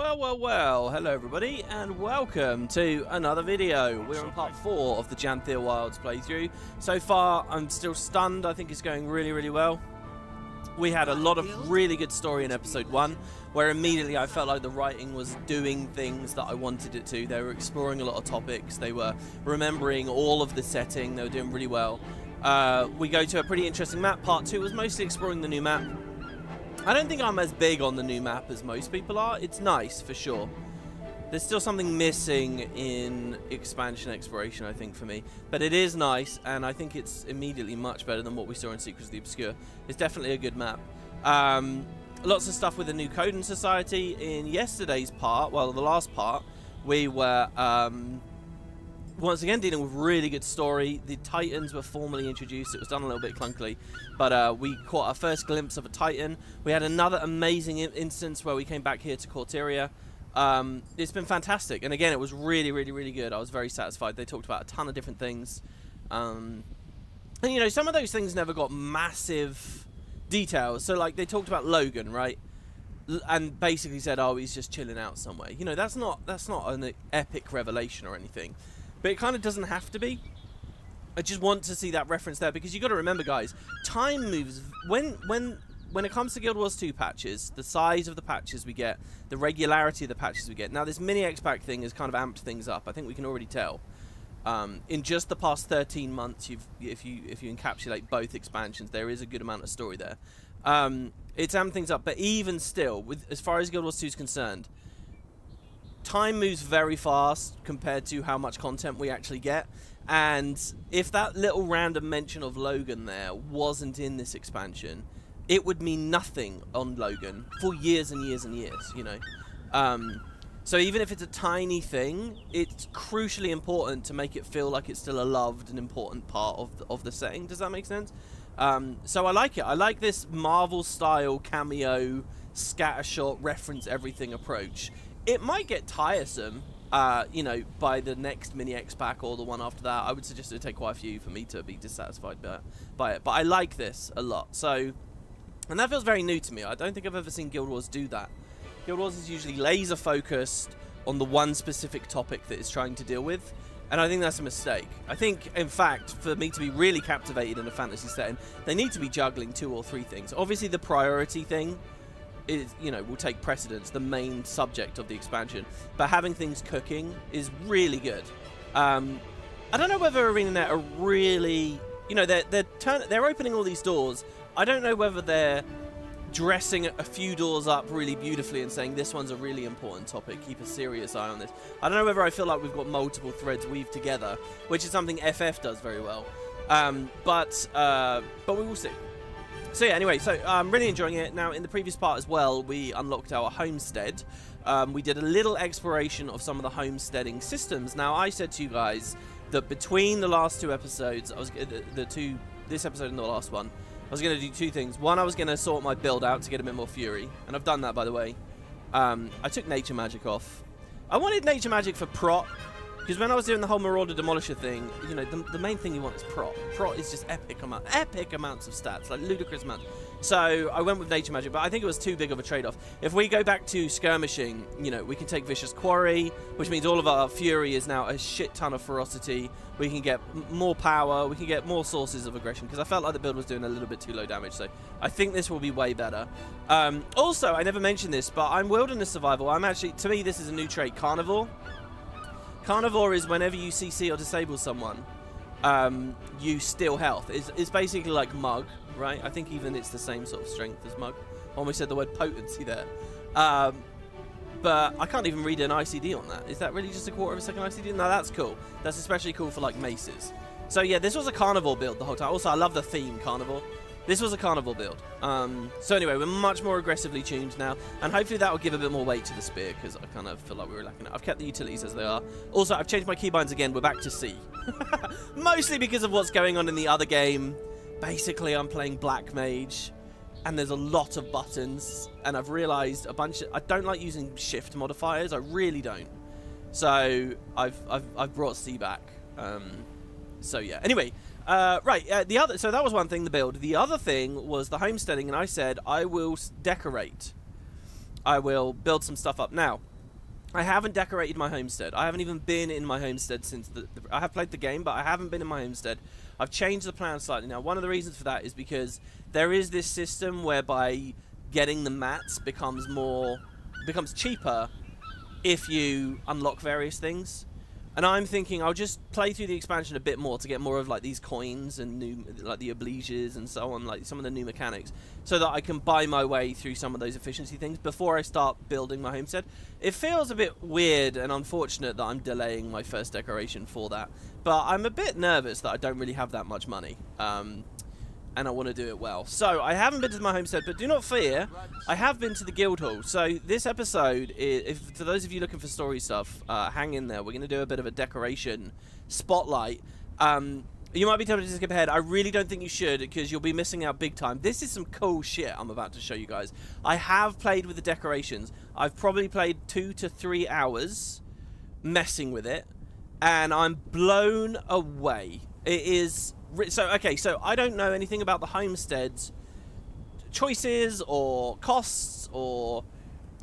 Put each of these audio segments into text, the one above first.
Well, hello everybody, and welcome to another video. We're on part 4 of the Janthir Wilds playthrough. So far, I'm still stunned. I think it's going really well. We had a lot of really good story in episode 1, where immediately I felt like the writing was doing things that I wanted it to. They were exploring a lot of topics. They were remembering all of the setting. They were doing really well. We go to a pretty interesting map. Part 2 was mostly exploring the new map. I don't think I'm as big on the new map as most people are. It's nice, for sure. There's still something missing in expansion exploration, I think, for me. But it is nice, and I think it's immediately much better than what we saw in Secrets of the Obscure. It's definitely a good map. Lots of stuff with the new Coding Society. In yesterday's part, well, the last part, we were once again dealing with really good story. The Titans were formally introduced. It was done a little bit clunkily, but we caught our first glimpse of a Titan. We had another amazing instance where we came back here to Corteria. It's been fantastic, and again, it was really good. I was very satisfied. They talked about a ton of different things, and you know, some of those things never got massive details. So like, they talked about Logan, right? And basically said, oh, he's just chilling out somewhere. You know, that's not an epic revelation or anything. But it kind of doesn't have to be. I just want to see that reference there, because you got to remember, guys, time moves. When it comes to Guild Wars 2 patches, the size of the patches we get, the regularity of the patches we get. Now, this mini X-Pack thing has kind of amped things up. I think we can already tell. In just the past 13 months, if you encapsulate both expansions, there is a good amount of story there. It's amped things up, but even still, as far as Guild Wars 2 is concerned, time moves very fast compared to how much content we actually get. And if that little random mention of Logan there wasn't in this expansion, it would mean nothing on Logan for years and years and years, you know. So even if it's a tiny thing, it's crucially important to make it feel like it's still a loved and important part of the setting. Does that make sense? So I like it. I like this Marvel-style cameo, scattershot, reference everything approach. It might get tiresome, you know, by the next mini X-Pack or the one after that. I would suggest it would take quite a few for me to be dissatisfied by it. But I like this a lot. So, and that feels very new to me. I don't think I've ever seen Guild Wars do that. Guild Wars is usually laser-focused on the one specific topic that it's trying to deal with. And I think that's a mistake. I think, in fact, for me to be really captivated in a fantasy setting, they need to be juggling 2 or 3 things. Obviously, the priority thing is, you know, will take precedence, the main subject of the expansion, but having things cooking is really good. I don't know whether ArenaNet are really, you know, they're opening all these doors. I don't know whether they're dressing a few doors up really beautifully and saying this one's a really important topic, keep a serious eye on this. I don't know whether I feel like we've got multiple threads weaved together, which is something FF does very well. But we will see. So yeah, anyway, so I'm really enjoying it. Now, in the previous part as well, we unlocked our homestead. We did a little exploration of some of the homesteading systems. Now, I said to you guys that between the last 2 episodes, this episode and the last one, I was going to do 2 things. One, I was going to sort my build out to get a bit more fury, and I've done that, by the way. I took nature magic off. I wanted nature magic for prot, because when I was doing the whole Marauder Demolisher thing, you know, the main thing you want is prot. Prot is just epic amounts of stats, like ludicrous amounts. So I went with nature magic, but I think it was too big of a trade-off. If we go back to skirmishing, you know, we can take Vicious Quarry, which means all of our fury is now a shit ton of ferocity. We can get more power, we can get more sources of aggression, because I felt like the build was doing a little bit too low damage, so I think this will be way better. Also, I never mentioned this, but I'm Wilderness Survival. I'm actually, to me, this is a new trait, Carnivore. Carnivore is whenever you CC or disable someone, you steal health. It's basically like Mug, right? I think even it's the same sort of strength as Mug. I almost said the word potency there. But I can't even read an ICD on that. Is that really just a quarter of a second ICD? No, that's cool. That's especially cool for like maces. So yeah, this was a Carnivore build the whole time. Also, I love the theme, Carnivore. This was a Carnivore build. So anyway, we're much more aggressively tuned now, and hopefully that will give a bit more weight to the spear, because I kind of feel like we were lacking it. I've kept the utilities as they are. Also, I've changed my keybinds again. We're back to C. Mostly because of what's going on in the other game. Basically, I'm playing Black Mage, and there's a lot of buttons, and I've realized I don't like using shift modifiers. I really don't. So I've brought C back. So yeah. Anyway, right. So that was one thing, the build. The other thing was the homesteading, and I said I will decorate. I will build some stuff up. Now, I haven't decorated my homestead. I haven't even been in my homestead since I have played the game, but I haven't been in my homestead. I've changed the plan slightly now. One of the reasons for that is because there is this system whereby getting the mats becomes cheaper if you unlock various things. And I'm thinking I'll just play through the expansion a bit more to get more of like these coins and new, like the obliges and so on, like some of the new mechanics, so that I can buy my way through some of those efficiency things before I start building my homestead. It feels a bit weird and unfortunate that I'm delaying my first decoration for that, but I'm a bit nervous that I don't really have that much money. And I want to do it well. So, I haven't been to my homestead, but do not fear, I have been to the guild hall. So, this episode, for those of you looking for story stuff, hang in there. We're going to do a bit of a decoration spotlight. You might be tempted to skip ahead. I really don't think you should, because you'll be missing out big time. This is some cool shit I'm about to show you guys. I have played with the decorations. I've probably played 2 to 3 hours messing with it, and I'm blown away. It is... So, okay, so I don't know anything about the homestead's choices or costs or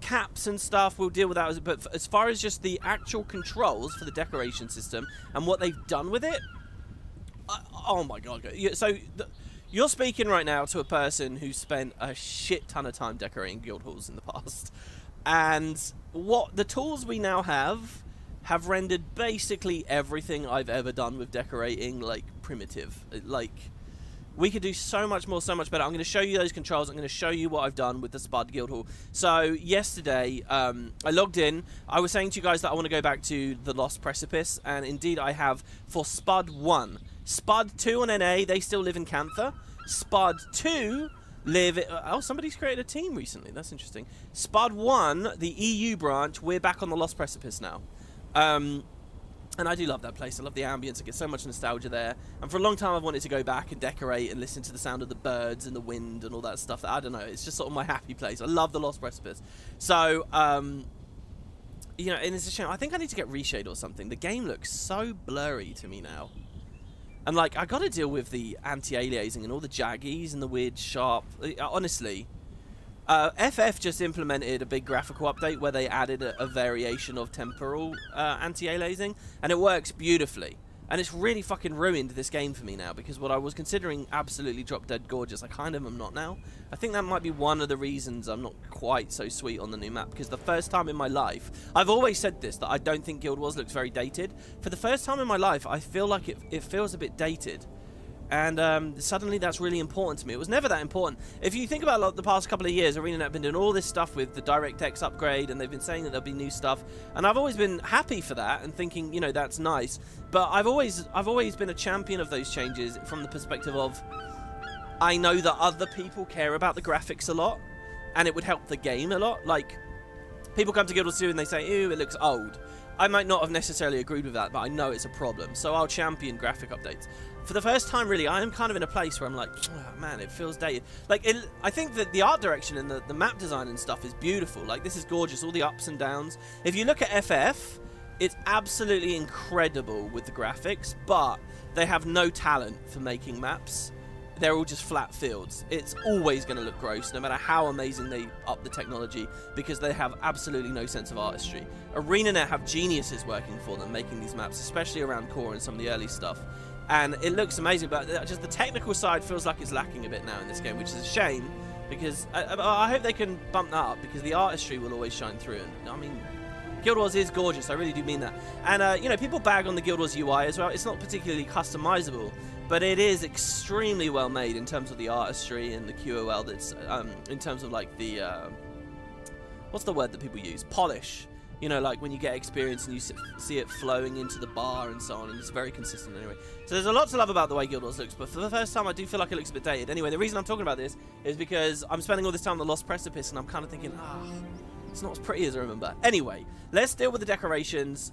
caps and stuff. We'll deal with that. But as far as just the actual controls for the decoration system and what they've done with it, oh my god. So, you're speaking right now to a person who spent a shit ton of time decorating guild halls in the past. And what the tools we now have rendered basically everything I've ever done with decorating, like, primitive. Like, we could do so much more, so much better. I'm going to show you those controls. I'm going to show you what I've done with the Spud Guildhall. So, yesterday, I logged in. I was saying to you guys that I want to go back to the Lost Precipice, and indeed I have for Spud 1. Spud 2 on NA, they still live in Janthir. Spud 2 live... oh, somebody's created a team recently. That's interesting. Spud 1, the EU branch, we're back on the Lost Precipice now. And I do love that place. I love the ambience. I get so much nostalgia there. And for a long time I've wanted to go back and decorate and listen to the sound of the birds and the wind and all that stuff. I don't know. It's just sort of my happy place. I love the Lost Precipice. So, you know, and it's a shame. I think I need to get reshade or something. The game looks so blurry to me now. And, like, I got to deal with the anti-aliasing and all the jaggies and the weird sharp... honestly... FF just implemented a big graphical update where they added a variation of temporal anti-aliasing, and it works beautifully. And it's really fucking ruined this game for me now, because what I was considering absolutely drop dead gorgeous, I kind of am not now. I think that might be one of the reasons I'm not quite so sweet on the new map, because the first time in my life, I've always said this, that I don't think Guild Wars looks very dated. For the first time in my life, I feel like it feels a bit dated. And suddenly that's really important to me. It was never that important. If you think about, like, the past couple of years, ArenaNet have been doing all this stuff with the DirectX upgrade, and they've been saying that there'll be new stuff. And I've always been happy for that and thinking, you know, that's nice. But I've always been a champion of those changes from the perspective of, I know that other people care about the graphics a lot, and it would help the game a lot. Like, people come to Guild Wars 2 and they say, ew, it looks old. I might not have necessarily agreed with that, but I know it's a problem. So I'll champion graphic updates. For the first time, really, I am kind of in a place where I'm like, oh, man, it feels dated. Like, I think that the art direction and the map design and stuff is beautiful. Like, this is gorgeous, all the ups and downs. If you look at FF, it's absolutely incredible with the graphics, but they have no talent for making maps. They're all just flat fields. It's always going to look gross, no matter how amazing they up the technology, because they have absolutely no sense of artistry. ArenaNet have geniuses working for them, making these maps, especially around core and some of the early stuff. And it looks amazing, but just the technical side feels like it's lacking a bit now in this game, which is a shame, because I hope they can bump that up, because the artistry will always shine through. And I mean, Guild Wars is gorgeous, I really do mean that. And, you know, people bag on the Guild Wars UI as well. It's not particularly customizable, but it is extremely well made in terms of the artistry and the QOL that's, in terms of, like, the, what's the word that people use? Polish. You know, like when you get experience and you see it flowing into the bar and so on, and it's very consistent anyway. So there's a lot to love about the way Guild Wars looks, but for the first time I do feel like it looks a bit dated. Anyway, the reason I'm talking about this is because I'm spending all this time on the Lost Precipice, and I'm kind of thinking, it's not as pretty as I remember. Anyway, let's deal with the decorations.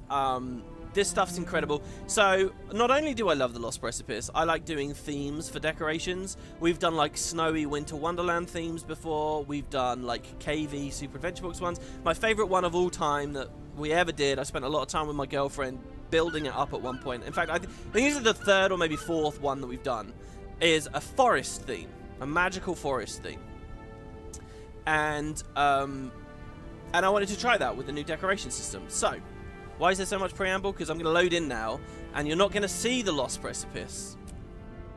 This stuff's incredible. So, not only do I love the Lost Precipice, I like doing themes for decorations. We've done, like, snowy Winter Wonderland themes before. We've done, like, KV Super Adventure Books ones. My favourite one of all time that we ever did, I spent a lot of time with my girlfriend building it up at one point. In fact, I think this is the third or maybe fourth one that we've done, is a forest theme. A magical forest theme. And, And I wanted to try that with the new decoration system. So, why is there so much preamble? Because I'm going to load in now, and you're not going to see the Lost Precipice.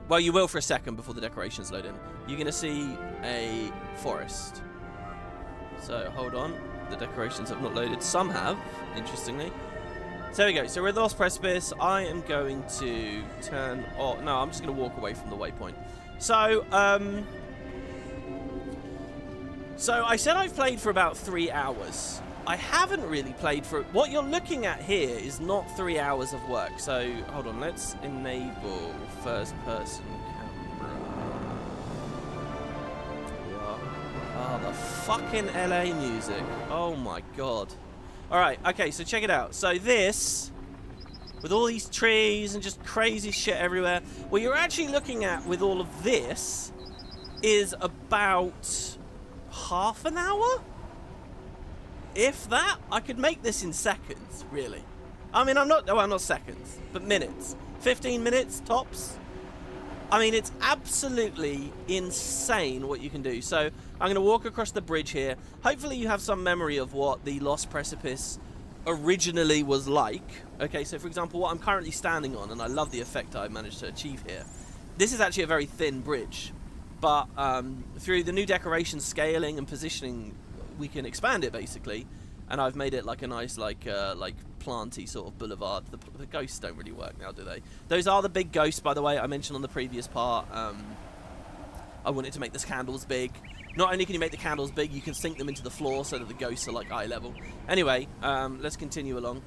Well, you will for a second before the decorations load in. You're going to see a forest. So, hold on. The decorations have not loaded. Some have, interestingly. So there we go. So we're at the Lost Precipice. I am going to turn... Oh, no, I'm just going to walk away from the waypoint. So, So I said I've played for about 3 hours. I haven't really played for... What you're looking at here is not 3 hours of work. So, hold on. Let's enable first-person camera. Oh, the fucking LA music. Oh, my God. Alright, okay, so check it out. So this, with all these trees and just crazy shit everywhere, what you're actually looking at with all of this is about half an hour? If that, I could make this in seconds, really. I mean, I'm not seconds, but minutes. 15 minutes, tops. I mean, it's absolutely insane what you can do. So, I'm going to walk across the bridge here. Hopefully you have some memory of what the Lost Precipice originally was like. Okay, so for example, what I'm currently standing on, and I love the effect I managed to achieve here. This is actually a very thin bridge. But through the new decoration scaling and positioning, we can expand it, basically. And I've made it like a nice, like planty sort of boulevard. The ghosts don't really work now, do they? Those are the big ghosts, by the way, I mentioned on the previous part. I wanted to make the candles big. Not only can you make the candles big, you can sink them into the floor so that the ghosts are like eye level. Anyway, let's continue along.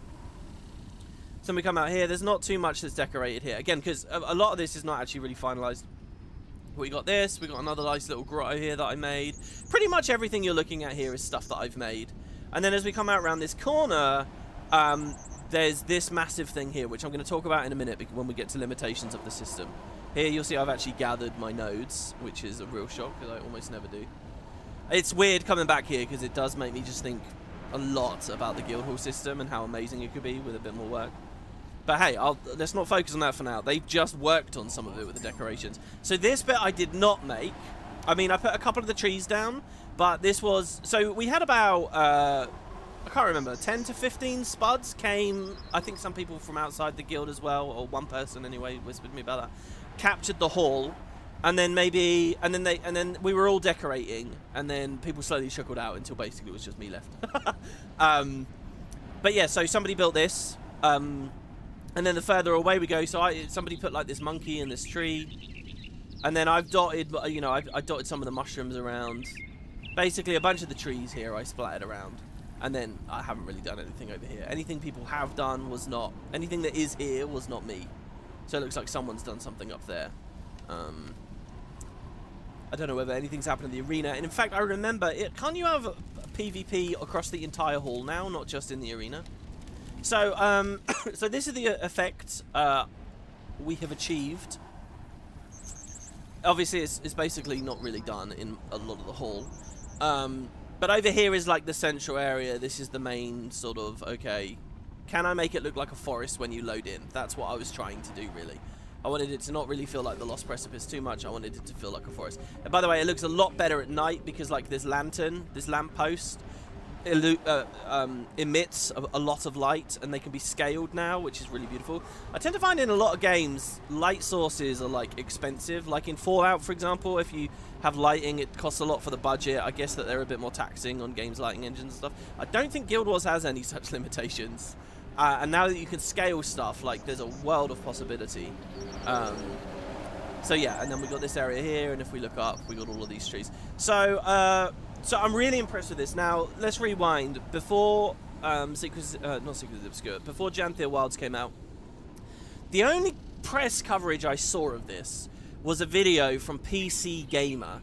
So we come out here. There's not too much that's decorated here. Again, because a lot of this is not actually really finalized. We got this. We got another nice little grotto here that I made. Pretty much everything you're looking at here is stuff that I've made. And then as we come out around this corner, there's this massive thing here, which I'm going to talk about in a minute when we get to limitations of the system. Here you'll see I've actually gathered my nodes, which is a real shock because I almost never do. It's weird coming back here because it does make me just think a lot about the Guildhall system and how amazing it could be with a bit more work. But hey, let's not focus on that for now. They've just worked on some of it with the decorations. So this bit I did not make. I mean, I put a couple of the trees down, but this was... So we had about, I can't remember, 10 to 15 spuds came. I think some people from outside the guild as well, or one person anyway, whispered me about that. Captured the hall, and then maybe... And then we were all decorating, and then people slowly trickled out until basically it was just me left. But yeah, so somebody built this. And then the further away we go, so somebody put like this monkey in this tree, and then I've dotted, you know, I dotted some of the mushrooms around. Basically, a bunch of the trees here I splattered around, and then I haven't really done anything over here. Anything people have done was not anything that is here was not me. So it looks like someone's done something up there. I don't know whether anything's happened in the arena, and in fact, I remember it. Can't you have a PvP across the entire hall now, not just in the arena? So, so this is the effect we have achieved. Obviously, it's basically not really done in a lot of the hall. But over here is like the central area. This is the main sort of, okay, can I make it look like a forest when you load in? That's what I was trying to do, really. I wanted it to not really feel like the Lost Precipice too much. I wanted it to feel like a forest. And by the way, it looks a lot better at night because, like, this lantern, this lamppost, emits a lot of light, and they can be scaled now, which is really beautiful. I tend to find in a lot of games light sources are like expensive, like in Fallout, for example. If you have lighting, it costs a lot for the budget. I guess that they're a bit more taxing on games lighting engines and stuff. I don't think Guild Wars has any such limitations, and now that you can scale stuff, like, there's a world of possibility. So yeah, and then we got this area here, and if we look up, we got all of these trees. So so I'm really impressed with this. Now, let's rewind. Before not Secrets of the Obscure, before Janthir Wilds came out, the only press coverage I saw of this was a video from PC Gamer,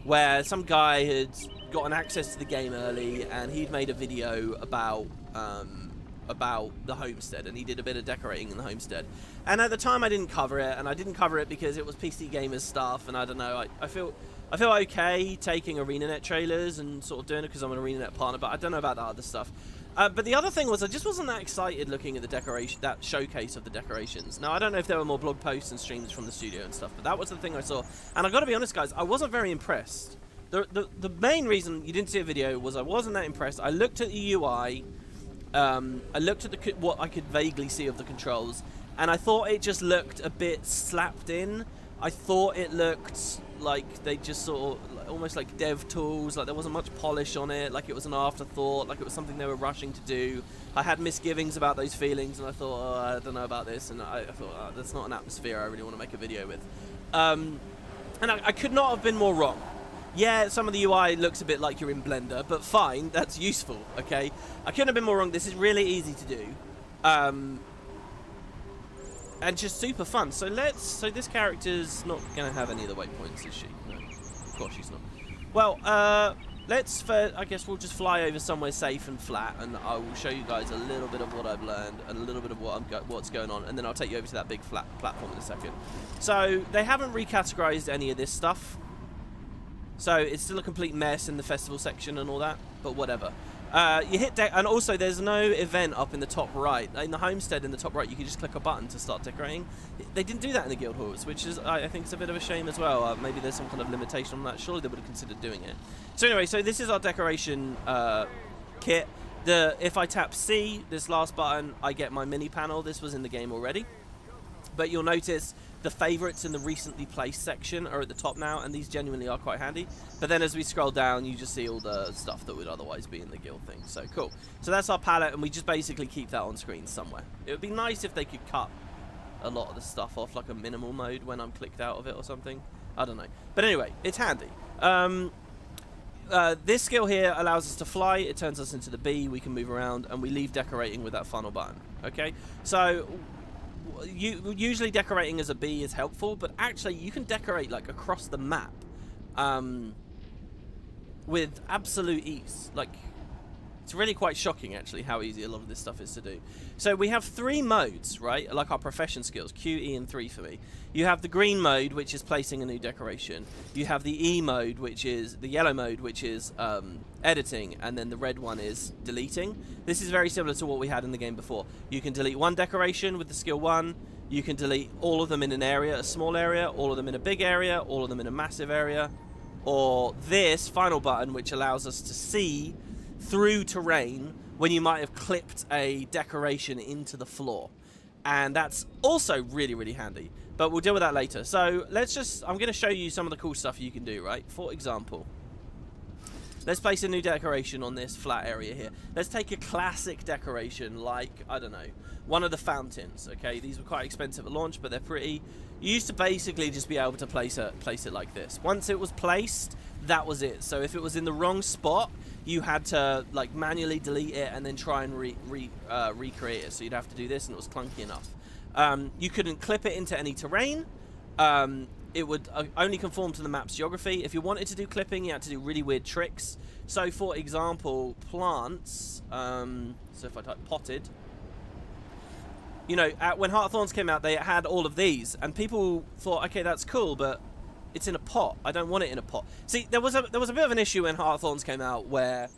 where some guy had gotten access to the game early, and he'd made a video about the homestead, and he did a bit of decorating in the homestead. And at the time, I didn't cover it, and I didn't cover it because it was PC Gamer's stuff, and I don't know, I feel okay taking ArenaNet trailers and sort of doing it because I'm an ArenaNet partner, but I don't know about that other stuff. But the other thing was I just wasn't that excited looking at the decoration, that showcase of the decorations. Now, I don't know if there were more blog posts and streams from the studio and stuff, but that was the thing I saw. And I got to be honest, guys, I wasn't very impressed. The main reason you didn't see a video was I wasn't that impressed. I looked at the UI, I looked at what I could vaguely see of the controls, and I thought it just looked a bit slapped in. I thought it looked like they just sort of, almost like dev tools, like there wasn't much polish on it, like it was an afterthought, like it was something they were rushing to do. I had misgivings about those feelings, and I thought, oh, I don't know about this, and I thought, oh, that's not an atmosphere I really want to make a video with. And I could not have been more wrong. Yeah, some of the UI looks a bit like you're in Blender, but fine, that's useful, okay? I couldn't have been more wrong. This is really easy to do. And just super fun. So this character's not going to have any of the waypoints, is she? No, of course she's not. Well, I guess we'll just fly over somewhere safe and flat, and I will show you guys a little bit of what I've learned and a little bit of what's going on, and then I'll take you over to that big flat platform in a second. So they haven't recategorized any of this stuff. So it's still a complete mess in the festival section and all that, but whatever. You hit and also there's no event up in the top right. In the homestead in the top right, you can just click a button to start decorating. They didn't do that in the guild halls, which is I think it's a bit of a shame as well. Maybe there's some kind of limitation on that. Surely they would have considered doing it. So anyway, so this is our decoration kit. If I tap C, this last button, I get my mini panel. This was in the game already, but you'll notice the favorites in the recently placed section are at the top now, and these genuinely are quite handy. But then as we scroll down, you just see all the stuff that would otherwise be in the guild thing. So cool. So that's our palette, and we just basically keep that on screen somewhere. It would be nice if they could cut a lot of the stuff off, like a minimal mode when I'm clicked out of it or something. I don't know. But anyway, it's handy. This skill here allows us to fly. It turns us into the bee. We can move around, and we leave decorating with that funnel button. Okay? So usually decorating as a bee is helpful, but actually you can decorate like across the map with absolute ease. Like, it's really quite shocking actually how easy a lot of this stuff is to do. So we have 3 modes, right? Like our profession skills, Q, E, and 3 for me. You have the green mode, which is placing a new decoration. You have the E mode, which is the yellow mode, which is editing, and then the red one is deleting. This is very similar to what we had in the game before. You can delete one decoration with the skill 1. You can delete all of them in an area, a small area, all of them in a big area, all of them in a massive area, or this final button, which allows us to see through terrain when you might have clipped a decoration into the floor. And that's also really, really handy. But we'll deal with that later. So I'm going to show you some of the cool stuff you can do, right? For example, let's place a new decoration on this flat area here. Let's take a classic decoration like, I don't know, one of the fountains, okay? These were quite expensive at launch, but they're pretty. You used to basically just be able to place it like this. Once it was placed, that was it. So if it was in the wrong spot, you had to like manually delete it and then try and recreate it. So you'd have to do this, and it was clunky enough. You couldn't clip it into any terrain. It would only conform to the map's geography. If you wanted to do clipping, you had to do really weird tricks. So for example, plants, so if I type potted, you know, when Heart of Thorns came out, they had all of these, and people thought, okay, that's cool, but it's in a pot. I don't want it in a pot. See, there was a bit of an issue when Heart of Thorns came out where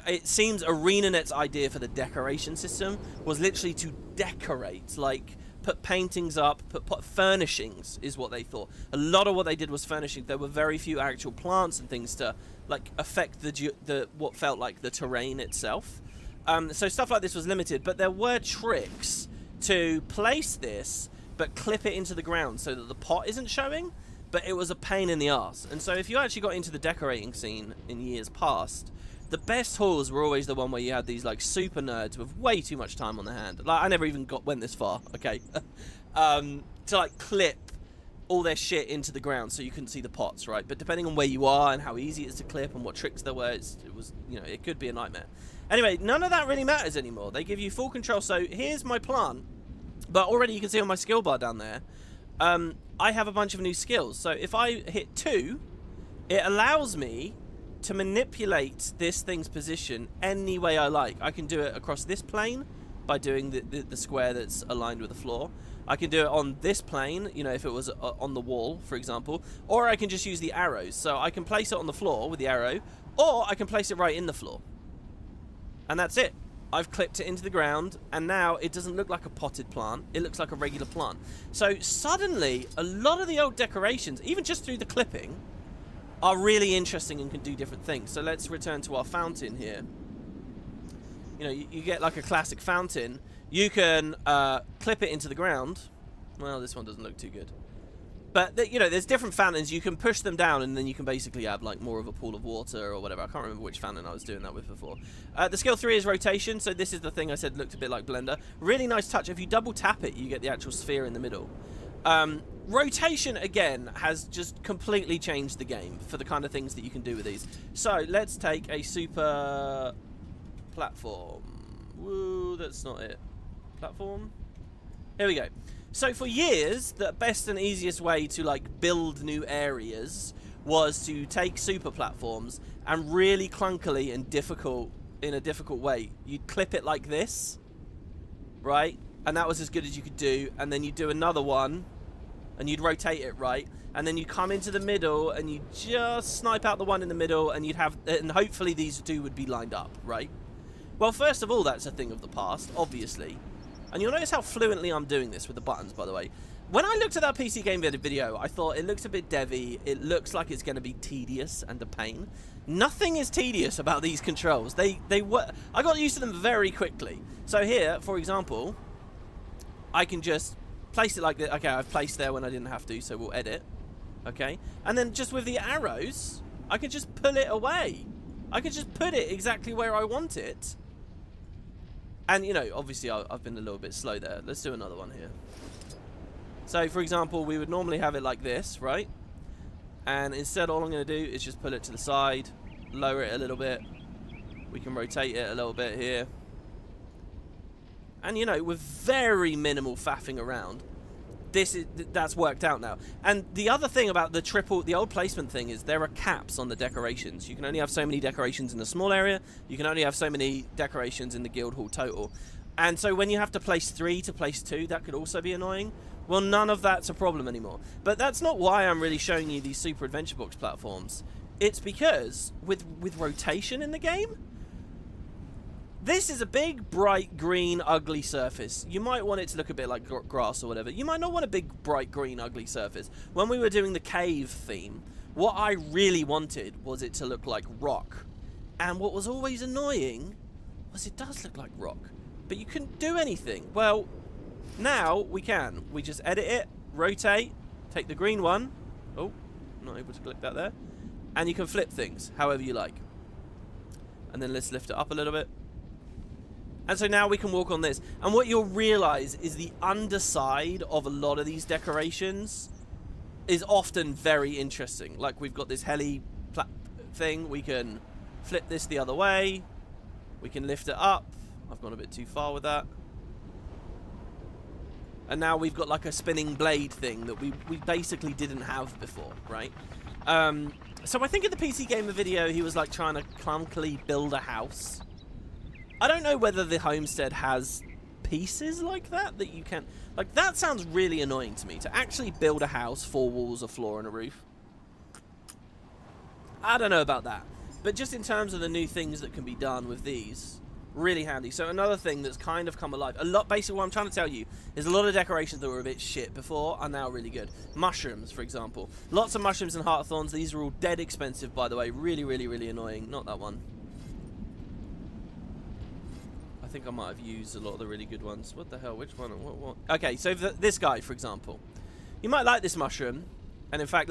it seems ArenaNet's idea for the decoration system was literally to decorate, like put paintings up, put furnishings is what they thought. A lot of what they did was furnishing. There were very few actual plants and things to like affect what felt like the terrain itself. So stuff like this was limited, but there were tricks to place this but clip it into the ground so that the pot isn't showing, but it was a pain in the arse. And so if you actually got into the decorating scene in years past, the best hauls were always the one where you had these like super nerds with way too much time on their hand. Like, I never even went this far, okay, to like clip all their shit into the ground so you couldn't see the pots, right? But depending on where you are and how easy it is to clip and what tricks there were, it was, you know, it could be a nightmare. Anyway, none of that really matters anymore. They give you full control. So here's my plant, but already you can see on my skill bar down there, I have a bunch of new skills. So if I hit 2, it allows me to manipulate this thing's position any way I like. I can do it across this plane by doing the square that's aligned with the floor. I can do it on this plane, you know, if it was on the wall, for example, or I can just use the arrows. So I can place it on the floor with the arrow, or I can place it right in the floor. And that's it. I've clipped it into the ground, and now it doesn't look like a potted plant. It looks like a regular plant. So suddenly, a lot of the old decorations, even just through the clipping, are really interesting and can do different things. So let's return to our fountain here. You know, you get like a classic fountain. You can clip it into the ground. Well, this one doesn't look too good. But, you know, there's different fountains. You can push them down, and then you can basically have, like, more of a pool of water or whatever. I can't remember which fountain I was doing that with before. The skill 3 is rotation, so this is the thing I said looked a bit like Blender. Really nice touch. If you double tap it, you get the actual sphere in the middle. Rotation, again, has just completely changed the game for the kind of things that you can do with these. So, let's take a super platform. Woo, that's not it. Platform? Here we go. So for years, the best and easiest way to like build new areas was to take super platforms and really clunkily and in a difficult way, you'd clip it like this, right? And that was as good as you could do. And then you'd do another one, and you'd rotate it right, and then you come into the middle, and you just snipe out the one in the middle, and you'd have, and hopefully these two would be lined up, right? Well, first of all, that's a thing of the past, obviously. And you'll notice how fluently I'm doing this with the buttons, by the way. When I looked at that PC game video, I thought it looks a bit devy. It looks like it's going to be tedious and a pain. Nothing is tedious about these controls. I got used to them very quickly. So here, for example, I can just place it like this. Okay, I've placed there when I didn't have to, so we'll edit. Okay, and then just with the arrows, I can just pull it away. I can just put it exactly where I want it. And, you know, obviously I've been a little bit slow there. Let's do another one here. So, for example, we would normally have it like this, right? And instead, all I'm going to do is just pull it to the side, lower it a little bit. We can rotate it a little bit here. And, you know, with very minimal faffing around, that's worked out now. And the other thing about the old placement thing is there are caps on the decorations. You can only have so many decorations in a small area. You can only have so many decorations in the guild hall total. And so when you have to place 3 to place 2, that could also be annoying. Well, none of that's a problem anymore. But that's not why I'm really showing you these Super Adventure Box platforms. It's because with rotation in the game, this is a big, bright, green, ugly surface. You might want it to look a bit like grass or whatever. You might not want a big, bright, green, ugly surface. When we were doing the cave theme, what I really wanted was it to look like rock. And what was always annoying was it does look like rock, but you couldn't do anything. Well, now we can. We just edit it, rotate, take the green one. Oh, not able to click that there. And you can flip things however you like. And then let's lift it up a little bit. And so now we can walk on this. And what you'll realize is the underside of a lot of these decorations is often very interesting. Like we've got this heli thing. We can flip this the other way. We can lift it up. I've gone a bit too far with that. And now we've got like a spinning blade thing that we basically didn't have before, right? So I think in the PC Gamer video, he was like trying to clunkily build a house. I don't know whether the homestead has pieces like that you can... Like, that sounds really annoying to me, to actually build a house, 4 walls, a floor, and a roof. I don't know about that. But just in terms of the new things that can be done with these, really handy. So another thing that's kind of come alive, basically what I'm trying to tell you is a lot of decorations that were a bit shit before are now really good. Mushrooms, for example. Lots of mushrooms and heart thorns. These are all dead expensive, by the way. Really, really, really annoying. Not that one. I think I might have used a lot of the really good ones. What the hell? Which one? What? Okay, so this guy, for example. You might like this mushroom. And in fact,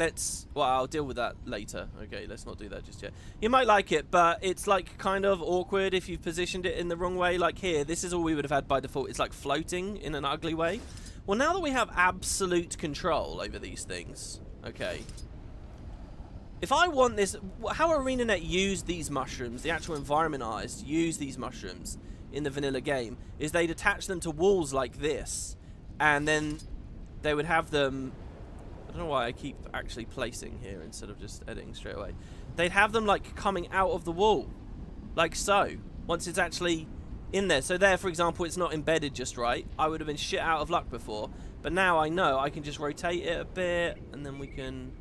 well, I'll deal with that later. Okay, let's not do that just yet. You might like it, but it's like kind of awkward if you've positioned it in the wrong way. Like here, this is all we would have had by default. It's like floating in an ugly way. Well, now that we have absolute control over these things, okay. If I want this, how ArenaNet used these mushrooms, the actual environment artists used these mushrooms in the vanilla game, is they'd attach them to walls like this, and then they would have them... I don't know why I keep actually placing here instead of just editing straight away. They'd have them like coming out of the wall, like so, once it's actually in there. So there, for example, it's not embedded just right. I would have been shit out of luck before, but now I know I can just rotate it a bit, and then we can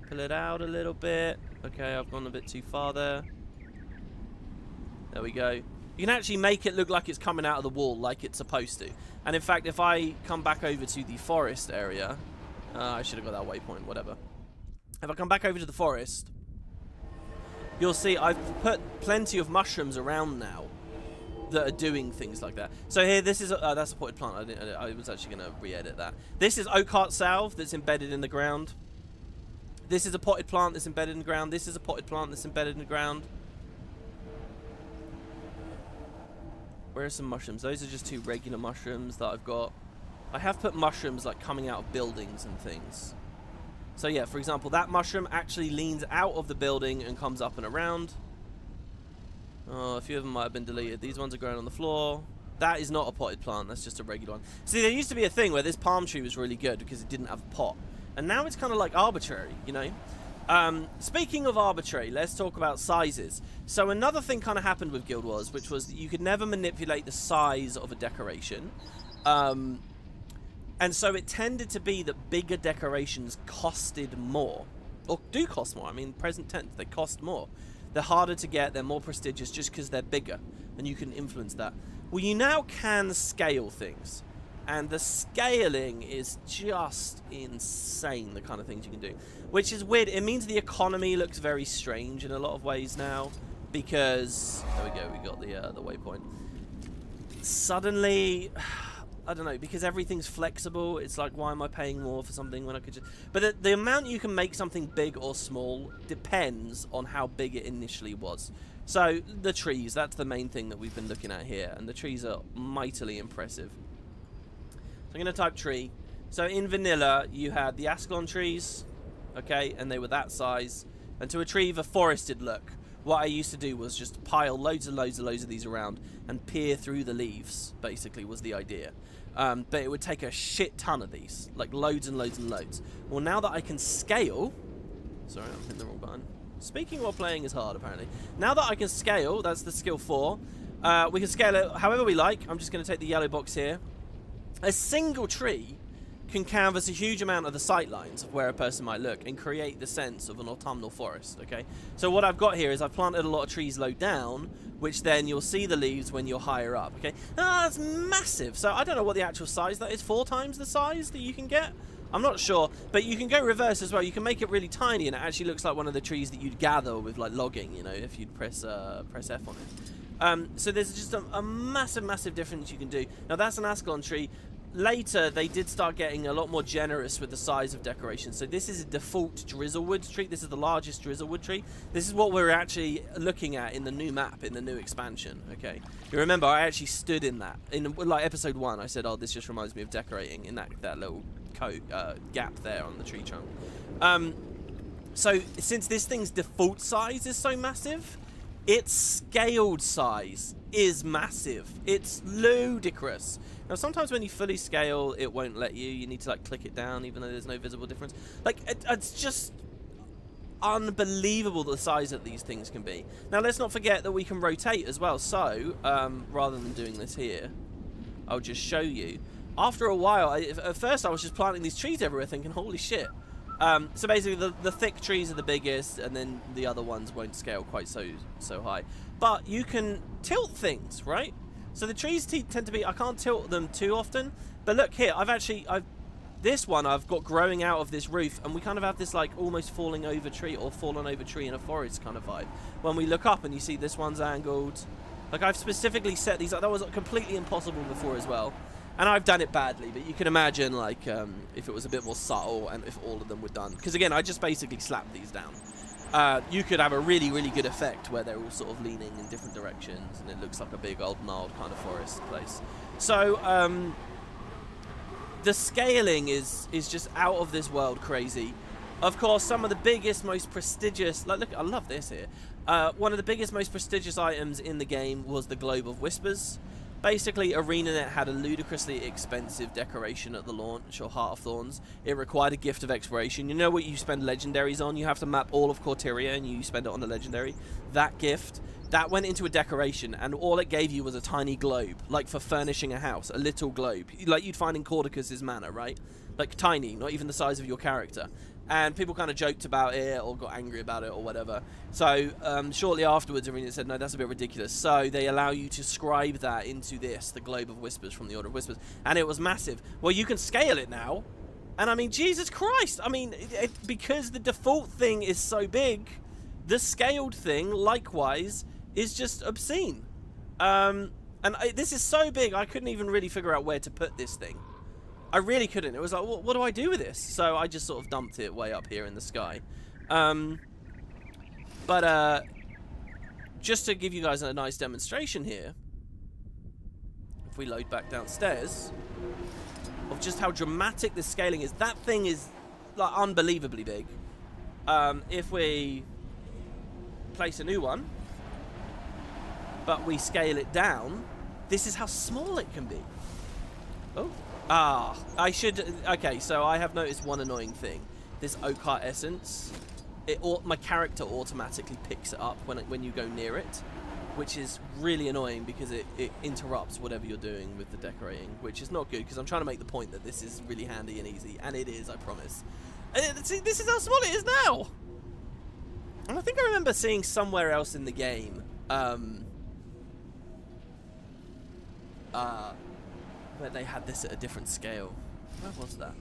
pull it out a little bit. Okay, I've gone a bit too far there. There we go. You can actually make it look like it's coming out of the wall like it's supposed to. And in fact, if I come back over to the forest area... I should have got that waypoint, whatever. If I come back over to the forest, you'll see I've put plenty of mushrooms around now that are doing things like that. So here, this is that's a potted plant. I was actually going to re-edit that. This is oak heart salve that's embedded in the ground. This is a potted plant that's embedded in the ground. This is a potted plant that's embedded in the ground. Where are some mushrooms? Those are just 2 regular mushrooms that I've got. I have put mushrooms like coming out of buildings and things. So yeah, for example, that mushroom actually leans out of the building and comes up and around. Oh, a few of them might have been deleted. These ones are growing on the floor. That is not a potted plant. That's just a regular one. See, there used to be a thing where this palm tree was really good because it didn't have a pot. And now it's kind of like arbitrary, you know? Speaking of arbitrary, let's talk about sizes. So another thing kind of happened with Guild Wars, which was that you could never manipulate the size of a decoration. And so it tended to be that bigger decorations costed more. Or do cost more. I mean, present tense, they cost more. They're harder to get, they're more prestigious just because they're bigger. And you can influence that. Well, you now can scale things. And the scaling is just insane, the kind of things you can do. Which is weird. It means the economy looks very strange in a lot of ways now. Because, there we go, we got the waypoint. Suddenly, I don't know, because everything's flexible, it's like, why am I paying more for something when I could just... But the amount you can make something big or small depends on how big it initially was. So, the trees, that's the main thing that we've been looking at here. And the trees are mightily impressive. So I'm going to type tree. So in vanilla, you had the Ascalon trees, okay, and they were that size. And to achieve a forested look, what I used to do was just pile loads and loads and loads of these around and peer through the leaves, basically, was the idea. But it would take a shit ton of these, like loads and loads and loads. Well, now that I can scale... Sorry, I'm hitting the wrong button. Speaking while playing is hard, apparently. Now that I can scale, that's the skill 4, we can scale it however we like. I'm just going to take the yellow box here. A single tree can canvas a huge amount of the sight lines of where a person might look and create the sense of an autumnal forest, okay? So what I've got here is I've planted a lot of trees low down, which then you'll see the leaves when you're higher up, okay? That's massive. So I don't know what the actual size that is. 4 times the size that you can get? I'm not sure, but you can go reverse as well. You can make it really tiny and it actually looks like one of the trees that you'd gather with like logging, you know, if you'd press F on it. So there's just a massive, massive difference you can do. Now that's an Ascalon tree. Later, they did start getting a lot more generous with the size of decoration. So this is a default drizzlewood tree. This is the largest drizzlewood tree. This is what we're actually looking at in the new map, in the new expansion, okay? You remember, I actually stood in that. In like episode 1, I said, oh, this just reminds me of decorating in that little gap there on the tree trunk. So since this thing's default size is so massive, its scaled size is massive. It's ludicrous. Now, sometimes when you fully scale, it won't let you. You need to, like, click it down, even though there's no visible difference. Like, it's just unbelievable the size that these things can be. Now, let's not forget that we can rotate as well. So, rather than doing this here, I'll just show you. After a while, at first I was just planting these trees everywhere thinking, holy shit. So basically, the thick trees are the biggest, and then the other ones won't scale quite so high. But you can tilt things, right? So the trees tend to be, I can't tilt them too often, but look here, this one I've got growing out of this roof, and we kind of have this like almost falling over tree or fallen over tree in a forest kind of vibe. When we look up and you see this one's angled, like I've specifically set these up. That was completely impossible before as well. And I've done it badly, but you can imagine like if it was a bit more subtle and if all of them were done. Because again, I just basically slapped these down. You could have a really, really good effect where they're all sort of leaning in different directions and it looks like a big old gnarled kind of forest place. So the scaling is just out of this world crazy. Of course, some of the biggest, most prestigious, like look, I love this here. One of the biggest, most prestigious items in the game was the Globe of Whispers. Basically, ArenaNet had a ludicrously expensive decoration at the launch, or Heart of Thorns. It required a gift of exploration. You know what you spend legendaries on? You have to map all of Corteria, and you spend it on the legendary. That gift, that went into a decoration, and all it gave you was a tiny globe, like for furnishing a house, a little globe, like you'd find in Cordicus's manor, right? Like tiny, not even the size of your character. And people kind of joked about it or got angry about it or whatever. So shortly afterwards, Arena said, no, that's a bit ridiculous. So they allow you to scribe that into this, the Globe of Whispers from the Order of Whispers. And it was massive. Well, you can scale it now. And I mean, Jesus Christ, I mean, because the default thing is so big, the scaled thing, likewise, is just obscene. This is so big, I couldn't even really figure out where to put this thing. I really couldn't. It was like, what do I do with this? So I just sort of dumped it way up here in the sky. Just to give you guys a nice demonstration here, if we load back downstairs, of just how dramatic this scaling is. That thing is like unbelievably big. If we place a new one, but we scale it down, this is how small it can be. Oh. I should... Okay, so I have noticed one annoying thing. This oak heart essence, my character automatically picks it up when you go near it, which is really annoying because it interrupts whatever you're doing with the decorating, which is not good because I'm trying to make the point that this is really handy and easy, and it is, I promise. And see, this is how small it is now! And I think I remember seeing somewhere else in the game, where they had this at a different scale. Where was that?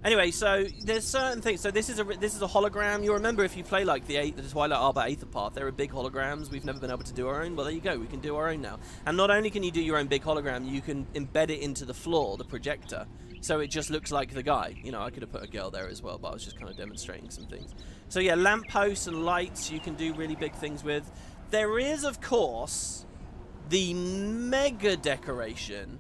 Anyway, so there's certain things. So this is a hologram. You'll remember if you play like the Twilight Arbor Aether Path, there are big holograms. We've never been able to do our own. Well, there you go. We can do our own now. And not only can you do your own big hologram, you can embed it into the floor, the projector, so it just looks like the guy. You know, I could have put a girl there as well, but I was just kind of demonstrating some things. So yeah, lampposts and lights you can do really big things with. There is, of course, the mega decoration.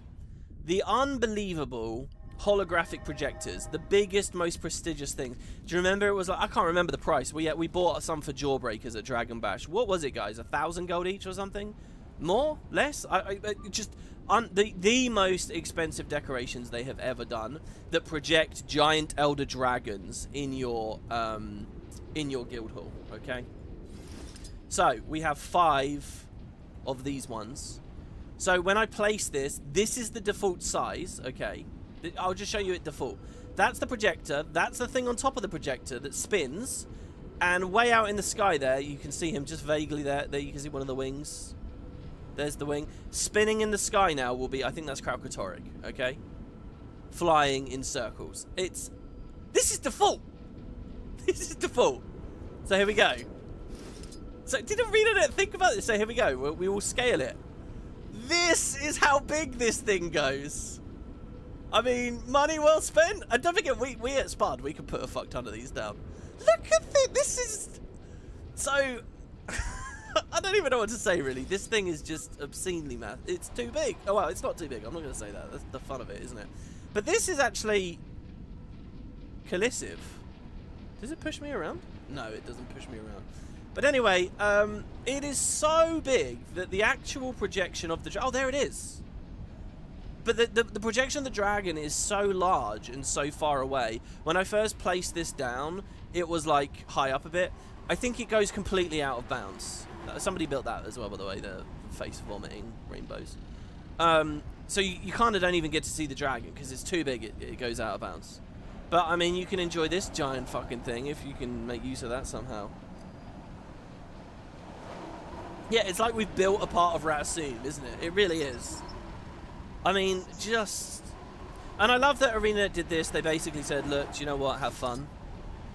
The unbelievable holographic projectors, the biggest, most prestigious thing. Do you remember? It was like, I can't remember the price. We bought some for Jawbreakers at Dragon Bash. What was it, guys? 1,000 gold each or something? More? Less? The most expensive decorations they have ever done that project giant elder dragons in your guild hall. Okay. So we have 5 of these ones. So when I place this is the default size, okay? I'll just show you it default. That's the projector. That's the thing on top of the projector that spins. And way out in the sky there, you can see him just vaguely there. There you can see one of the wings. There's the wing. Spinning in the sky now will be, I think that's Kralkatorrik, okay? Flying in circles. This is default. This is default. So here we go. So didn't read it. Think about this. So here we go. We will scale it. This is how big this thing goes. I mean, money well spent. And don't forget, we at Spud, we can put a fuck ton of these down. Look at this. This is... So... I don't even know what to say, really. This thing is just obscenely massive. It's too big. Oh, well, it's not too big. I'm not going to say that. That's the fun of it, isn't it? But this is actually... collissive. Does it push me around? No, it doesn't push me around. But anyway, it is so big that the actual projection of the... Oh, there it is. But the projection of the dragon is so large and so far away. When I first placed this down, it was like high up a bit. I think it goes completely out of bounds. Somebody built that as well, by the way, the face vomiting rainbows. So you kind of don't even get to see the dragon because it's too big, it goes out of bounds. But I mean, you can enjoy this giant fucking thing if you can make use of that somehow. Yeah, it's like we've built a part of Ratoon, isn't it? It really is. I mean, just... And I love that Arena did this. They basically said, look, do you know what? Have fun.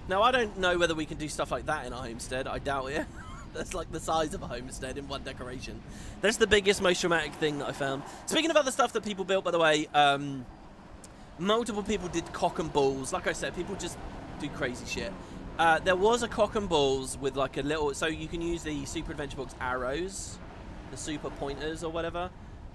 Now, I don't know whether we can do stuff like that in a homestead. I doubt it. That's like the size of a homestead in one decoration. That's the biggest, most dramatic thing that I found. Speaking of other stuff that people built, by the way, multiple people did cock and balls. Like I said, people just do crazy shit. There was a cock and balls with like a little... So you can use the Super Adventure Box arrows, the super pointers or whatever.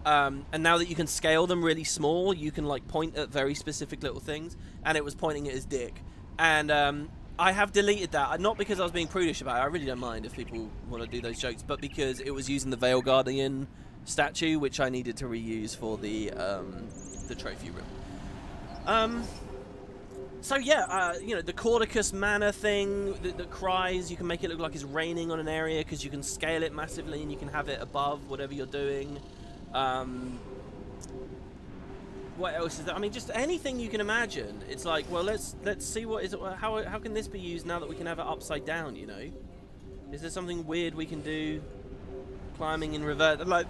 And now that you can scale them really small, you can like point at very specific little things. And it was pointing at his dick. And I have deleted that. Not because I was being prudish about it. I really don't mind if people want to do those jokes. But because it was using the Veil Guardian statue, which I needed to reuse for the trophy room. So yeah, you know, the Cordicus Manor thing that cries, you can make it look like it's raining on an area because you can scale it massively and you can have it above whatever you're doing. What else is there? I mean, just anything you can imagine. It's like, well, let's see what is it. How can this be used now that we can have it upside down? You know, is there something weird we can do? Climbing in reverse, like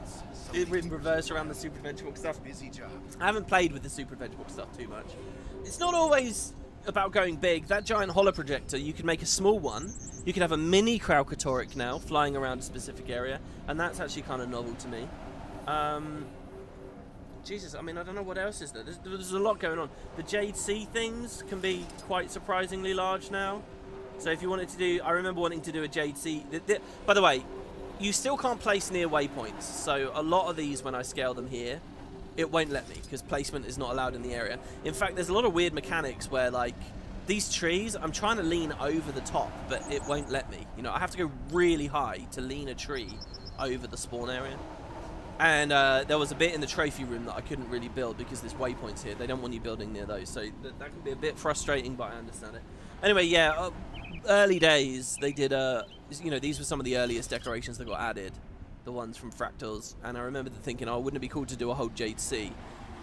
in reverse around the Super Adventure Book stuff. Busy job. I haven't played with the Super Adventure Book stuff too much. It's not always about going big, that giant holo projector, you can make a small one. You can have a mini Kraukatoric now flying around a specific area, and that's actually kind of novel to me. Jesus, I mean, I don't know what else is there. There's a lot going on. The Jade Sea things can be quite surprisingly large now. So if you wanted to do, I remember wanting to do a Jade Sea. By the way, you still can't place near waypoints. So a lot of these, when I scale them here, it won't let me because placement is not allowed in the area. In fact, there's a lot of weird mechanics where, like, these trees, I'm trying to lean over the top, but it won't let me. You know, I have to go really high to lean a tree over the spawn area. And there was a bit in the trophy room that I couldn't really build because there's waypoints here. They don't want you building near those, so that can be a bit frustrating, but I understand it. Anyway, yeah, early days, they did, you know, these were some of the earliest decorations that got added, the ones from Fractals, and I remember thinking, oh, wouldn't it be cool to do a whole Jade Sea?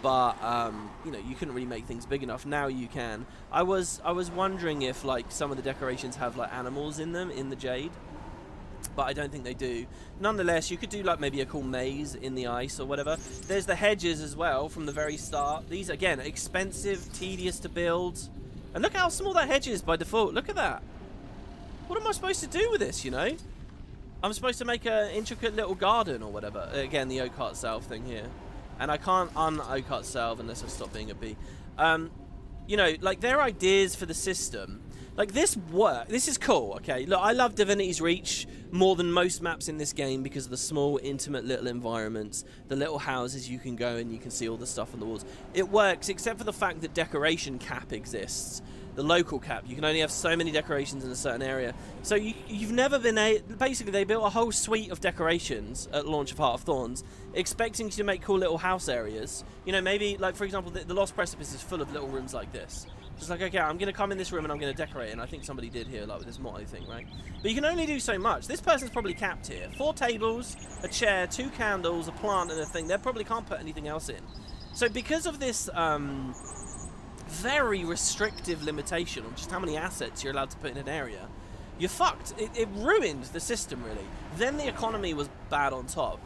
But, you know, you couldn't really make things big enough. Now you can. I was wondering if, like, some of the decorations have, like, animals in them, in the Jade. But I don't think they do. Nonetheless, you could do like maybe a cool maze in the ice or whatever. There's the hedges as well from the very start. These, again, expensive, tedious to build. And look how small that hedge is by default. Look at that. What am I supposed to do with this, you know? I'm supposed to make an intricate little garden or whatever. Again, the oak heart salve thing here. And I can't un-oak heart salve unless I stop being a bee. You know, like, their ideas for the system... Like, this is cool, okay? Look, I love Divinity's Reach more than most maps in this game because of the small, intimate little environments, the little houses you can go and you can see all the stuff on the walls. It works, except for the fact that decoration cap exists. The local cap. You can only have so many decorations in a certain area. So you've never been basically, they built a whole suite of decorations at launch of Heart of Thorns, expecting you to make cool little house areas. You know, maybe, like, for example, the Lost Precipice is full of little rooms like this. It's like, okay, I'm going to come in this room and I'm going to decorate it. And I think somebody did here, like with this motto thing, right? But you can only do so much. This person's probably capped here. 4 tables, a chair, 2 candles, a plant, and a thing. They probably can't put anything else in. So because of this very restrictive limitation on just how many assets you're allowed to put in an area, you're fucked. It ruined the system, really. Then the economy was bad on top.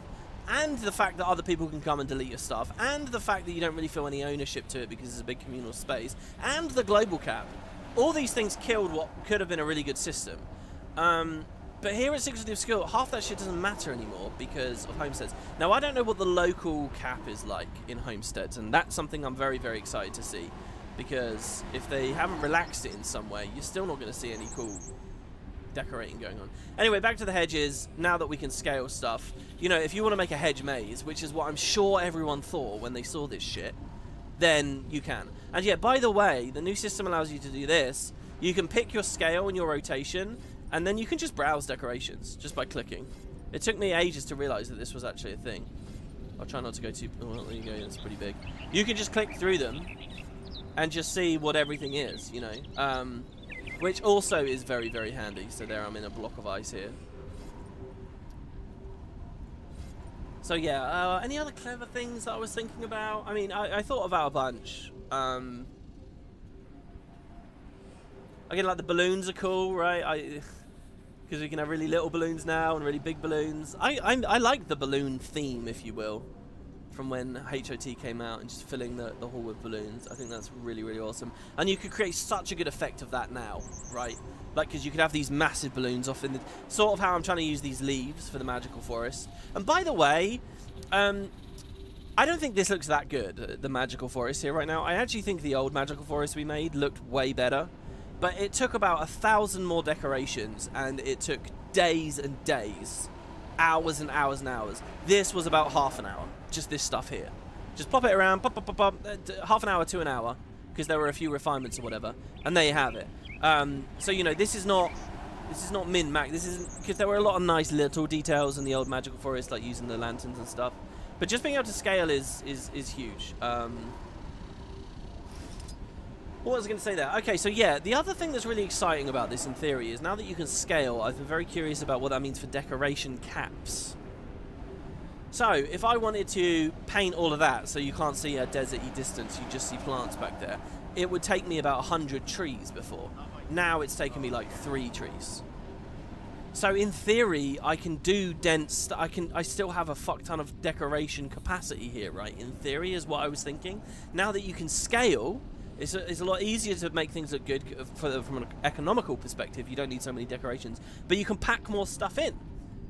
And the fact that other people can come and delete your stuff, and the fact that you don't really feel any ownership to it because it's a big communal space, and the global cap. All these things killed what could have been a really good system. But here at Secrets of the Obscure, half that shit doesn't matter anymore because of homesteads. Now, I don't know what the local cap is like in homesteads, and that's something I'm very, very excited to see. Because if they haven't relaxed it in some way, you're still not going to see any cool decorating going on. Anyway, back to the hedges. Now that we can scale stuff, you know, if you want to make a hedge maze, which is what I'm sure everyone thought when they saw this shit, then you can. And yeah, by the way, the new system allows you to do this. You can pick your scale and your rotation, and then you can just browse decorations just by clicking. It took me ages to realize that this was actually a thing. I'll try not to go too... Oh, there you go, it's pretty big. You can just click through them and just see what everything is, you know. Which also is very, very handy. So there, I'm in a block of ice here. So yeah, any other clever things that I was thinking about? I mean, I thought about a bunch. Again, like the balloons are cool, right? Because we can have really little balloons now and really big balloons. I like the balloon theme, if you will, from when HOT came out and just filling the hall with balloons. I think that's really, really awesome. And you could create such a good effect of that now, right? Like, because you could have these massive balloons off in the... Sort of how I'm trying to use these leaves for the magical forest. And by the way, I don't think this looks that good, the magical forest here right now. I actually think the old magical forest we made looked way better. But it took about 1,000 more decorations, and it took days and days. Hours and hours and hours. This was about half an hour. Just this stuff here. Just pop it around, pop, pop, pop, pop, half an hour to an hour, because there were a few refinements or whatever, and there you have it. So you know, this is not min-max. This is because there were a lot of nice little details in the old magical forest, like using the lanterns and stuff. But just being able to scale is huge. What was I going to say there? Okay, so yeah, the other thing that's really exciting about this in theory is now that you can scale, I've been very curious about what that means for decoration caps. So, if I wanted to paint all of that so you can't see a desert-y distance, you just see plants back there, it would take me about 100 trees before. Now it's taken me like 3 trees. So in theory, I can do dense... I still have a fuck ton of decoration capacity here, right? In theory is what I was thinking. Now that you can scale... It's a lot easier to make things look good from an economical perspective. You don't need so many decorations, but you can pack more stuff in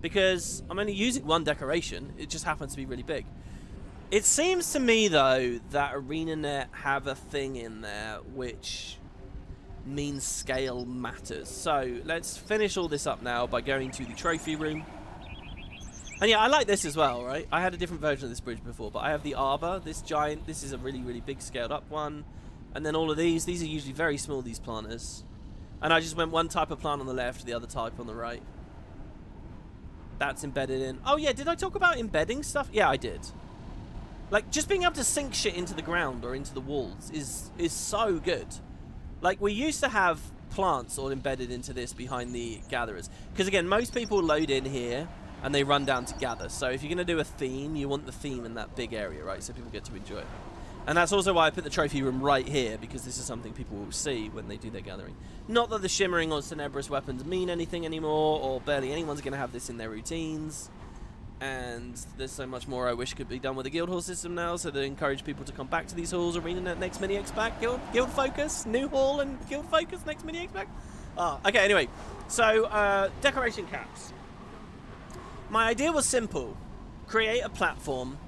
because I'm only using one decoration. It just happens to be really big. It seems to me though that ArenaNet have a thing in there which means scale matters. So let's finish all this up now by going to the trophy room. And yeah, I like this as well, right? I had a different version of this bridge before, but I have the arbor, this giant. This is a really, really big scaled up one. And then all of these are usually very small, these planters. And I just went one type of plant on the left, the other type on the right. That's embedded in. Oh yeah, did I talk about embedding stuff? Yeah, I did. Like, just being able to sink shit into the ground or into the walls is so good. Like, we used to have plants all embedded into this behind the gatherers. Because again, most people load in here and they run down to gather. So if you're going to do a theme, you want the theme in that big area, right? So people get to enjoy it. And that's also why I put the trophy room right here, because this is something people will see when they do their gathering. Not that the shimmering or tenebrous weapons mean anything anymore, or barely anyone's going to have this in their routines. And there's so much more I wish could be done with the guild hall system now, so they encourage people to come back to these halls. ArenaNet next mini-X back, guild focus, new hall and guild focus next mini-X back. Okay, anyway. So, decoration caps. My idea was simple. Create a platform,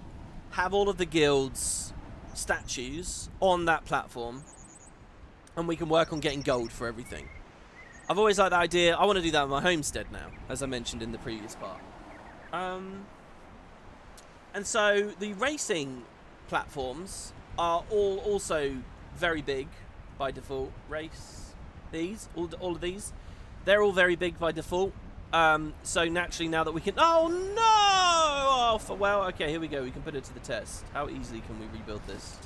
have all of the guilds' statues on that platform, and we can work on getting gold for everything. I've always liked that idea. I want to do that with my homestead now, as I mentioned in the previous part. And so the racing platforms are all also very big by default. All of these, they're all very big by default. So naturally, now that we can... Oh, no! Well, okay, here we go. We can put it to the test. How easily can we rebuild this?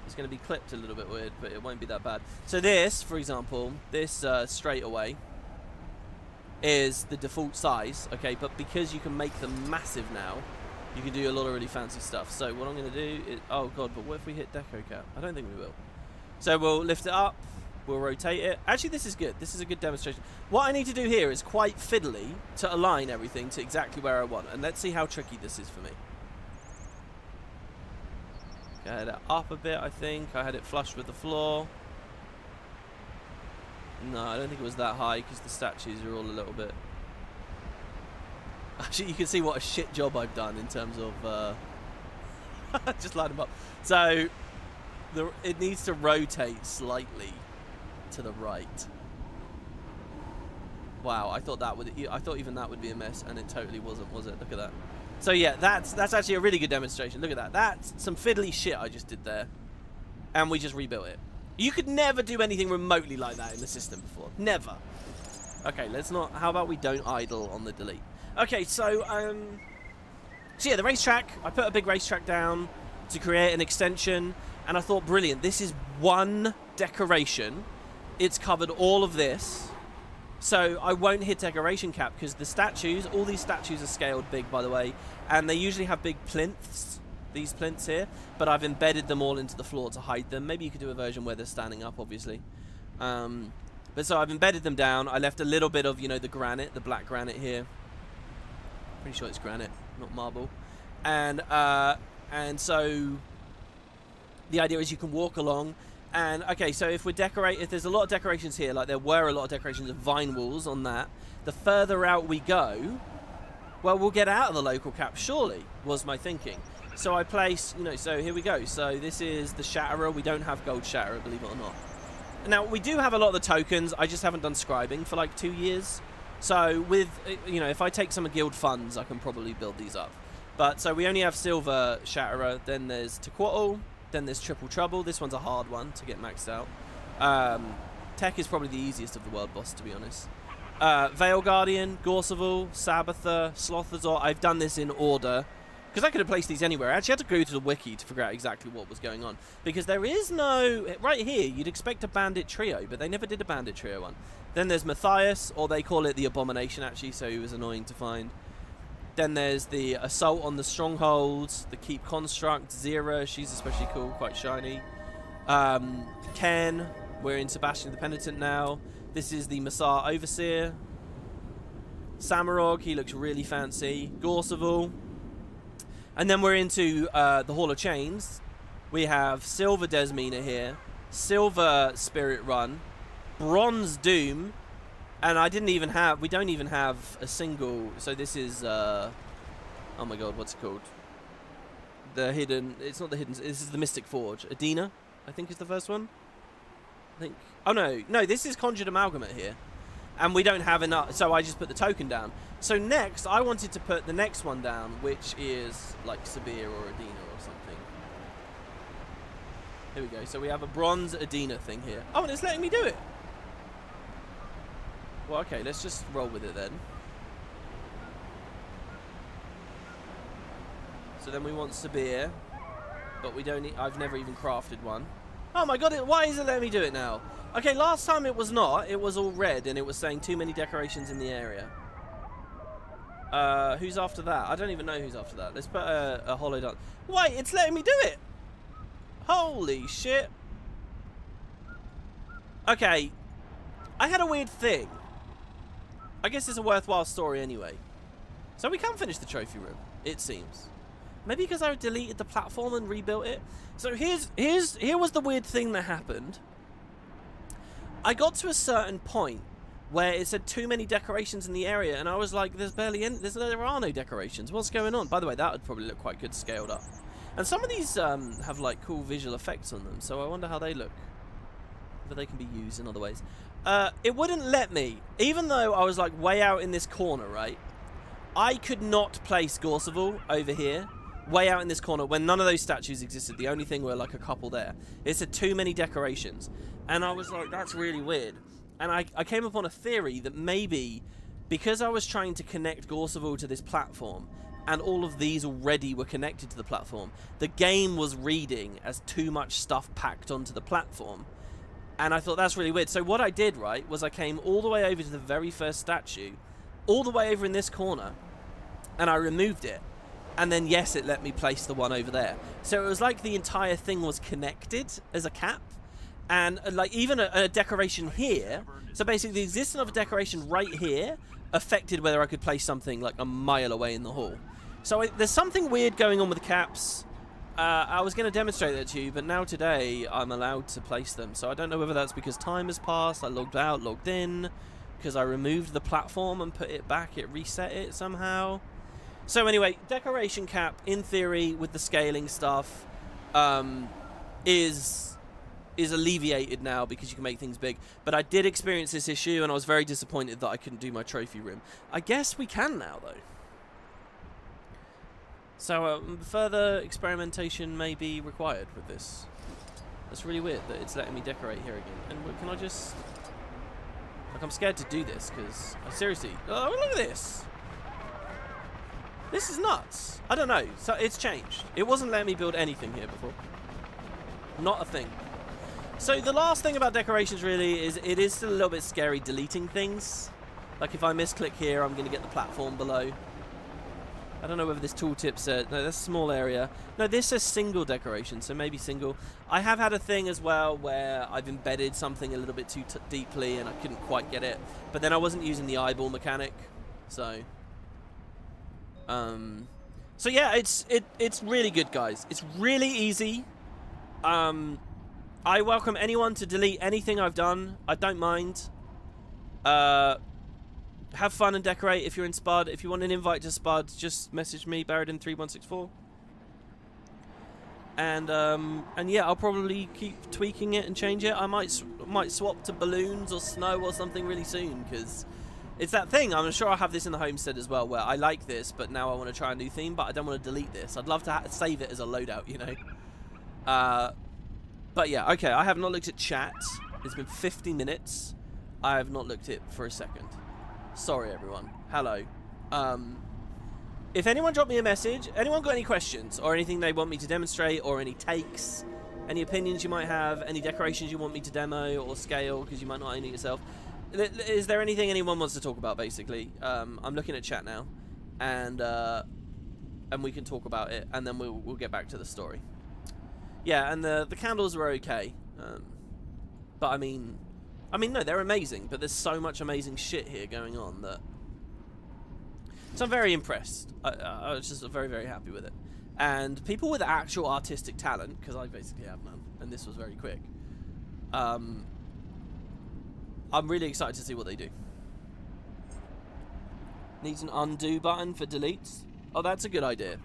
It's going to be clipped a little bit weird, but it won't be that bad. So this, for example, this straightaway is the default size, okay? But because you can make them massive now, you can do a lot of really fancy stuff. So what I'm going to do is... Oh, God, but what if we hit deco cap? I don't think we will. So we'll lift it up. We'll rotate it. Actually, this is good. This is a good demonstration. What I need to do here is quite fiddly to align everything to exactly where I want. And let's see how tricky this is for me. Okay, I had it up a bit, I think. I had it flush with the floor. No, I don't think it was that high because the statues are all a little bit... Actually, you can see what a shit job I've done in terms of... just line them up. So, it needs to rotate slightly to the right. Wow, I thought even that would be a mess, and it totally wasn't, was it? Look at that. So yeah, that's actually a really good demonstration. Look at that. That's some fiddly shit I just did there, and we just rebuilt it. You could never do anything remotely like that in the system before. Never. Okay, let's not. How about we don't idle on the delete? Okay, so yeah, the racetrack. I put a big racetrack down to create an extension, and I thought, brilliant. This is one decoration. It's covered all of this, so I won't hit decoration cap because the statues, all these statues are scaled big, by the way, and they usually have big plinths, these plinths here, but I've embedded them all into the floor to hide them. Maybe you could do a version where they're standing up, obviously. But so I've embedded them down. I left a little bit of, you know, the granite, the black granite here. Pretty sure it's granite, not marble. And so the idea is you can walk along. And okay, so if there's a lot of decorations here, like there were a lot of decorations of vine walls on that, the further out we go, well, we'll get out of the local cap, surely, was my thinking. So I place, you know, so here we go. So this is the Shatterer. We don't have gold Shatterer, believe it or not. Now, we do have a lot of the tokens. I just haven't done scribing for like 2 years. So with, you know, if I take some of guild funds, I can probably build these up. But so we only have silver Shatterer, then there's Tequatl. Then there's Triple Trouble. This one's a hard one to get maxed out. Tech is probably the easiest of the world boss, to be honest. Veil Guardian, Gorseval, Sabbather, Slothazor. I've done this in order because I could have placed these anywhere. I actually had to go to the wiki to figure out exactly what was going on because there is no... Right here, you'd expect a Bandit Trio, but they never did a Bandit Trio one. Then there's Matthias, or they call it the Abomination, actually, so he was annoying to find. Then there's the Assault on the Strongholds, the Keep Construct, Zera, she's especially cool, quite shiny. Ken, we're in Sebastian the Penitent now. This is the Massar Overseer. Samarog, he looks really fancy. Gorseval. And then we're into the Hall of Chains. We have Silver Desmina here, Silver Spirit Run, Bronze Doom, and we don't even have a single, so this is, oh my god, what's it called? It's not the hidden, this is the Mystic Forge. Adina, I think is the first one. I think, oh no, this is Conjured Amalgamate here. And we don't have enough, so I just put the token down. So next, I wanted to put the next one down, which is like Sabir or Adina or something. Here we go. So we have a bronze Adina thing here. Oh, and it's letting me do it. Well, okay, let's just roll with it then. So then we want Sabir, but we don't. I've never even crafted one. Oh my god! Why is it letting me do it now? Okay, last time it was not. It was all red, and it was saying too many decorations in the area. Who's after that? I don't even know who's after that. Let's put a hollow dance. Wait, it's letting me do it. Holy shit. Okay, I had a weird thing. I guess it's a worthwhile story anyway. So we can finish the trophy room, it seems. Maybe because I deleted the platform and rebuilt it. So here was the weird thing that happened. I got to a certain point where it said too many decorations in the area, and I was like, there's barely any, there are no decorations. What's going on? By the way, that would probably look quite good scaled up. And some of these have like cool visual effects on them, so I wonder how they look. Whether they can be used in other ways. It wouldn't let me, even though I was like way out in this corner, right? I could not place Gorseval over here, way out in this corner, when none of those statues existed. The only thing were like a couple there. It said too many decorations. And I was like, that's really weird. And I came upon a theory that maybe because I was trying to connect Gorseval to this platform, and all of these already were connected to the platform, the game was reading as too much stuff packed onto the platform. And I thought that's really weird. So what I did, right, was I came all the way over to the very first statue, all the way over in this corner, and I removed it. And then, yes, it let me place the one over there. So it was like the entire thing was connected as a cap. And like even a decoration here. So basically the existence of a decoration right here affected whether I could place something like a mile away in the hall. So there's something weird going on with the caps. I was going to demonstrate that to you, but now today I'm allowed to place them. So I don't know whether that's because time has passed, I logged out, logged in, because I removed the platform and put it back, it reset it somehow. So anyway, decoration cap, in theory, with the scaling stuff, is alleviated now because you can make things big. But I did experience this issue, and I was very disappointed that I couldn't do my trophy room. I guess we can now, though. So further experimentation may be required with this. That's really weird that it's letting me decorate here again. And can I just... Like, I'm scared to do this, because... seriously. Oh, look at this! This is nuts. I don't know. So it's changed. It wasn't letting me build anything here before. Not a thing. So the last thing about decorations really is it is still a little bit scary deleting things. Like if I misclick here, I'm going to get the platform below. I don't know whether this tooltip said... No, that's a small area. No, this says single decoration, so maybe single. I have had a thing as well where I've embedded something a little bit too deeply and I couldn't quite get it. But then I wasn't using the eyeball mechanic, so... So yeah, it's really good, guys. It's really easy. I welcome anyone to delete anything I've done. I don't mind. Have fun and decorate if you're in Spud. If you want an invite to Spud, just message me, Barradin3164. And yeah, I'll probably keep tweaking it and change it. I might swap to balloons or snow or something really soon, because it's that thing. I'm sure I'll have this in the homestead as well, where I like this, but now I want to try a new theme, but I don't want to delete this. I'd love to save it as a loadout, you know. But yeah, okay, I have not looked at chat. It's been 50 minutes. I have not looked at it for a second. Sorry, everyone. Hello. If anyone dropped me a message, anyone got any questions or anything they want me to demonstrate, or any takes, any opinions you might have, any decorations you want me to demo or scale because you might not own it yourself, is there anything anyone wants to talk about, basically? I'm looking at chat now, and we can talk about it, and then we'll get back to the story. Yeah, and the candles are okay, but I mean, no, they're amazing, but there's so much amazing shit here going on that... So I'm very impressed. I was just very, very happy with it. And people with actual artistic talent, because I basically have none, and this was very quick, I'm really excited to see what they do. Needs an undo button for deletes. Oh, that's a good idea.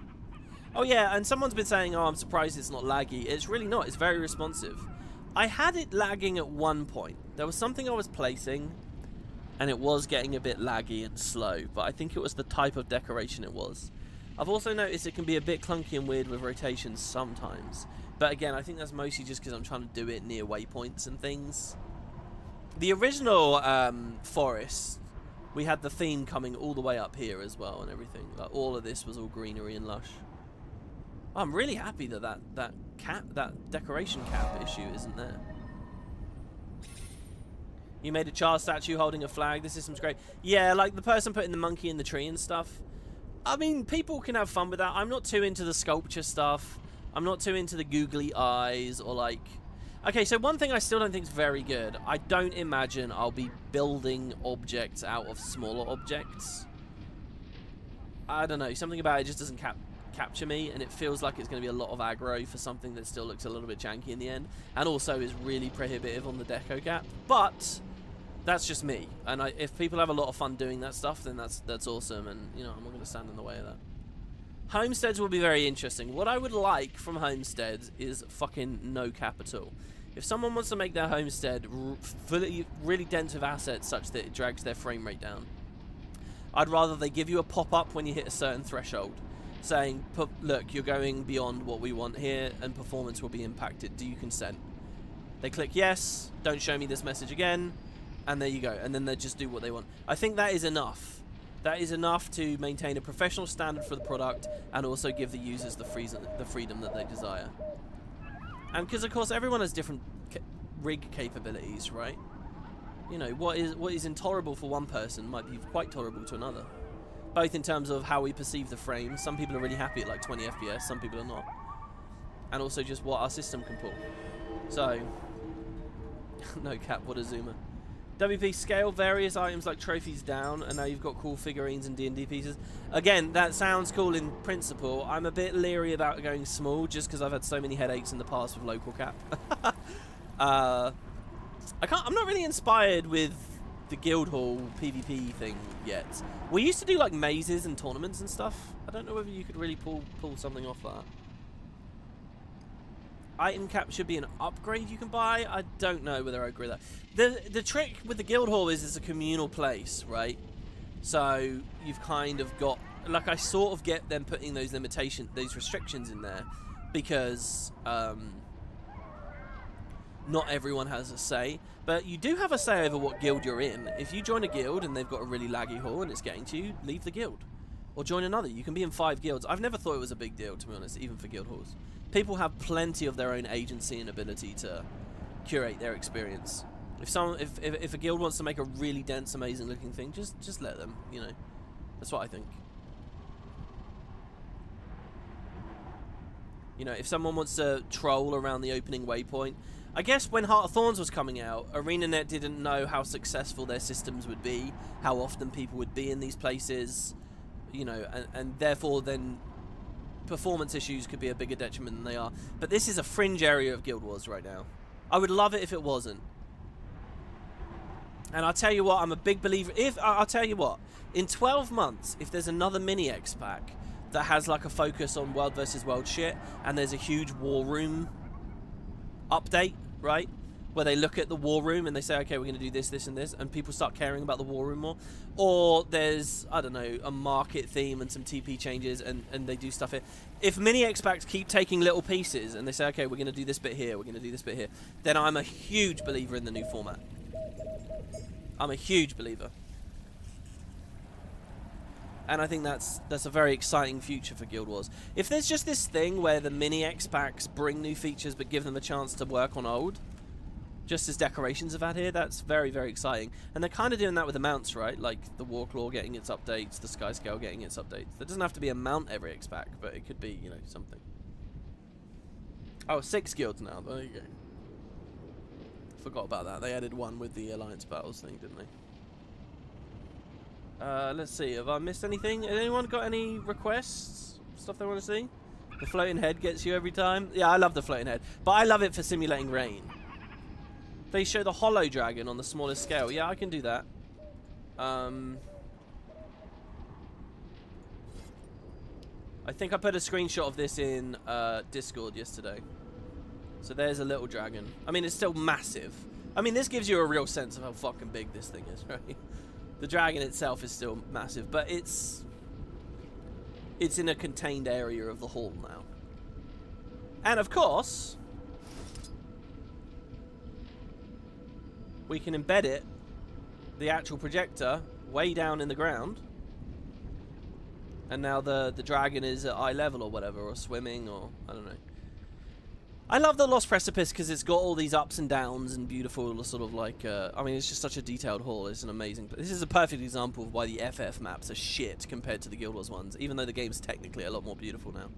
Oh yeah, and someone's been saying, oh, I'm surprised it's not laggy. It's really not. It's very responsive. I had it lagging at one point. There was something I was placing, and it was getting a bit laggy and slow, but I think it was the type of decoration it was. I've also noticed it can be a bit clunky and weird with rotations sometimes. But again, I think that's mostly just because I'm trying to do it near waypoints and things. The original forest, we had the theme coming all the way up here as well and everything. Like, all of this was all greenery and lush. I'm really happy that that decoration cap issue isn't there. You made a child statue holding a flag. The system's great. Yeah, like the person putting the monkey in the tree and stuff. I mean, people can have fun with that. I'm not too into the sculpture stuff. I'm not too into the googly eyes or like... Okay, so one thing I still don't think is very good. I don't imagine I'll be building objects out of smaller objects. I don't know. Something about it just doesn't capture me, and it feels like it's going to be a lot of aggro for something that still looks a little bit janky in the end, and also is really prohibitive on the deco gap. But that's just me, and if people have a lot of fun doing that stuff, then that's awesome, and you know, I'm not going to stand in the way of that. Homesteads will be very interesting. What I would like from homesteads is fucking no cap at all. If someone wants to make their homestead really dense with assets such that it drags their frame rate down, I'd rather they give you a pop-up when you hit a certain threshold saying, look, you're going beyond what we want here and performance will be impacted. Do you consent? They click yes, don't show me this message again, and there you go. And then they just do what they want. I think that is enough. That is enough to maintain a professional standard for the product and also give the users the freedom that they desire. And because, of course, everyone has different rig capabilities, right? You know, what is intolerable for one person might be quite tolerable to another. Both in terms of how we perceive the frame. Some people are really happy at like 20 FPS, some people are not. And also just what our system can pull. So, no cap, what a zoomer. WP, scale various items like trophies down, and now you've got cool figurines and D&D pieces. Again, that sounds cool in principle. I'm a bit leery about going small, just because I've had so many headaches in the past with local cap. I'm not really inspired with the Guildhall PvP thing yet. We used to do like mazes and tournaments and stuff. I don't know whether you could really pull something off that. Item cap should be an upgrade you can buy. I don't know whether I agree with that. The trick with the Guildhall is it's a communal place, right? So you've kind of got, like, I sort of get them putting those restrictions in there because not everyone has a say, but you do have a say over what guild you're in. If you join a guild and they've got a really laggy hall and it's getting to you, leave the guild or join another. You can be in 5 guilds. I've never thought it was a big deal, to be honest, even for guild halls. People have plenty of their own agency and ability to curate their experience. If a guild wants to make a really dense, amazing looking thing, just let them, you know. That's what I think. You know, if someone wants to troll around the opening waypoint, I guess when Heart of Thorns was coming out, ArenaNet didn't know how successful their systems would be, how often people would be in these places, you know, and therefore then performance issues could be a bigger detriment than they are. But this is a fringe area of Guild Wars right now. I would love it if it wasn't. And I'll tell you what, I'm a big believer. I'll tell you what, in 12 months, if there's another mini X pack that has like a focus on world versus world shit, and there's a huge war room update, right? Where they look at the war room and they say, okay, we're going to do this, this, and this, and people start caring about the war room more. Or there's, I don't know, a market theme and some TP changes, and they do stuff here. If mini X-Packs keep taking little pieces and they say, okay, we're going to do this bit here, we're going to do this bit here, then I'm a huge believer in the new format. I'm a huge believer. And I think that's a very exciting future for Guild Wars. If there's just this thing where the mini X-Packs bring new features but give them a chance to work on old, just as decorations have had here, that's very, very exciting. And they're kind of doing that with the mounts, right? Like the Warclaw getting its updates, the Skyscale getting its updates. There doesn't have to be a mount every X-Pack, but it could be, you know, something. Oh, 6 guilds now. There you go. Forgot about that. They added one with the Alliance Battles thing, didn't they? Let's see, have I missed anything? Has anyone got any requests? Stuff they want to see? The floating head gets you every time. Yeah, I love the floating head. But I love it for simulating rain. They show the hollow dragon on the smallest scale. Yeah, I can do that. I think I put a screenshot of this in Discord yesterday. So there's a little dragon. I mean, it's still massive. I mean, this gives you a real sense of how fucking big this thing is, right? The dragon itself is still massive, but it's in a contained area of the hall now. And of course, we can embed it, the actual projector, way down in the ground. And now the dragon is at eye level or whatever, or swimming, or I don't know. I love the Lost Precipice because it's got all these ups and downs and beautiful sort of like, I mean, it's just such a detailed hall. It's an amazing... This is a perfect example of why the FF maps are shit compared to the Guild Wars ones, even though the game's technically a lot more beautiful now.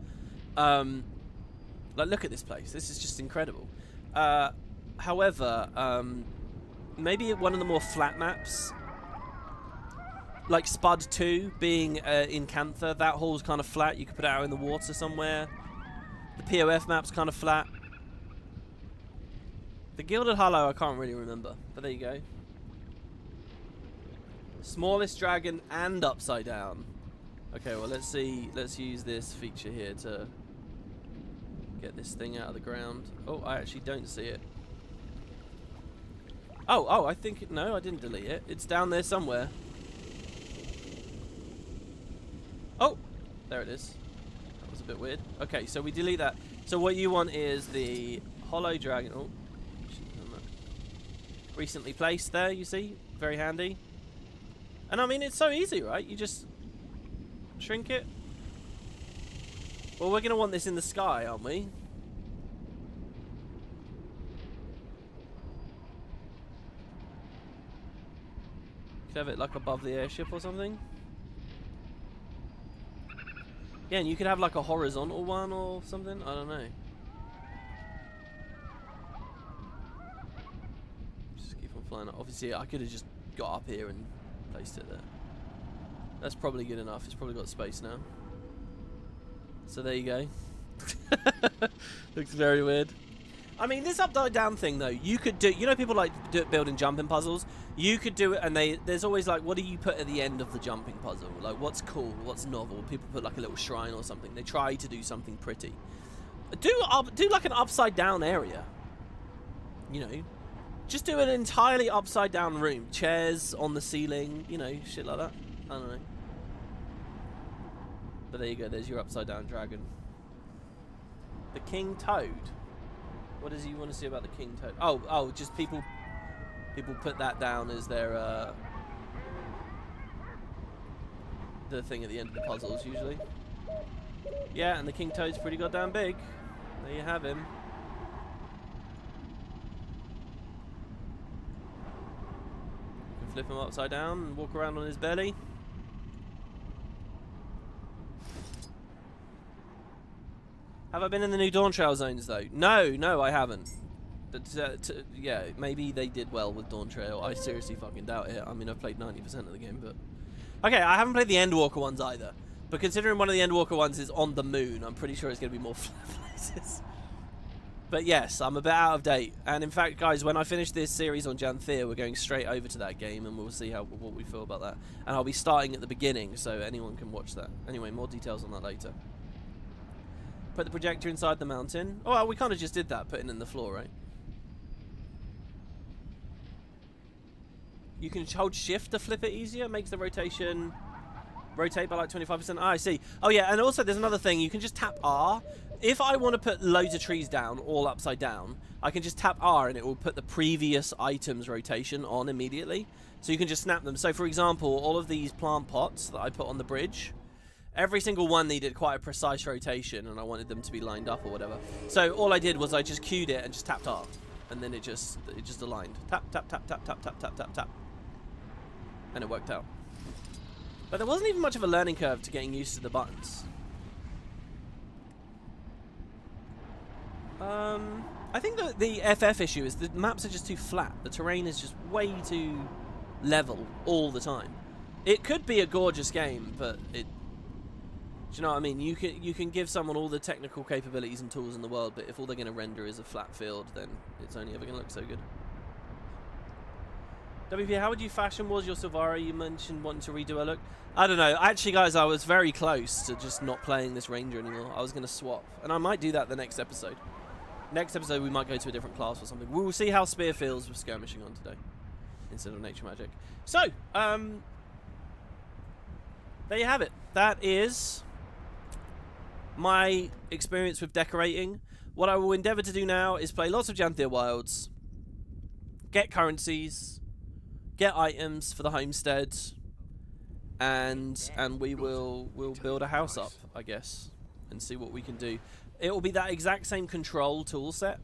Like, look at this place. This is just incredible. However, maybe one of the more flat maps, like Spud 2 being in Janthir, that hall's kind of flat. You could put it out in the water somewhere. The POF map's kind of flat. The Gilded Hollow I can't really remember, but there you go. Smallest dragon and upside down. Okay, well let's see. Let's use this feature here to get this thing out of the ground. Oh, I actually don't see it. Oh, I think no, I didn't delete it. It's down there somewhere. Oh, there it is. That was a bit weird. Okay, so we delete that. So what you want is the hollow dragon. Oh, recently placed there, you see? Very handy. And I mean, it's so easy, right? You just shrink it. Well, we're going to want this in the sky, aren't we? Could have it like above the airship or something. Yeah, and you could have like a horizontal one or something. I don't know. Just keep on flying up. Obviously, I could have just got up here and placed it there. That's probably good enough. It's probably got space now. So there you go. Looks very weird. I mean, this upside down thing though, you could do. You know, people like building jumping puzzles. You could do it, and there's always like, what do you put at the end of the jumping puzzle? Like, what's cool? What's novel? People put like a little shrine or something. They try to do something pretty. Do like an upside down area. You know, just do an entirely upside down room. Chairs on the ceiling. You know, shit like that. I don't know. But there you go. There's your upside down dragon. The King Toad. What does you want to see about the King Toad? Oh, just people put that down as their the thing at the end of the puzzles usually. Yeah, and the King Toad's pretty goddamn big. There you have him. You can flip him upside down and walk around on his belly. Have I been in the new Dawn Trail zones though? No, I haven't. Yeah, maybe they did well with Dawn Trail. I seriously fucking doubt it. I mean, I've played 90% of the game, but... Okay, I haven't played the Endwalker ones either. But considering one of the Endwalker ones is on the moon, I'm pretty sure it's going to be more flat places. But yes, I'm a bit out of date. And in fact, guys, when I finish this series on Janthir, we're going straight over to that game, and we'll see what we feel about that. And I'll be starting at the beginning, so anyone can watch that. Anyway, more details on that later. Put the projector inside the mountain. Oh, well, we kind of just did that, putting it in the floor, right? You can hold shift to flip it easier. Makes the rotation rotate by like 25%. Ah, I see. Oh, yeah, and also there's another thing. You can just tap R. If I want to put loads of trees down, all upside down, I can just tap R and it will put the previous item's rotation on immediately. So you can just snap them. So, for example, all of these plant pots that I put on the bridge... Every single one needed quite a precise rotation, and I wanted them to be lined up or whatever. So all I did was I just queued it and just tapped R, and then it just aligned. Tap, tap, tap, tap, tap, tap, tap, tap, tap, and it worked out. But there wasn't even much of a learning curve to getting used to the buttons. I think that the FF issue is the maps are just too flat. The terrain is just way too level all the time. It could be a gorgeous game, but it... Do you know what I mean? You can give someone all the technical capabilities and tools in the world, but if all they're going to render is a flat field, then it's only ever going to look so good. WP, how would you fashion was your Silvara? You mentioned wanting to redo a look. I don't know. Actually, guys, I was very close to just not playing this Ranger anymore. I was going to swap. And I might do that the next episode. Next episode, we might go to a different class or something. We will see how Spear feels with skirmishing on today instead of Nature Magic. So, there you have it. That is my experience with decorating. What I will endeavour to do now is play lots of Janthir Wilds, get currencies, get items for the homestead, and we'll build a house up, I guess, and see what we can do. It will be that exact same control tool set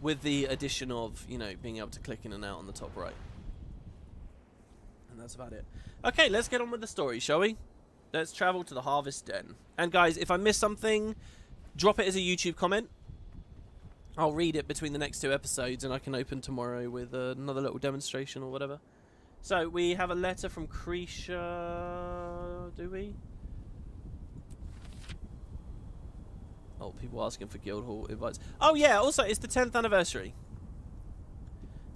with the addition of, you know, being able to click in and out on the top right. And that's about it. Okay, let's get on with the story, shall we? Let's travel to the Harvest Den. And guys, if I miss something, drop it as a YouTube comment. I'll read it between the next 2 episodes, and I can open tomorrow with another little demonstration or whatever. So, we have a letter from Krisha, do we? Oh, people asking for Guildhall invites. Oh yeah, also, it's the 10th anniversary.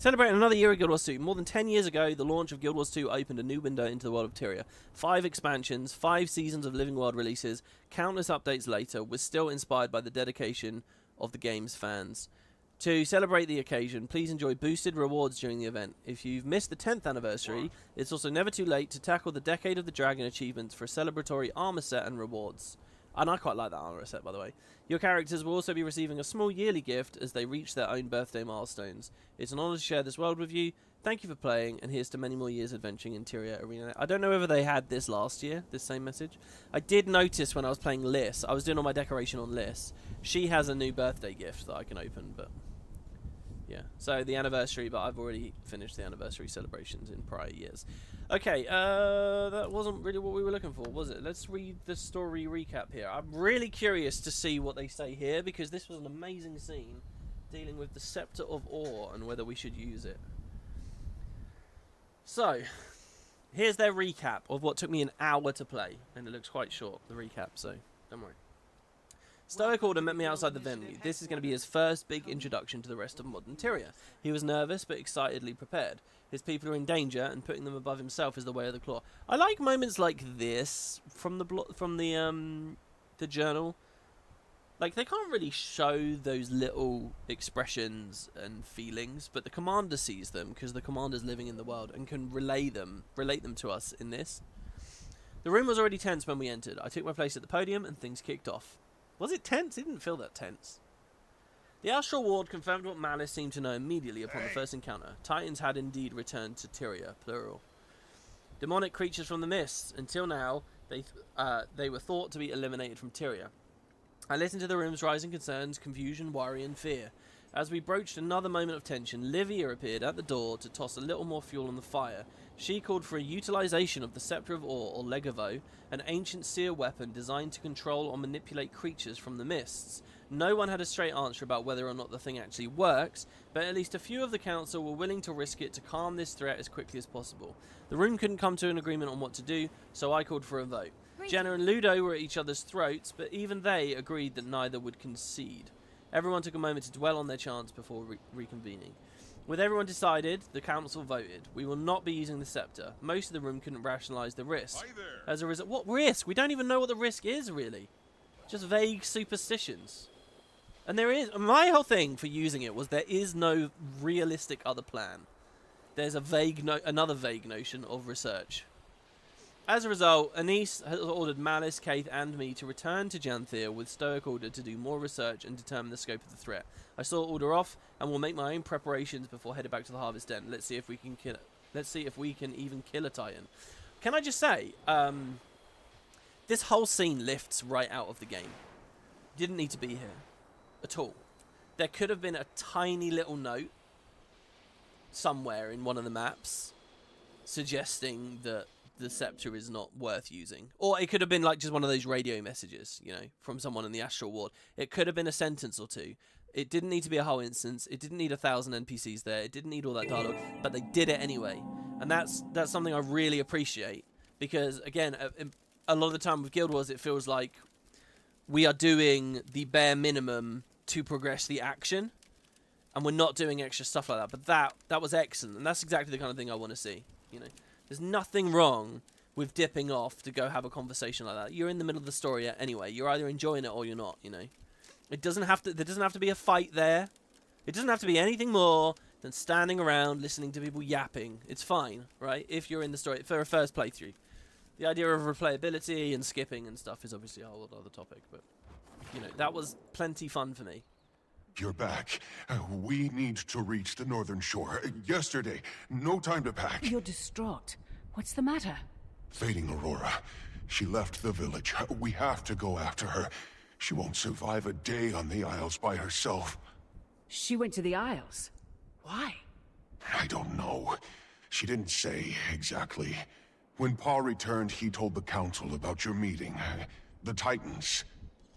Celebrating another year of Guild Wars 2. More than 10 years ago, the launch of Guild Wars 2 opened a new window into the world of Tyria. 5 expansions, 5 seasons of Living World releases, countless updates later, we're still inspired by the dedication of the game's fans. To celebrate the occasion, please enjoy boosted rewards during the event. If you've missed the 10th anniversary, it's also never too late to tackle the Decade of the Dragon achievements for a celebratory armor set and rewards. And I quite like that armor set, by the way. Your characters will also be receiving a small yearly gift as they reach their own birthday milestones. It's an honor to share this world with you. Thank you for playing, and here's to many more years adventuring in Tyria Arena. I don't know whether they had this last year, this same message. I did notice when I was playing Liz, I was doing all my decoration on Liz. She has a new birthday gift that I can open, but... yeah, so the anniversary, but I've already finished the anniversary celebrations in prior years. Okay, that wasn't really what we were looking for, was it? Let's read the story recap here. I'm really curious to see what they say here, because this was an amazing scene dealing with the Scepter of Ore and whether we should use it. So, here's their recap of what took me an hour to play, and it looks quite short, the recap, so don't worry. Stoic Order met me outside the venue. This is going to be his first big introduction to the rest of modern Tyria. He was nervous but excitedly prepared. His people are in danger, and putting them above himself is the way of the claw. I like moments like this from the journal. Like, they can't really show those little expressions and feelings, but the commander sees them because the commander's living in the world and can relate them to us in this. The room was already tense when we entered. I took my place at the podium and things kicked off. Was it tense? It didn't feel that tense. The Astral Ward confirmed what Malice seemed to know immediately upon the first encounter. Titans had indeed returned to Tyria, plural. Demonic creatures from the mists. Until now, they were thought to be eliminated from Tyria. I listened to the room's rising concerns, confusion, worry, and fear. As we broached another moment of tension, Livia appeared at the door to toss a little more fuel on the fire. She called for a utilization of the Scepter of Ore, or Legavo, an ancient seer weapon designed to control or manipulate creatures from the mists. No one had a straight answer about whether or not the thing actually works, but at least a few of the council were willing to risk it to calm this threat as quickly as possible. The room couldn't come to an agreement on what to do, so I called for a vote. Jenna and Ludo were at each other's throats, but even they agreed that neither would concede. Everyone took a moment to dwell on their chance before reconvening. With everyone decided, the council voted. We will not be using the scepter. Most of the room couldn't rationalise the risk. As a result, what risk? We don't even know what the risk is, really. Just vague superstitions. And there is, my whole thing for using it was there is no realistic other plan. There's a another vague notion of research. As a result, Anise has ordered Malice, Kaith, and me to return to Janthir with Stoic Order to do more research and determine the scope of the threat. I saw Order off and will make my own preparations before heading back to the Harvest Den. Let's see if we can kill it. Let's see if we can even kill a Titan. Can I just say, this whole scene lifts right out of the game. Didn't need to be here at all. There could have been a tiny little note somewhere in one of the maps suggesting that the scepter is not worth using. Or it could have been like just one of those radio messages, you know, from someone in the Astral Ward. It could have been a sentence or two. It didn't need to be a whole instance. It didn't need 1,000 NPCs there. It didn't need all that dialogue, but they did it anyway. And that's something I really appreciate, Because, again, a lot of the time with Guild Wars, it feels like we are doing the bare minimum to progress the action, and we're not doing extra stuff like that. But that was excellent, and that's exactly the kind of thing I want to see. You know, there's nothing wrong with dipping off to go have a conversation like that. You're in the middle of the story anyway. You're either enjoying it or you're not. You know, it doesn't have to. There doesn't have to be a fight there. It doesn't have to be anything more than standing around listening to people yapping. It's fine, right? If you're in the story for a first playthrough. The idea of replayability and skipping and stuff is obviously a whole other topic, but, you know, that was plenty fun for me. You're back. We need to reach the northern shore. Yesterday. No time to pack. You're distraught. What's the matter? Fading Aurora. She left the village. We have to go after her. She won't survive a day on the Isles by herself. She went to the Isles. Why? I don't know. She didn't say exactly. When Pa returned, he told the council about your meeting. The Titans.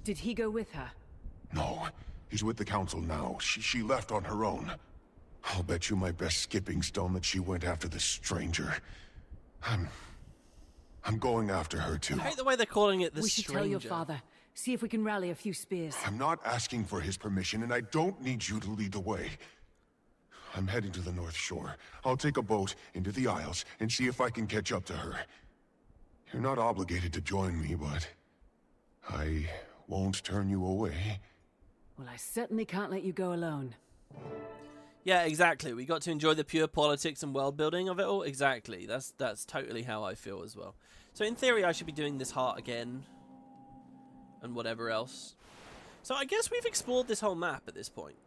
Did he go with her? No. He's with the council now. She left on her own. I'll bet you my best skipping stone that she went after this stranger. I'm going after her too. I hate the way they're calling it the stranger. We should tell your father. See if we can rally a few spears. I'm not asking for his permission, and I don't need you to lead the way. I'm heading to the North Shore. I'll take a boat into the Isles and see if I can catch up to her. You're not obligated to join me, but I won't turn you away. Well, I certainly can't let you go alone. Yeah, exactly. We got to enjoy the pure politics and world building of it all. Exactly. That's totally how I feel as well. So in theory, I should be doing this heart again and whatever else. So I guess we've explored this whole map at this point.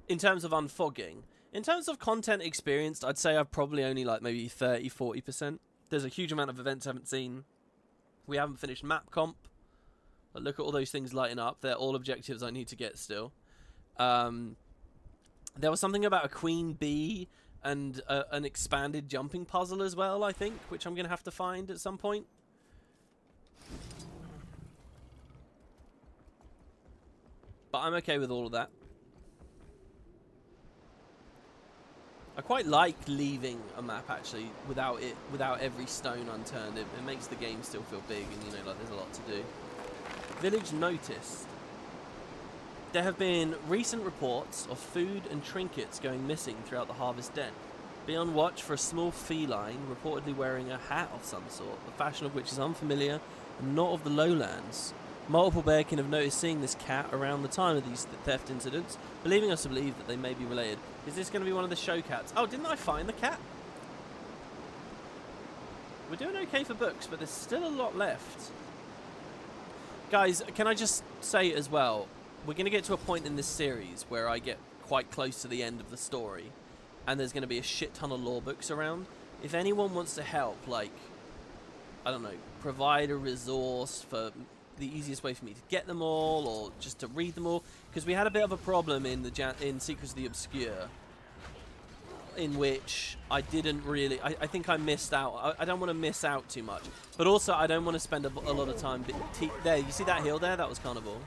In terms of unfogging. In terms of content experienced, I'd say I've probably only like maybe 30-40%. There's a huge amount of events I haven't seen. We haven't finished map comp. But look at all those things lighting up. They're all objectives I need to get still. There was something about a queen bee and an expanded jumping puzzle as well, I think, which I'm going to have to find at some point. But I'm okay with all of that. I quite like leaving a map actually without every stone unturned. It makes the game still feel big, and you know, like there's a lot to do. Village noticed. There have been recent reports of food and trinkets going missing throughout the Harvest Den. Be on watch for a small feline reportedly wearing a hat of some sort, the fashion of which is unfamiliar and not of the Lowlands. Multiple bearkin have noticed seeing this cat around the time of these theft incidents, believing us to believe that they may be related. Is this going to be one of the show cats? Oh, didn't I find the cat? We're doing okay for books, but there's still a lot left. Guys, can I just say as well, we're going to get to a point in this series where I get quite close to the end of the story, and there's going to be a shit ton of lore books around. If anyone wants to help, like, I don't know, provide a resource for the easiest way for me to get them all, or just to read them all, because we had a bit of a problem in Secrets of the Obscure, in which I didn't really, I think I missed out. I don't want to miss out too much, but also I don't want to spend a lot of time there. You see that hill there? That was Carnival.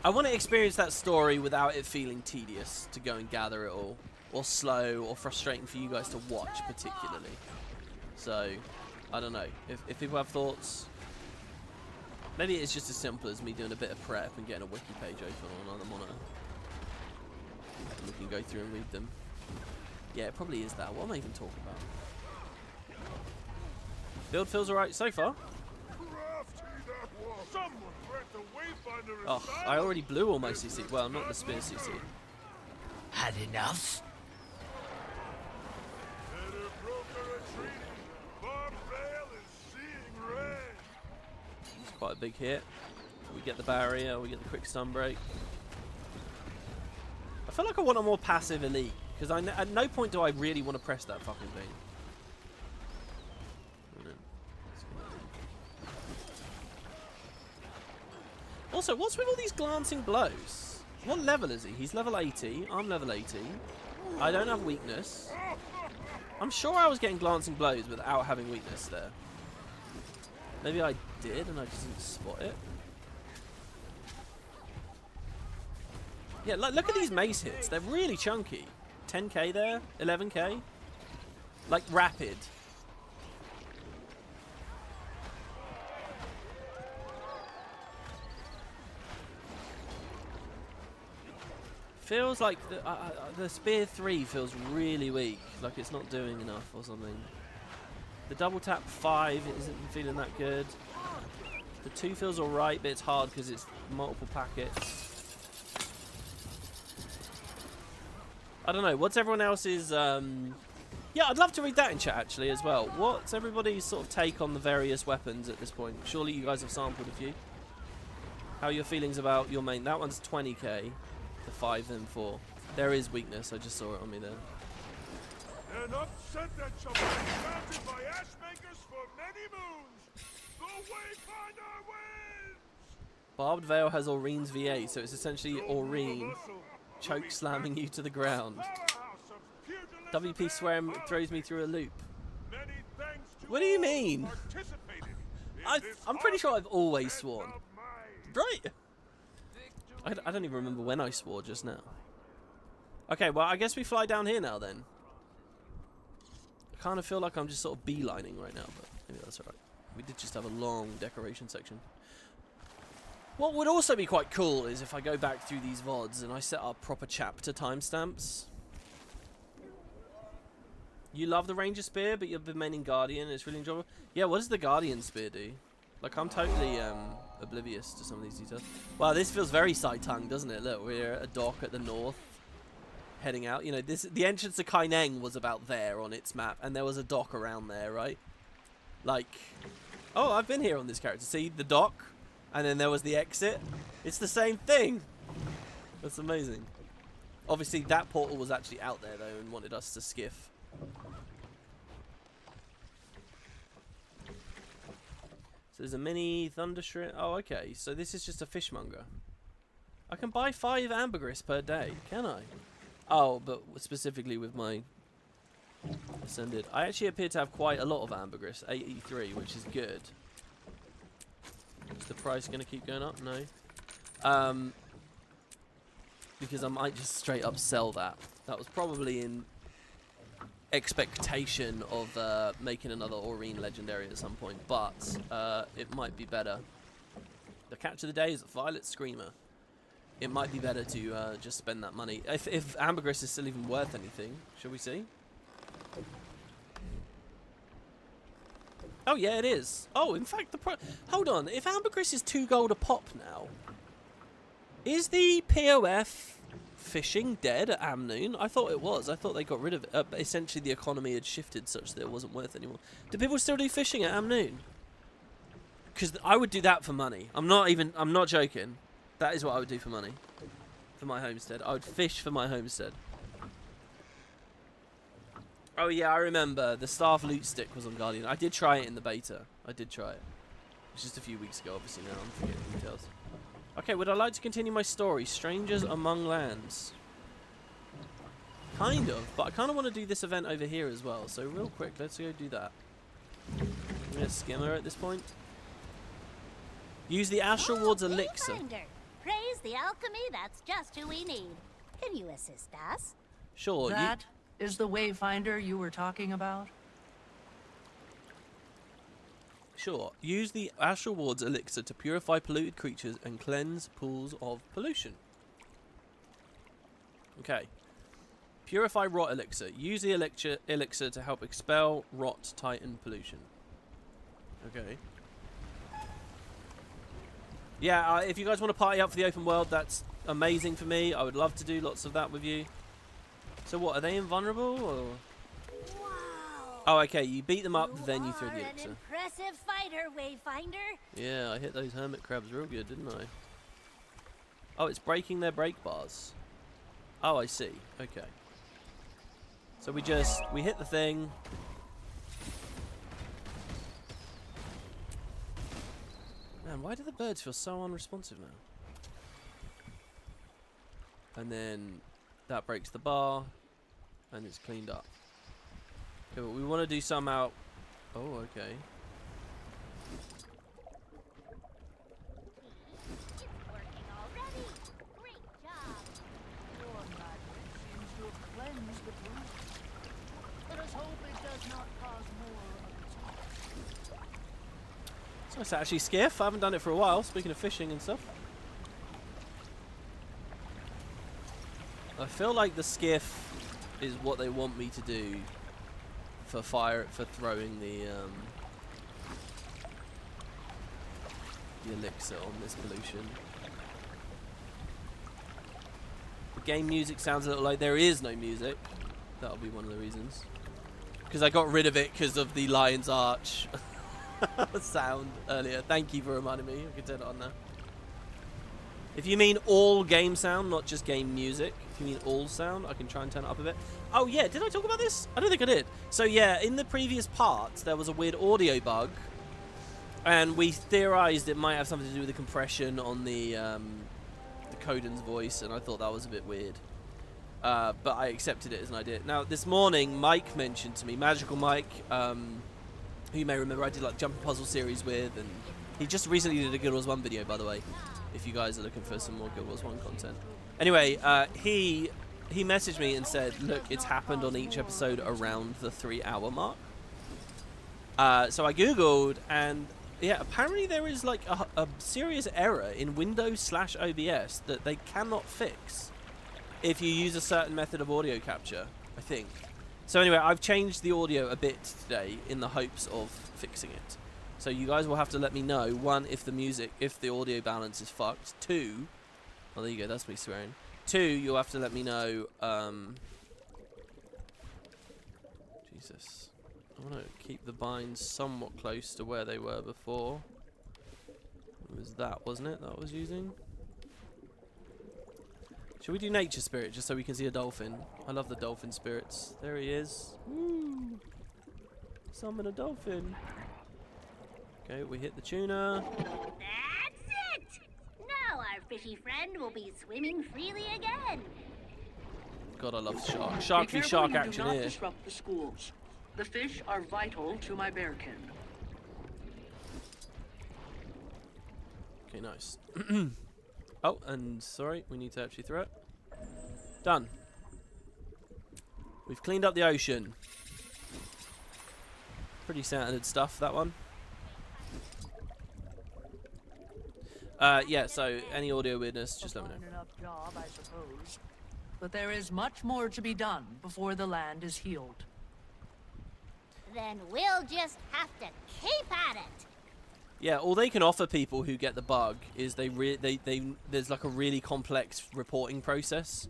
I want to experience that story without it feeling tedious to go and gather it all, or slow, or frustrating for you guys to watch particularly. So I don't know. If people have thoughts, maybe it's just as simple as me doing a bit of prep and getting a wiki page open on another monitor. And we can go through and read them. Yeah, it probably is that. What am I even talking about? Build feels alright so far. Oh, I already blew all my CC. Well, not the spear CC. Had enough? It's quite a big hit. We get the barrier, we get the quick stun break. I feel like I want a more passive elite, because at no point do I really want to press that fucking thing. Also, what's with all these glancing blows? What level is he? He's level 80. I'm level 80. I don't have weakness. I'm sure I was getting glancing blows without having weakness there. Maybe I did and I just didn't spot it. Yeah, look at these mace hits. They're really chunky. 10k there, 11k. Like rapid. Feels like the spear 3 feels really weak, like it's not doing enough or something. The double tap 5 isn't feeling that good. The 2 feels alright, but it's hard because it's multiple packets. I don't know, what's everyone else's... Yeah, I'd love to read that in chat actually as well. What's everybody's sort of take on the various weapons at this point? Surely you guys have sampled a few. How are your feelings about your main? That one's 20k. The 5 and 4. There is weakness, I just saw it on me there. An upset that shall be surmounted by ashmakers for many moons. The Wayfinder wins! Barbed Veil has Aureen's VA, so it's essentially Aureen choke slamming you to the ground. WP Swearing throws me through a loop. What do you mean? I'm pretty sure I've always sworn. Right? I don't even remember when I swore just now. Okay, well, I guess we fly down here now then. I kind of feel like I'm just sort of beelining right now, but maybe that's alright. We did just have a long decoration section. What would also be quite cool is if I go back through these VODs and I set up proper chapter timestamps. You love the Ranger Spear, but you're the main Guardian. It's really enjoyable. Yeah, what does the Guardian Spear do? Like, I'm totally oblivious to some of these details. Wow, this feels very side-tongue, doesn't it? Look, we're at a dock at the north, heading out. You know, the entrance to Kaineng was about there on its map, and there was a dock around there, right? Like, oh, I've been here on this character. See, the dock, and then there was the exit. It's the same thing. That's amazing. Obviously, that portal was actually out there, though, and wanted us to skiff. So there's a mini thunder shrimp. Oh, okay. So this is just a fishmonger. I can buy 5 ambergris per day, can I? Oh, but specifically with my ascended. I actually appear to have quite a lot of ambergris, 83, which is good. Is the price going to keep going up? No. Because I might just straight up sell that. That was probably in expectation of making another Aureen legendary at some point, but it might be better. The catch of the day is a Violet Screamer. It might be better to just spend that money. If ambergris is still even worth anything, shall we see? Oh yeah, it is. Oh, in fact, hold on. If ambergris is 2 gold a pop now, is the POF fishing dead at Amnoon? I thought it was. I thought they got rid of it. Essentially, the economy had shifted such that it wasn't worth anymore. Do people still do fishing at Amnoon? Because I would do that for money. I'm not joking. That is what I would do for money. For my homestead. I would fish for my homestead. Oh yeah, I remember. The staff loot stick was on Guardian. I did try it in the beta. I did try it. It's just a few weeks ago, obviously, now. I'm forgetting details. Okay, would I like to continue my story? Strangers Among Lands. Kind of, but I kind of want to do this event over here as well. So real quick, let's go do that. I'm going to skimmer at this point. Use the Astral Ward's elixir. Praise the alchemy, that's just who we need. Can you assist us? Sure. That is the Wayfinder you were talking about? Sure. Use the Astral Ward's elixir to purify polluted creatures and cleanse pools of pollution. Okay. Purify rot elixir. Use the elixir to help expel rot titan pollution. Okay. Yeah, if you guys want to party up for the open world, that's amazing for me. I would love to do lots of that with you. So what, are they invulnerable or? Oh, okay. You beat them up, then you throw the elixir. An impressive fighter, Wayfinder. Yeah, I hit those hermit crabs real good, didn't I? Oh, it's breaking their break bars. Oh, I see. Okay. So we hit the thing. Man, why do the birds feel so unresponsive now? And then that breaks the bar, and it's cleaned up. Okay, but we want to do some out. Oh, okay. It's working already. Great job. Your magic seems to have cleansed the pool. Let us hope it does not cause more of its harm. It's nice to actually skiff. I haven't done it for a while, speaking of fishing and stuff. I feel like the skiff is what they want me to do for throwing the elixir on this pollution. The game music sounds a little like there is no music. That'll be one of the reasons. Because I got rid of it because of the Lion's Arch sound earlier. Thank you for reminding me. I can turn it on now. If you mean all game sound, not just game music, if you mean all sound, I can try and turn it up a bit. Oh yeah, did I talk about this? I don't think I did. So yeah, in the previous part, there was a weird audio bug. And we theorized it might have something to do with the compression on the Coden's voice, and I thought that was a bit weird. But I accepted it as an idea. Now, this morning, Mike mentioned to me, Magical Mike, who you may remember I did like Jump Puzzle series with, and he just recently did a Guild Wars 1 video, by the way, if you guys are looking for some more Guild Wars 1 content. Anyway, he messaged me and said, look, it's happened on each episode around the 3-hour mark. So I Googled, and yeah, apparently there is like a serious error in Windows/OBS that they cannot fix if you use a certain method of audio capture, I think. So anyway, I've changed the audio a bit today in the hopes of fixing it. So you guys will have to let me know, one, if the audio balance is fucked. Two, oh, there you go, that's me swearing. Two, you'll have to let me know, Jesus. I want to keep the binds somewhat close to where they were before. It was that, wasn't it, that I was using? Should we do Nature Spirit just so we can see a dolphin? I love the dolphin spirits. There he is. Woo! Summon a dolphin. Okay, we hit the tuna. That's it! Now our fishy friend will be swimming freely again. God, I love shark. Shark v shark action do not here. Disrupt the schools. The fish are vital to my bearkin. Okay, nice. Oh, and sorry, we need to actually throw it. Done. We've cleaned up the ocean. Pretty standard stuff, that one. Yeah, so any audio weirdness, just let me know. Enough job, I suppose. But there is much more to be done before the land is healed. Then we'll just have to keep at it. Yeah, all they can offer people who get the bug is there's like a really complex reporting process,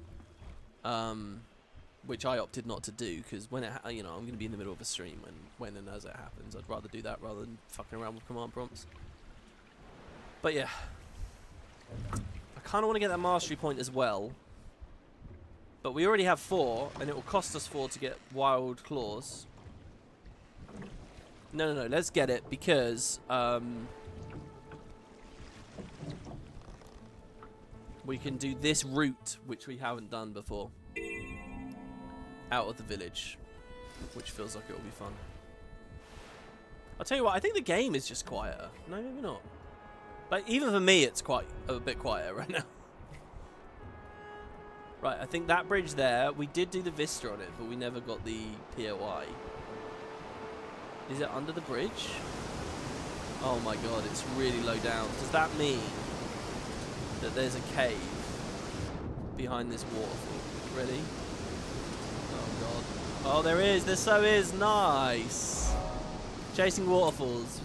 which I opted not to do because when I'm going to be in the middle of a stream when and as it happens. I'd rather do that rather than fucking around with command prompts. But yeah, I kind of want to get that mastery point as well. But we already have 4, and it will cost us 4 to get wild claws. No, let's get it because we can do this route, which we haven't done before, out of the village, which feels like it will be fun. I'll tell you what, I think the game is just quieter. No, maybe not. Like, even for me, it's quite a bit quieter right now. Right, I think that bridge there, we did do the Vista on it, but we never got the POI. Is it under the bridge? Oh my god, it's really low down. Does that mean that there's a cave behind this waterfall? Ready? Oh god. Oh, there is. There so is. Nice. Chasing waterfalls.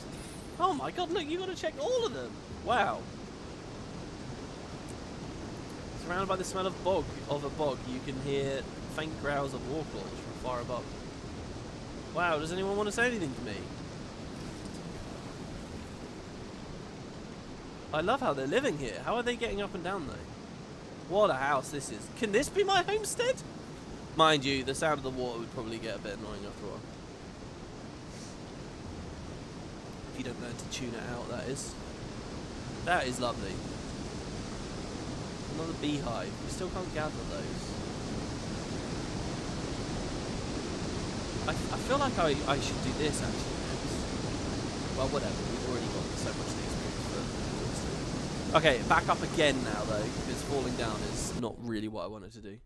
Oh my god, look, you got to check all of them. Wow. Surrounded by the smell of a bog, you can hear faint growls of warclaws from far above. Wow, does anyone want to say anything to me? I love how they're living here. How are they getting up and down, though? What a house this is. Can this be my homestead? Mind you, the sound of the water would probably get a bit annoying after a while. If you don't learn to tune it out, that is. That is lovely. Another beehive. We still can't gather those. I feel like I should do this actually next. Well, whatever. We've already got so much experience for. Okay, back up again now though, because falling down is not really what I wanted to do.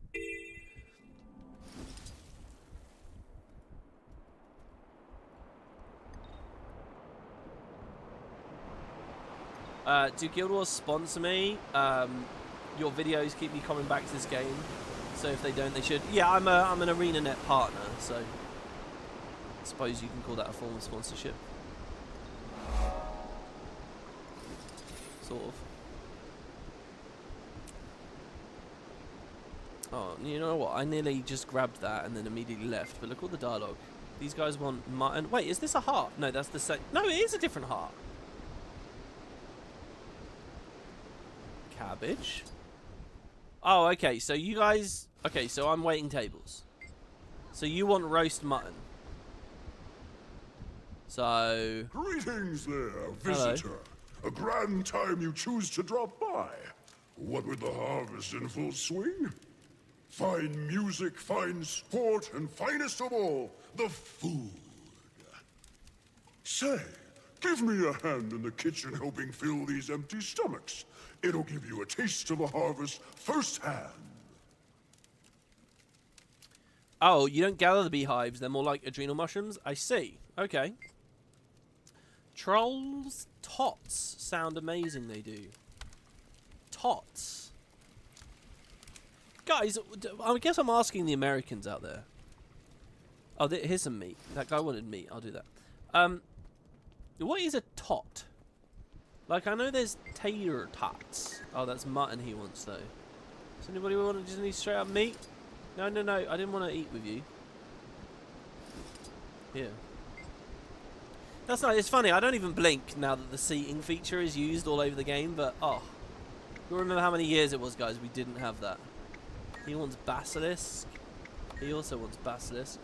Do Guild Wars sponsor me? Your videos keep me coming back to this game, So if they don't, they should. Yeah, I'm an ArenaNet partner, so I suppose you can call that a form of sponsorship. Sort of. Oh, you know what? I nearly just grabbed that and then immediately left. But look at the dialogue. These guys want mutton. Wait, is this a heart? No, that's the same. No, it is a different heart. Cabbage. Oh, okay. So you guys... Okay, so I'm waiting tables. So you want roast mutton. So... Greetings there, visitor. Hello. A grand time you choose to drop by. What with the harvest in full swing? Fine music, fine sport, and finest of all, the food. Say, give me a hand in the kitchen helping fill these empty stomachs. It'll give you a taste of the harvest firsthand. Oh, you don't gather the beehives. They're more like adrenal mushrooms? I see. Okay. Trolls tots sound amazing, they do. Tots. Guys, I guess I'm asking the Americans out there. Oh, here's some meat. That guy wanted meat. I'll do that. What is a tot? Like, I know there's tater tots. Oh, that's mutton he wants, though. Does anybody want to just need straight up meat? No, no, no. I didn't want to eat with you. Here. That's not. It's funny. I don't even blink now that the seating feature is used all over the game. But oh, you remember how many years it was, guys? We didn't have that. He wants basilisk. He also wants basilisk.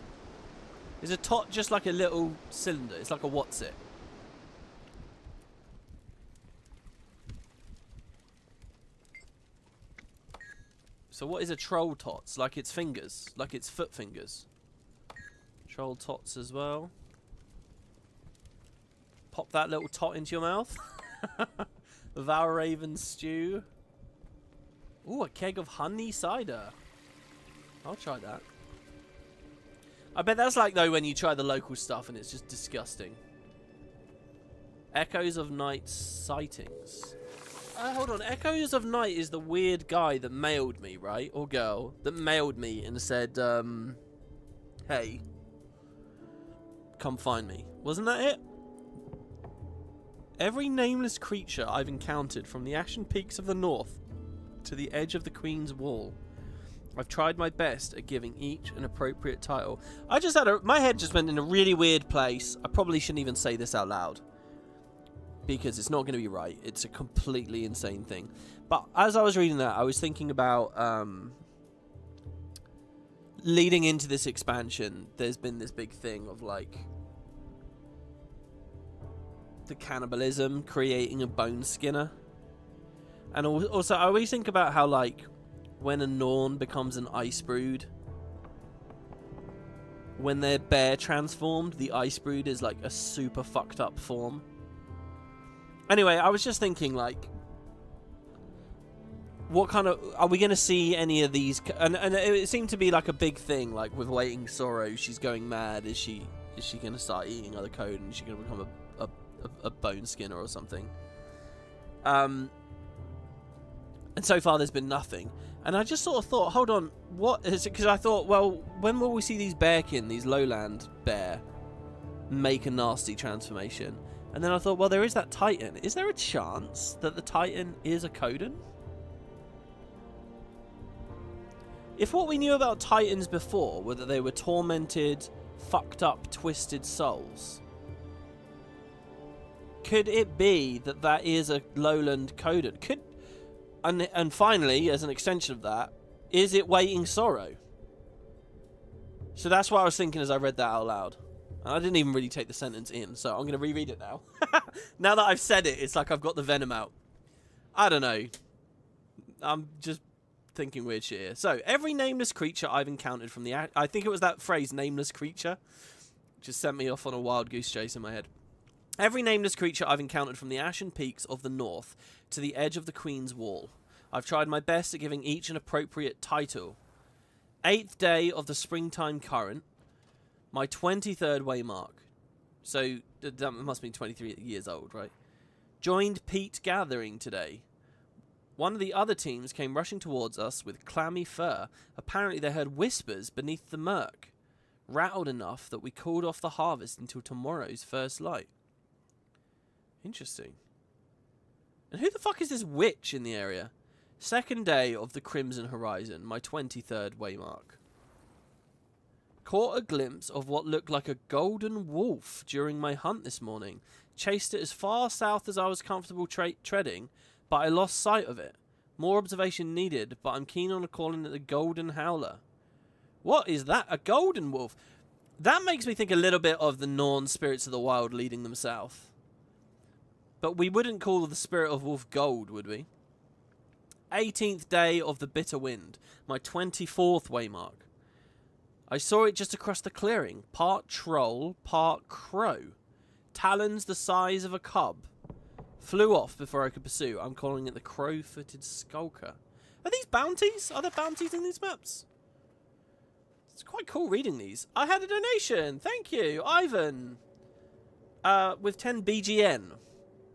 Is a tot just like a little cylinder? It's like a what's it? So what is a troll tots? Like its fingers, like its foot fingers. Troll tots as well. Pop that little tot into your mouth. Valraven stew. Ooh, a keg of honey cider. I'll try that. I bet that's like, though, when you try the local stuff and it's just disgusting. Echoes of Night sightings. Hold on. Echoes of Night is the weird guy that mailed me, right? Or girl. That mailed me and said, hey, come find me. Wasn't that it? Every nameless creature I've encountered from the ashen peaks of the north to the edge of the Queen's Wall. I've tried my best at giving each an appropriate title. I just had my head just went in a really weird place. I probably shouldn't even say this out loud, because it's not going to be right. It's a completely insane thing. But as I was reading that, I was thinking about leading into this expansion, there's been this big thing of like the cannibalism creating a bone skinner. And also, I always think about how, like, when a Norn becomes an Ice Brood, when they're bear transformed, the Ice Brood is, like, a super fucked up form. Anyway, I was just thinking, like, what kind of... Are we going to see any of these... And it seemed to be, like, a big thing, like, with Waiting Sorrow. She's going mad. Is she going to start eating other code, and is she going to become a bone skinner or something? And so far there's been nothing. And I just sort of thought, hold on, what is it? Because I thought, well, when will we see these bearkin, these lowland bear, make a nasty transformation? And then I thought, well, there is that Titan. Is there a chance that the Titan is a Coden? If what we knew about Titans before were that they were tormented, fucked up, twisted souls, could it be that that is a lowland Coden? And finally, as an extension of that, is it Waiting Sorrow? So that's what I was thinking as I read that out loud. And I didn't even really take the sentence in, so I'm going to reread it now. Now that I've said it, it's like I've got the venom out. I don't know. I'm just thinking weird shit here. So, every nameless creature I've encountered from the... I think it was that phrase, nameless creature, just sent me off on a wild goose chase in my head. Every nameless creature I've encountered from the ashen peaks of the north to the edge of the Queen's Wall. I've tried my best at giving each an appropriate title. 8th day of the springtime current. My 23rd waymark. So, that must be 23 years old, right? Joined Pete Gathering today. One of the other teams came rushing towards us with clammy fur. Apparently they heard whispers beneath the murk, rattled enough that we called off the harvest until tomorrow's first light. Interesting. And who the fuck is this witch in the area? Second day of the Crimson Horizon, my 23rd waymark. Caught a glimpse of what looked like a golden wolf during my hunt this morning. Chased it as far south as I was comfortable treading, but I lost sight of it. More observation needed, but I'm keen on calling it the Golden Howler. What is that? A golden wolf? That makes me think a little bit of the Norn spirits of the wild leading them south. But we wouldn't call the spirit of wolf gold, would we? 18th day of the Bitter Wind, my 24th waymark. I saw it just across the clearing, part troll, part crow. Talons the size of a cub. Flew off before I could pursue. I'm calling it the crow-footed skulker. Are these bounties? Are there bounties in these maps? It's quite cool reading these. I had a donation. Thank you, Ivan. With 10 BGN.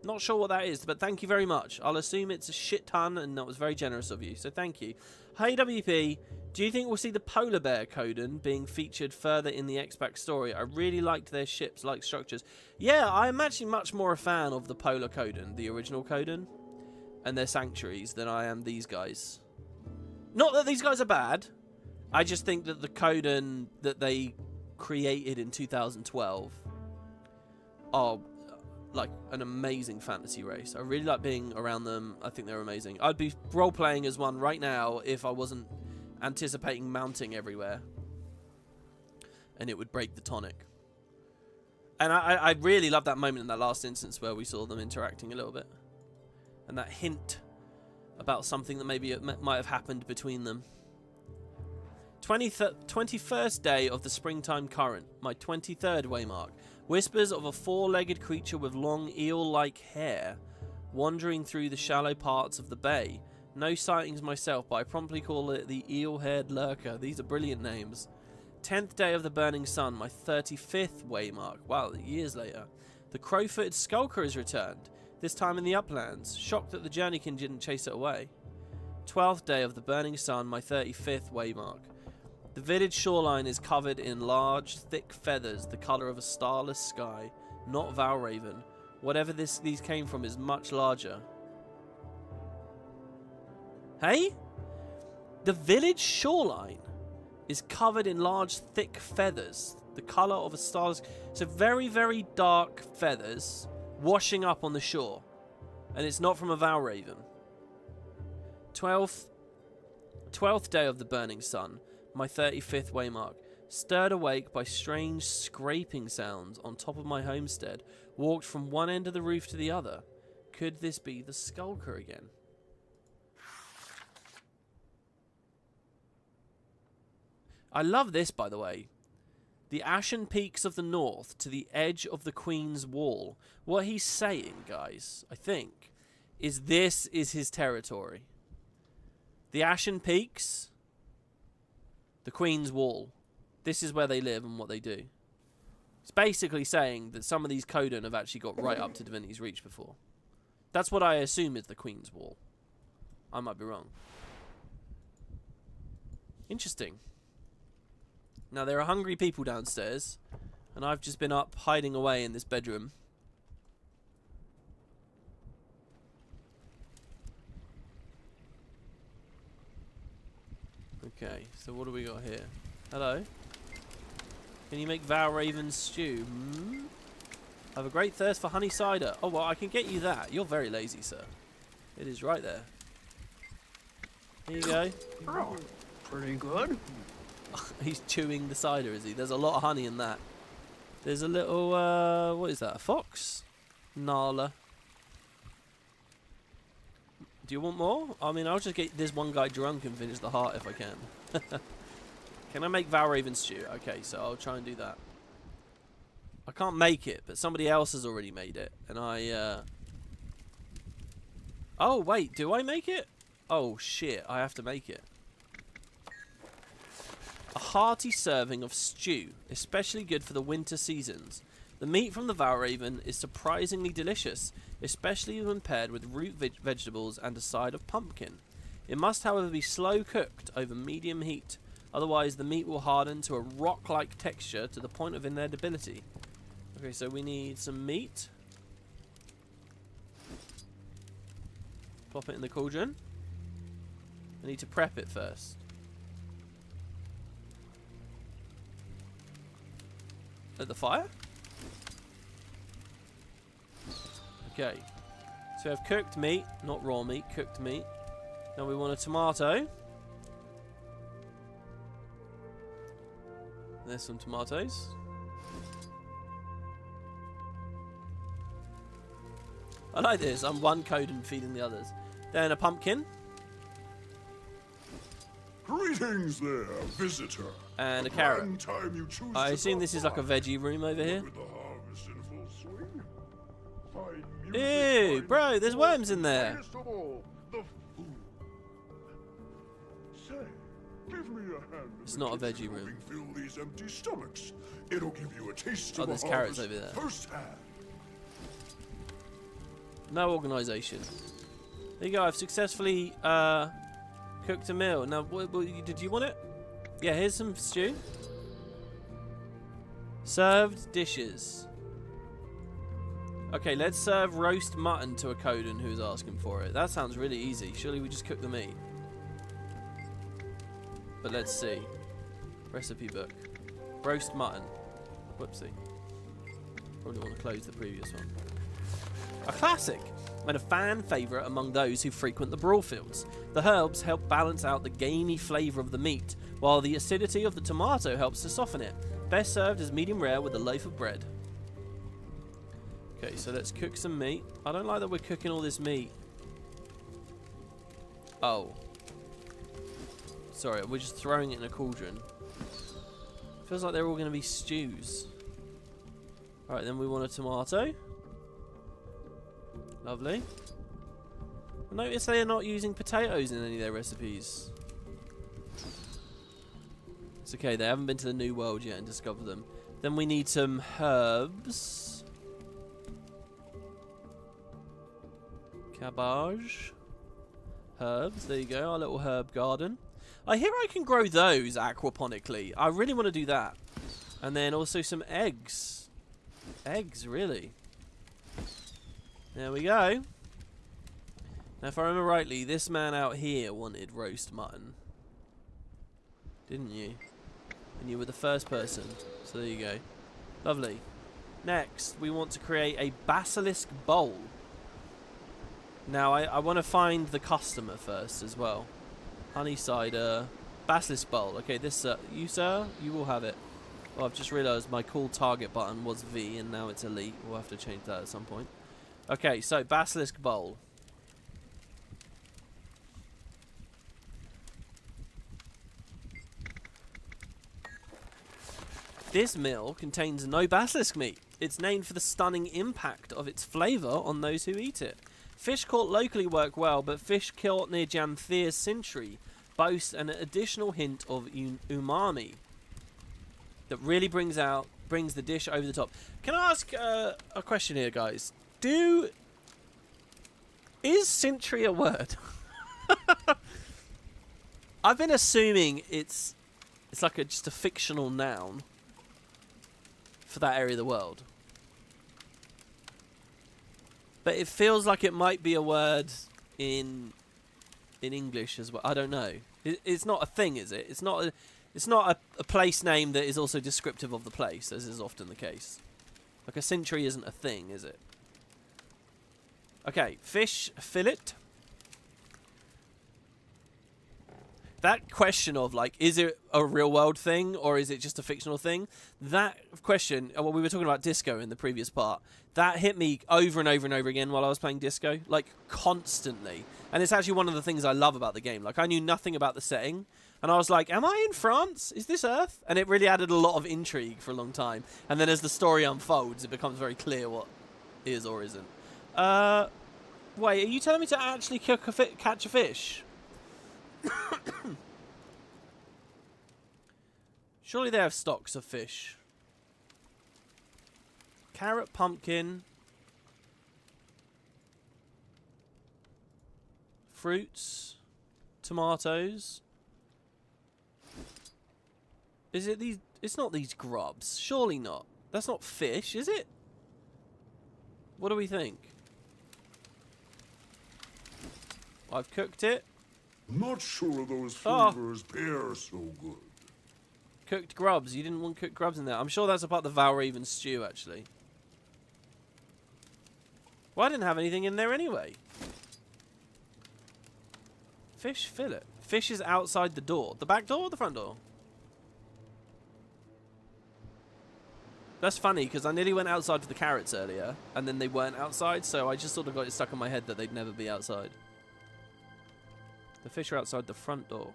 Not sure what that is, but thank you very much. I'll assume it's a shit ton, and that was very generous of you, so thank you. Hey, WP, do you think we'll see the polar bear Coden being featured further in the X-Pac story? I really liked their ships-like structures. Yeah, I'm actually much more a fan of the polar Coden, the original Coden, and their sanctuaries than I am these guys. Not that these guys are bad. I just think that the Coden that they created in 2012 are like an amazing fantasy race. I really like being around them. I think they're amazing. I'd be role-playing as one right now if I wasn't anticipating mounting everywhere. And it would break the tonic. And I really love that moment in that last instance where we saw them interacting a little bit. And that hint about something that maybe might have happened between them. 21st day of the Springtime Current, my 23rd waymark. Whispers of a four-legged creature with long eel-like hair wandering through the shallow parts of the bay. No sightings myself, but I promptly call it the eel-haired lurker. These are brilliant names. 10th day of the Burning Sun, my 35th waymark. Wow, years later. The crow-footed skulker has returned, this time in the uplands. Shocked that the journeykin didn't chase it away. 12th day of the Burning Sun, my 35th waymark. The village shoreline is covered in large, thick feathers, the colour of a starless sky, not Valraven. Whatever these came from is much larger. Hey? The village shoreline is covered in large, thick feathers, the colour of a starless... So very, very dark feathers washing up on the shore. And it's not from a Valraven. 12th day of the Burning Sun. My 35th waymark. Stirred awake by strange scraping sounds on top of my homestead. Walked from one end of the roof to the other. Could this be the skulker again? I love this, by the way. The ashen peaks of the north to the edge of the Queen's Wall. What he's saying, guys, I think, is this is his territory. The ashen peaks... The Queen's Wall. This is where they live and what they do. It's basically saying that some of these Coden have actually got right up to Divinity's Reach before. That's what I assume is the Queen's Wall. I might be wrong. Interesting. Now, there are hungry people downstairs, and I've just been up hiding away in this bedroom. Okay, so what do we got here? Hello? Can you make Valraven stew? I have a great thirst for honey cider. Oh, well, I can get you that. You're very lazy, sir. It is right there. Here you go. Oh, pretty good. He's chewing the cider, is he? There's a lot of honey in that. There's a little, what is that? A fox? Nala. Do you want more? I mean, I'll just get this one guy drunk and finish the heart if I can. Can I make Valraven stew? Okay, so I'll try and do that. I can't make it, but somebody else has already made it. And I, Oh, wait, do I make it? Oh, shit, I have to make it. A hearty serving of stew, especially good for the winter seasons. The meat from the Valraven is surprisingly delicious, especially when paired with root vegetables and a side of pumpkin. It must, however, be slow cooked over medium heat, otherwise the meat will harden to a rock-like texture to the point of inedibility. Okay, so we need some meat. Plop it in the cauldron. I need to prep it first. At the fire? Okay. So we have cooked meat, not raw meat, cooked meat. Now we want a tomato. There's some tomatoes. I like this. I'm one code and feeding the others. Then a pumpkin. Greetings there, visitor. And a carrot. Grand time you choose I to assume this drop is like a by. veggie room over here. With the harvest in full swing. Fine music, Ew, fine bro, there's sport, worms in and there. finest of all, the food. Say, give me a hand. It's not a veggie room. Helping fill these empty stomachs. It'll give you a taste Oh, of there's a carrots harvest over there. firsthand. No organisation. There you go. I've successfully cooked a meal. Now, did you want it? Yeah, here's some stew. Served dishes. Okay, let's serve roast mutton to a Coden who's asking for it. That sounds really easy. Surely we just cook the meat. But let's see. Recipe book. Roast mutton. Whoopsie. Probably want to close the previous one. A classic, and a fan favourite among those who frequent the brawl fields. The herbs help balance out the gamey flavour of the meat, while the acidity of the tomato helps to soften it. Best served as medium rare with a loaf of bread. Okay, so let's cook some meat. I don't like that we're cooking all this meat. Oh. Sorry, we're just throwing it in a cauldron. Feels like they're all going to be stews. Alright, then we want a tomato. Lovely. Notice they are not using potatoes in any of their recipes. It's okay, they haven't been to the New World yet and discovered them. Then we need some herbs. Cabbage. Herbs, there you go, our little herb garden. I hear I can grow those aquaponically. I really want to do that. And then also some eggs. Eggs, really. There we go. Now, if I remember rightly, this man out here wanted roast mutton. Didn't you? And you were the first person. So there you go. Lovely. Next, we want to create a basilisk bowl. Now, I want to find the customer first as well. Honey cider. Basilisk bowl. Okay, this, you, sir, you will have it. Oh, I've just realised my cool target button was V and now it's elite. We'll have to change that at some point. Okay, so basilisk bowl. This meal contains no basilisk meat. It's named for the stunning impact of its flavour on those who eat it. Fish caught locally work well, but fish caught near Janthir Century boast an additional hint of umami that really brings the dish over the top. Can I ask a question here, guys? Is century a word? I've been assuming it's like just a fictional noun for that area of the world. But it feels like it might be a word in English as well. I don't know. It's not a thing, is it? It's not a place name that is also descriptive of the place, as is often the case. Like a century isn't a thing, is it? Okay, fish fillet. That question of, like, is it a real world thing or is it just a fictional thing? That question, well, we were talking about disco in the previous part. That hit me over and over and over again while I was playing disco, like, constantly. And it's actually one of the things I love about the game. Like, I knew nothing about the setting. And I was like, am I in France? Is this Earth? And it really added a lot of intrigue for a long time. And then as the story unfolds, it becomes very clear what is or isn't. Wait, are you telling me to actually catch a fish? Surely they have stocks of fish. Carrot, pumpkin. Fruits. Tomatoes. Is it these? It's not these grubs. Surely not. That's not fish, is it? What do we think? I've cooked it. Not sure those Oh. flavors pair so good. Cooked grubs. You didn't want cooked grubs in there. I'm sure that's a part of the Valraven stew, actually. Well, I didn't have anything in there anyway. Fish fillet. Fish is outside the door. The back door or the front door? That's funny, because I nearly went outside for the carrots earlier, and then they weren't outside, so I just sort of got it stuck in my head that they'd never be outside. The fish are outside the front door.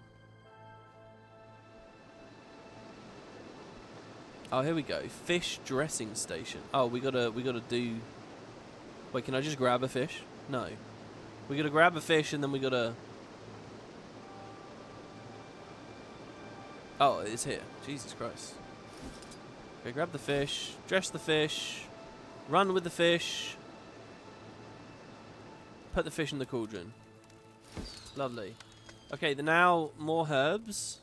Oh, here we go. Fish dressing station. Oh, we gotta do... Wait, can I just grab a fish? No. We gotta grab a fish, and then we gotta... Oh, it's here. Jesus Christ. Okay, grab the fish, dress the fish, run with the fish, put the fish in the cauldron. Lovely. Okay, now more herbs.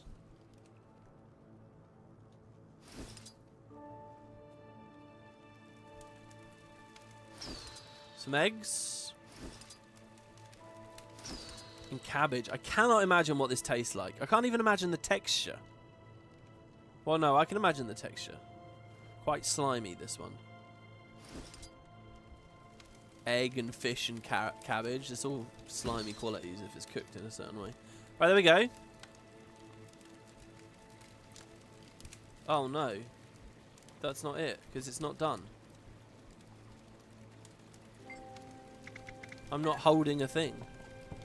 Some eggs. And cabbage. I cannot imagine what this tastes like. I can't even imagine the texture. Well, no, I can imagine the texture. Quite slimy, this one. Egg and fish and cabbage. It's all slimy qualities if it's cooked in a certain way. Right, there we go. Oh, no. That's not it, because it's not done. I'm not holding a thing.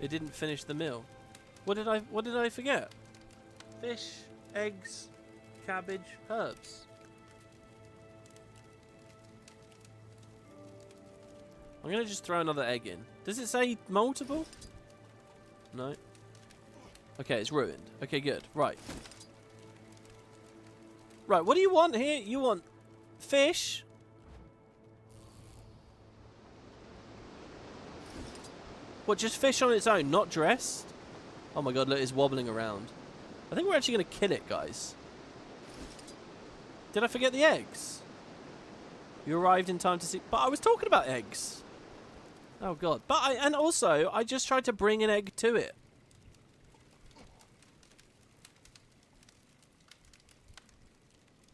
It didn't finish the meal. What did I forget? Fish, eggs, cabbage, herbs. I'm going to just throw another egg in. Does it say multiple? No. Okay, it's ruined. Okay, good. Right. Right, what do you want here? You want fish. What, just fish on its own, not dressed? Oh my god, look, it's wobbling around. I think we're actually going to kill it, guys. Did I forget the eggs? You arrived in time to see... But I was talking about eggs. Oh god. But and also, I just tried to bring an egg to it.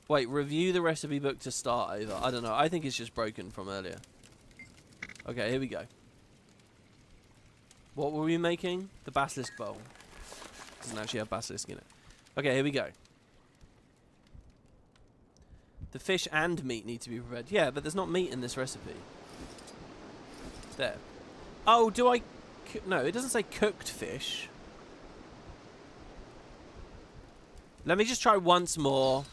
Wait, review the recipe book to start over. I don't know. I think it's just broken from earlier. Okay, here we go. What were we making? The basilisk bowl. Doesn't actually have basilisk in it. Okay, here we go. The fish and meat need to be prepared. Yeah, but there's not meat in this recipe. There. Oh, do I... No, it doesn't say cooked fish. Let me just try once more.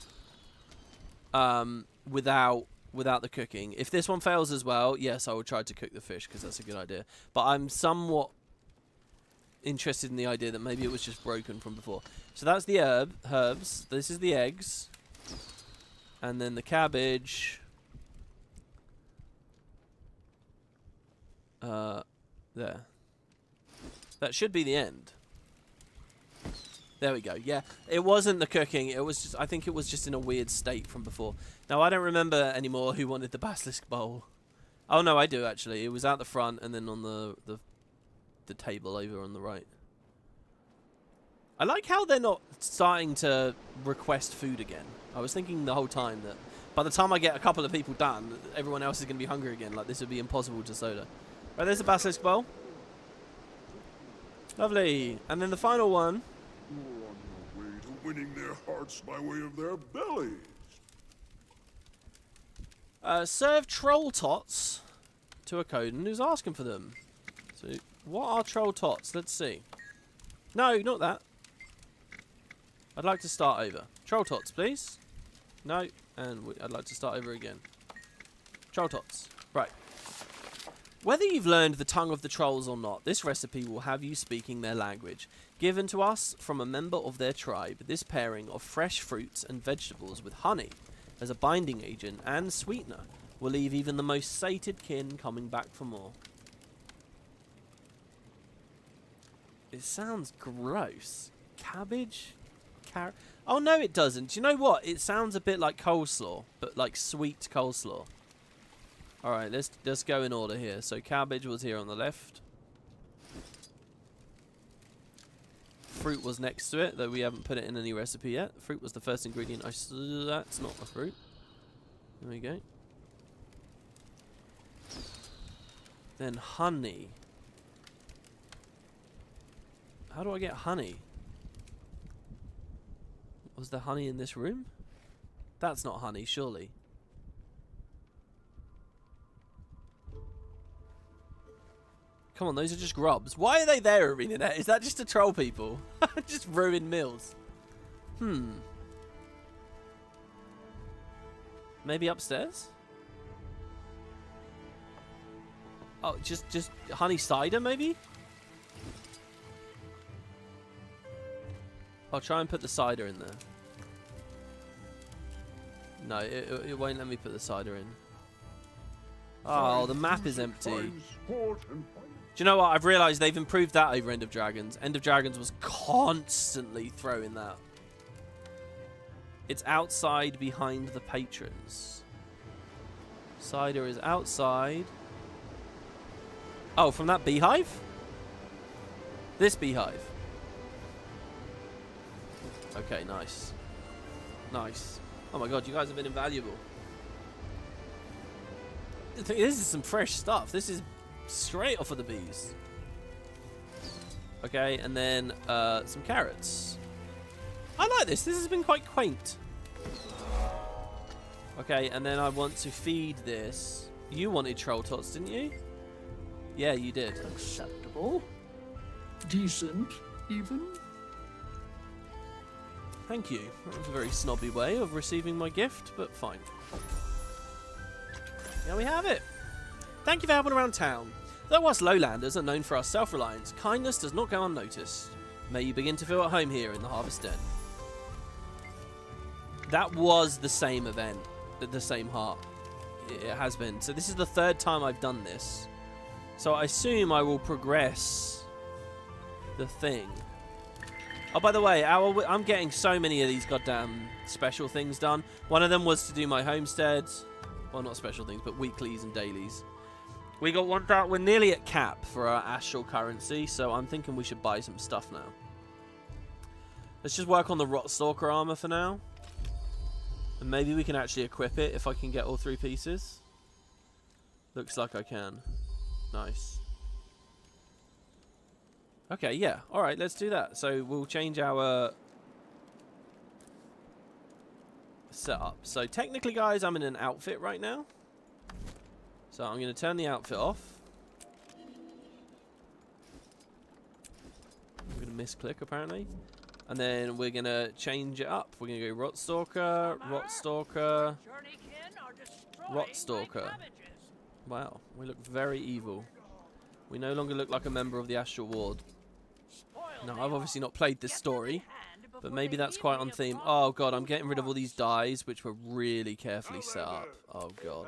Without the cooking. If this one fails as well, yes, I will try to cook the fish, because that's a good idea. But I'm somewhat interested in the idea that maybe it was just broken from before. So that's the herbs. This is the eggs. And then the cabbage. There. That should be the end. There we go. Yeah, it wasn't the cooking. It was just, I think it was just in a weird state from before. Now, I don't remember anymore who wanted the basilisk bowl. Oh, no, I do, actually. It was out the front and then on the table over on the right. I like how they're not starting to request food again. I was thinking the whole time that by the time I get a couple of people done, everyone else is going to be hungry again. Like, this would be impossible to soda. Right, there's the basilisk bowl. Lovely. And then the final one. You're on your way to winning their hearts by way of their bellies. Serve troll tots to a Coden who's asking for them. So, what are troll tots? Let's see. No, not that. I'd like to start over. Troll tots, please. No, and I'd like to start over again. Troll tots. Right. Whether you've learned the tongue of the trolls or not, this recipe will have you speaking their language. Given to us from a member of their tribe, this pairing of fresh fruits and vegetables with honey as a binding agent and sweetener will leave even the most sated kin coming back for more. It sounds gross. Cabbage? Carrot? Oh, no, it doesn't. Do you know what? It sounds a bit like coleslaw, but like sweet coleslaw. Alright, let's go in order here. So cabbage was here on the left. Fruit was next to it, though we haven't put it in any recipe yet. Fruit was the first ingredient. That's not a fruit. There we go. Then honey. How do I get honey? Was there honey in this room? That's not honey, surely. Come on, those are just grubs. Why are they there, ArenaNet? Is that just to troll people? Just ruin meals. Maybe upstairs? Oh, just honey cider, maybe? I'll try and put the cider in there. No, it won't let me put the cider in. Oh, the map is empty. Do you know what? I've realised they've improved that over End of Dragons. End of Dragons was constantly throwing that. It's outside behind the patrons. Cider is outside. Oh, from that beehive? This beehive. Okay, nice. Nice. Oh my god, you guys have been invaluable. This is some fresh stuff. This is straight off of the bees. Okay, and then some carrots. I like this. This has been quite quaint. Okay, and then I want to feed this. You wanted troll tots, didn't you? Yeah, you did. Acceptable. Decent, even. Thank you. That was a very snobby way of receiving my gift, but fine. There we have it. Thank you for helping around town. Though us Lowlanders are known for our self-reliance, kindness does not go unnoticed. May you begin to feel at home here in the Harvest Den. That was the same event, the same heart. It has been. So this is the third time I've done this. So I assume I will progress the thing. Oh, by the way, I'm getting so many of these goddamn special things done. One of them was to do my homestead. Well, not special things, but weeklies and dailies. We got one down. We're nearly at cap for our astral currency, so I'm thinking we should buy some stuff now. Let's just work on the Rotstalker armor for now. And maybe we can actually equip it if I can get all 3 pieces. Looks like I can. Nice. Okay, yeah. Alright, let's do that. So we'll change our setup. So technically, guys, I'm in an outfit right now. So I'm going to turn the outfit off. I'm going to misclick, apparently. And then we're going to change it up. We're going to go Rotstalker, Rotstalker, Rotstalker. Wow, we look very evil. We no longer look like a member of the Astral Ward. Now, I've obviously not played this story, but maybe that's quite on theme. Oh god, I'm getting rid of all these dyes, which were really carefully set up. Oh god.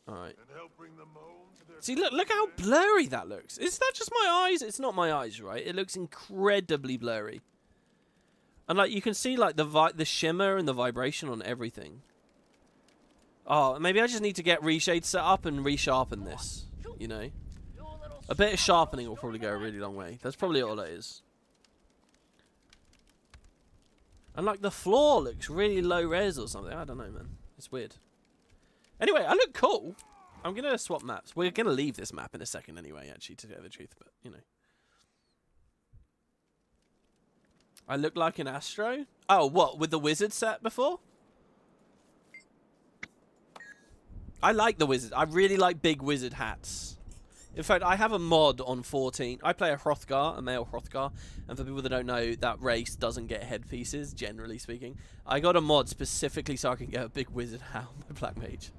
Alright. See, look how blurry that looks. Is that just my eyes? It's not my eyes, right? It looks incredibly blurry. And like, you can see like the shimmer and the vibration on everything. Oh, maybe I just need to get reshade set up and resharpen this, you know? A bit of sharpening will probably go a really long way. That's probably all it is. And like the floor looks really low res or something. I don't know, man. It's weird. Anyway, I look cool. I'm going to swap maps. We're going to leave this map in a second anyway, actually, to tell the truth. But, you know. I look like an Astro? Oh, what? With the wizard set before? I like the wizard. I really like big wizard hats. In fact, I have a mod on 14. I play a Hrothgar, a male Hrothgar. And for people that don't know, that race doesn't get headpieces, generally speaking. I got a mod specifically so I can get a big wizard hat on my Black Mage.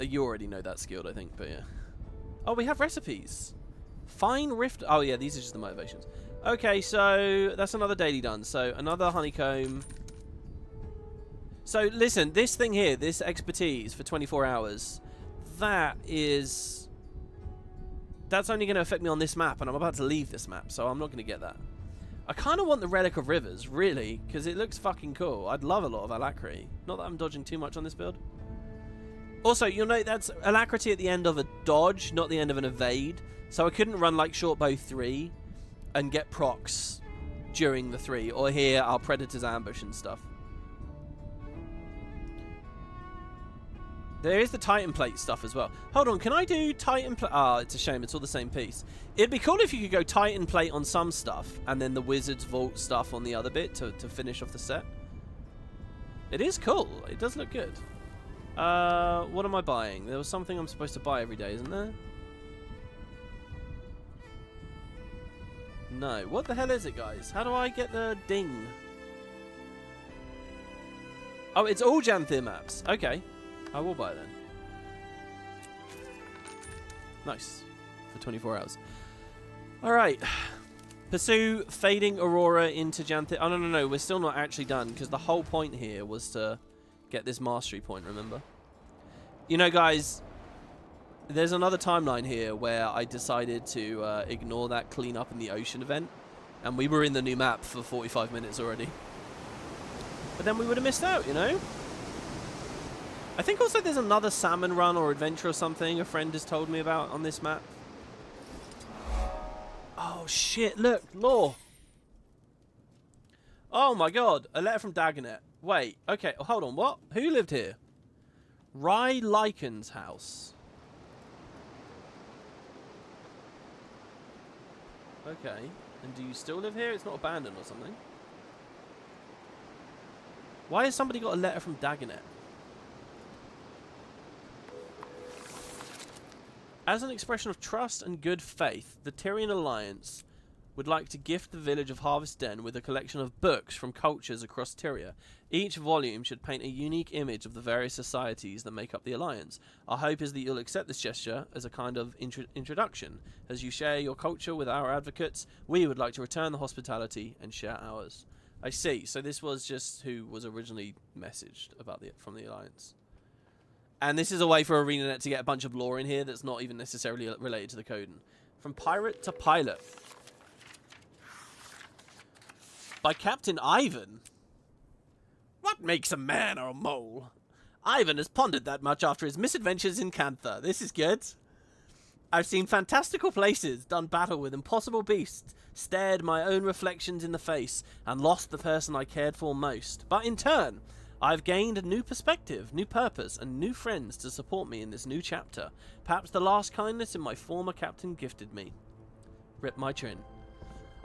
You already know that skilled, I think, but yeah. Oh, we have recipes. Fine rift. Oh, yeah, these are just the motivations. Okay, so that's another daily done. So another honeycomb. So listen, this thing here, this expertise for 24 hours, that's only going to affect me on this map, and I'm about to leave this map, so I'm not going to get that. I kind of want the Relic of Rivers, really, because it looks fucking cool. I'd love a lot of alacrity. Not that I'm dodging too much on this build. Also, you'll note that's alacrity at the end of a dodge, not the end of an evade. So I couldn't run like Shortbow 3 and get procs during the 3, or hear our Predator's ambush and stuff. There is the Titan Plate stuff as well. Hold on, can I do Titan Plate? Ah, it's a shame, it's all the same piece. It'd be cool if you could go Titan Plate on some stuff, and then the Wizard's Vault stuff on the other bit to finish off the set. It is cool, it does look good. What am I buying? There was something I'm supposed to buy every day, isn't there? No. What the hell is it, guys? How do I get the ding? Oh, it's all Janthir maps. Okay. I will buy it then. Nice. For 24 hours. Alright. Pursue Fading Aurora into Janthir. Oh, no. We're still not actually done, because the whole point here was to get this mastery point, remember? You know, guys, there's another timeline here where I decided to ignore that clean up in the ocean event, and we were in the new map for 45 minutes already. But then we would have missed out, you know? I think also there's another salmon run or adventure or something a friend has told me about on this map. Oh shit, look, lore. Oh my god, a letter from Dagonet. Wait, okay, hold on, what? Who lived here? Rye Lycan's house. Okay, and do you still live here? It's not abandoned or something. Why has somebody got a letter from Dagonet? As an expression of trust and good faith, the Tyrian Alliance would like to gift the village of Harvest Den with a collection of books from cultures across Tyria. Each volume should paint a unique image of the various societies that make up the Alliance. Our hope is that you'll accept this gesture as a kind of introduction. As you share your culture with our advocates, we would like to return the hospitality and share ours. I see. So this was just who was originally messaged about from the Alliance. And this is a way for ArenaNet to get a bunch of lore in here that's not even necessarily related to the Coden. From Pirate to Pilot. By Captain Ivan. What makes a man or a mole? Ivan has pondered that much after his misadventures in Janthir. This is good. I've seen fantastical places, done battle with impossible beasts, stared my own reflections in the face, and lost the person I cared for most. But in turn, I've gained a new perspective, new purpose, and new friends to support me in this new chapter. Perhaps the last kindness in my former captain gifted me. Rip my chin.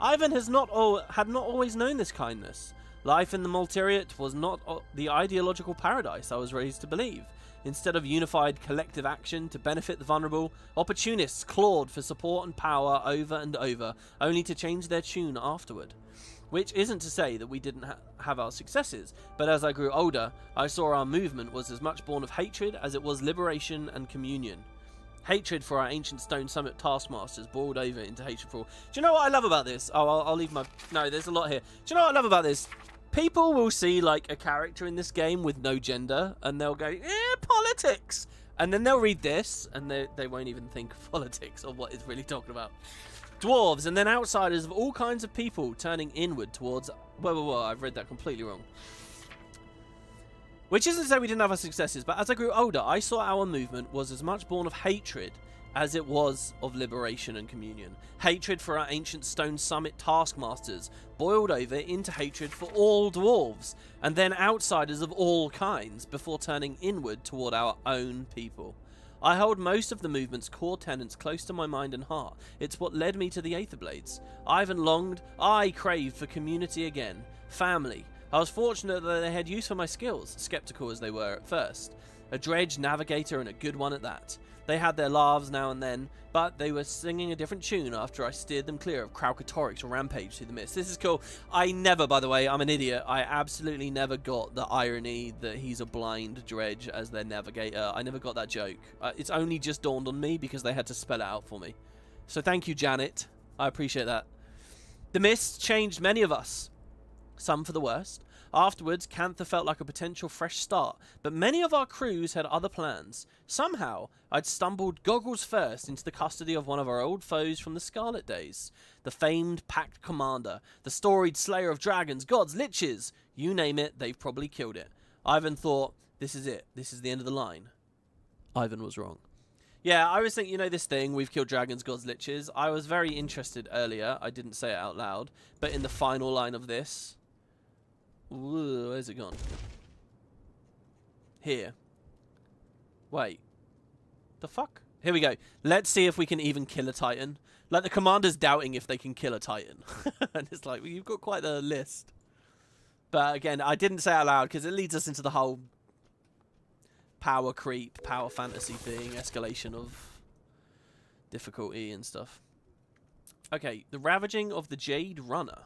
Ivan had not always known this kindness. Life in the Multiriat was not the ideological paradise I was raised to believe. Instead of unified collective action to benefit the vulnerable, opportunists clawed for support and power over and over, only to change their tune afterward. Which isn't to say that we didn't have our successes, but as I grew older, I saw our movement was as much born of hatred as it was liberation and communion. Hatred for our ancient Stone Summit taskmasters boiled over into hatred for all. Do you know what I love about this? Oh, I'll leave my... No, there's a lot here. Do you know what I love about this? People will see, like, a character in this game with no gender, and they'll go, politics! And then they'll read this, and they won't even think of politics or what it's really talking about. Dwarves, and then outsiders of all kinds of people turning inward towards... Whoa, I've read that completely wrong. Which isn't to say we didn't have our successes, but as I grew older, I saw our movement was as much born of hatred as it was of liberation and communion. Hatred for our ancient Stone Summit taskmasters boiled over into hatred for all dwarves, and then outsiders of all kinds, before turning inward toward our own people. I hold most of the movement's core tenets close to my mind and heart. It's what led me to the Aetherblades. I craved for community again. Family. I was fortunate that they had use for my skills, skeptical as they were at first. A dredge, navigator, and a good one at that. They had their laughs now and then, but they were singing a different tune after I steered them clear of Kraukatoric's rampage through the mist. This is cool. I never, by the way, I'm an idiot. I absolutely never got the irony that he's a blind dredge as their navigator. I never got that joke. It's only just dawned on me because they had to spell it out for me. So thank you, Janet. I appreciate that. The mist changed many of us. Some for the worst. Afterwards, Janthir felt like a potential fresh start, but many of our crews had other plans. Somehow, I'd stumbled goggles first into the custody of one of our old foes from the Scarlet days. The famed Pact Commander, the storied slayer of dragons, gods, liches. You name it, they've probably killed it. Ivan thought, this is it. This is the end of the line. Ivan was wrong. Yeah, I was thinking, you know, this thing, we've killed dragons, gods, liches. I was very interested earlier. I didn't say it out loud. But in the final line of this... Ooh, where's it gone? Here. Wait. The fuck? Here we go. Let's see if we can even kill a Titan. Like, the commander's doubting if they can kill a Titan. And it's like, well, you've got quite the list. But again, I didn't say it out loud because it leads us into the whole power creep, power fantasy thing, escalation of difficulty and stuff. Okay, the Ravaging of the Jade Runner.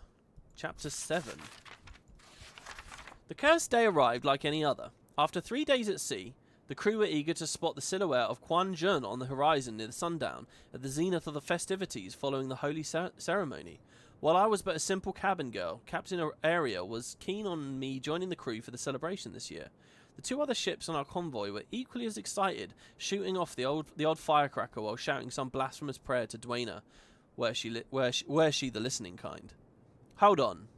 Chapter 7. The cursed day arrived like any other. After 3 days at sea, the crew were eager to spot the silhouette of Quan Jun on the horizon near the sundown, at the zenith of the festivities following the holy ceremony. While I was but a simple cabin girl, Captain Aria was keen on me joining the crew for the celebration this year. The 2 other ships on our convoy were equally as excited, shooting off the odd firecracker while shouting some blasphemous prayer to Dwayna, were she the listening kind. Hold on.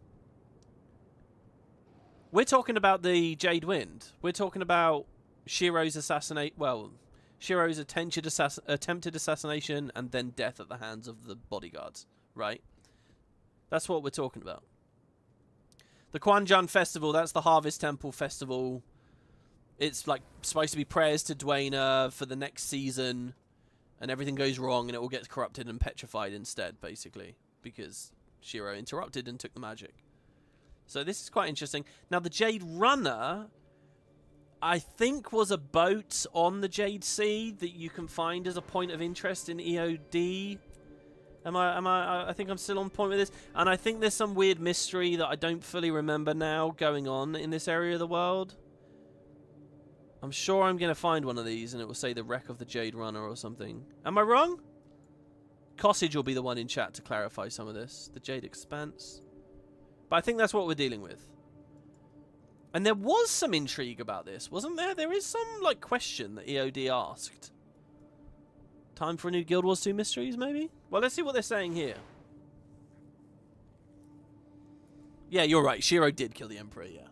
We're talking about the Jade Wind. We're talking about Shiro's Shiro's attempted assassination and then death at the hands of the bodyguards, right? That's what we're talking about. The Quan Jun Festival, that's the Harvest Temple Festival. It's like supposed to be prayers to Dwayna for the next season, and everything goes wrong and it all gets corrupted and petrified instead, basically, because Shiro interrupted and took the magic. So this is quite interesting. Now, the Jade Runner, I think, was a boat on the Jade Sea that you can find as a point of interest in EOD. I think I'm still on point with this. And I think there's some weird mystery that I don't fully remember now going on in this area of the world. I'm sure I'm going to find one of these and it will say the wreck of the Jade Runner or something. Am I wrong? Cossage will be the one in chat to clarify some of this. The Jade Expanse. But I think that's what we're dealing with. And there was some intrigue about this, wasn't there? There is some, like, question that EOD asked. Time for a new Guild Wars 2 Mysteries, maybe? Well, let's see what they're saying here. Yeah, you're right. Shiro did kill the Emperor, yeah.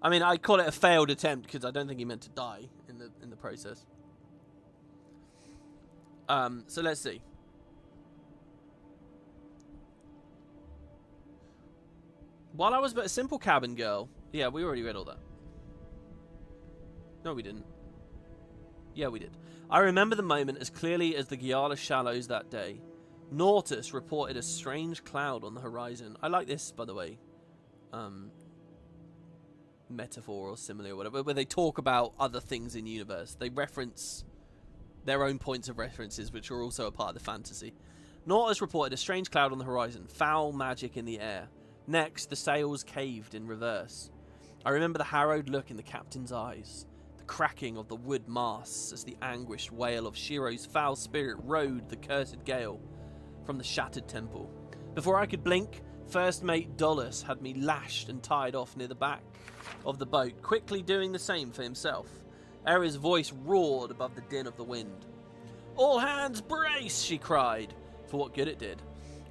I mean, I call it a failed attempt because I don't think he meant to die in the process. So let's see. While I was but a simple cabin girl... Yeah, we already read all that. No, we didn't. Yeah, we did. I remember the moment as clearly as the Gyala shallows that day. Nautus reported a strange cloud on the horizon. I like this, by the way. Metaphor or simile or whatever, where they talk about other things in the universe. They reference their own points of references, which are also a part of the fantasy. Nautus reported a strange cloud on the horizon. Foul magic in the air. Next, the sails caved in reverse. I remember the harrowed look in the captain's eyes, the cracking of the wood masts as the anguished wail of Shiro's foul spirit rode the cursed gale from the shattered temple. Before I could blink, First Mate Dolus had me lashed and tied off near the back of the boat, quickly doing the same for himself. Era's voice roared above the din of the wind. "All hands brace!" she cried, for what good it did.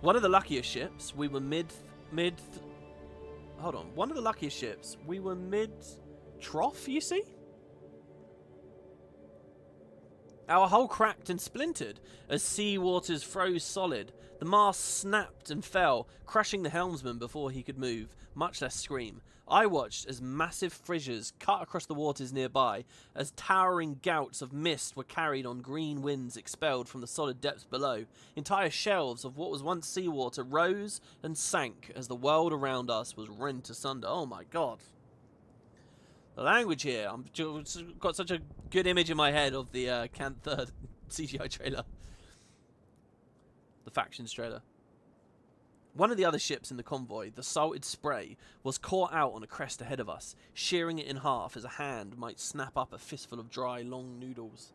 One of the luckiest ships, we were mid-trough, you see? Our hull cracked and splintered as sea waters froze solid. The mast snapped and fell, crushing the helmsman before he could move, much less scream. I watched as massive fissures cut across the waters nearby, as towering gouts of mist were carried on green winds expelled from the solid depths below. Entire shelves of what was once seawater rose and sank as the world around us was rent asunder. Oh my god. The language here. I've got such a good image in my head of the Janthir CGI trailer. The Factions trailer. One of the other ships in the convoy, the Salted Spray, was caught out on a crest ahead of us, shearing it in half as a hand might snap up a fistful of dry, long noodles.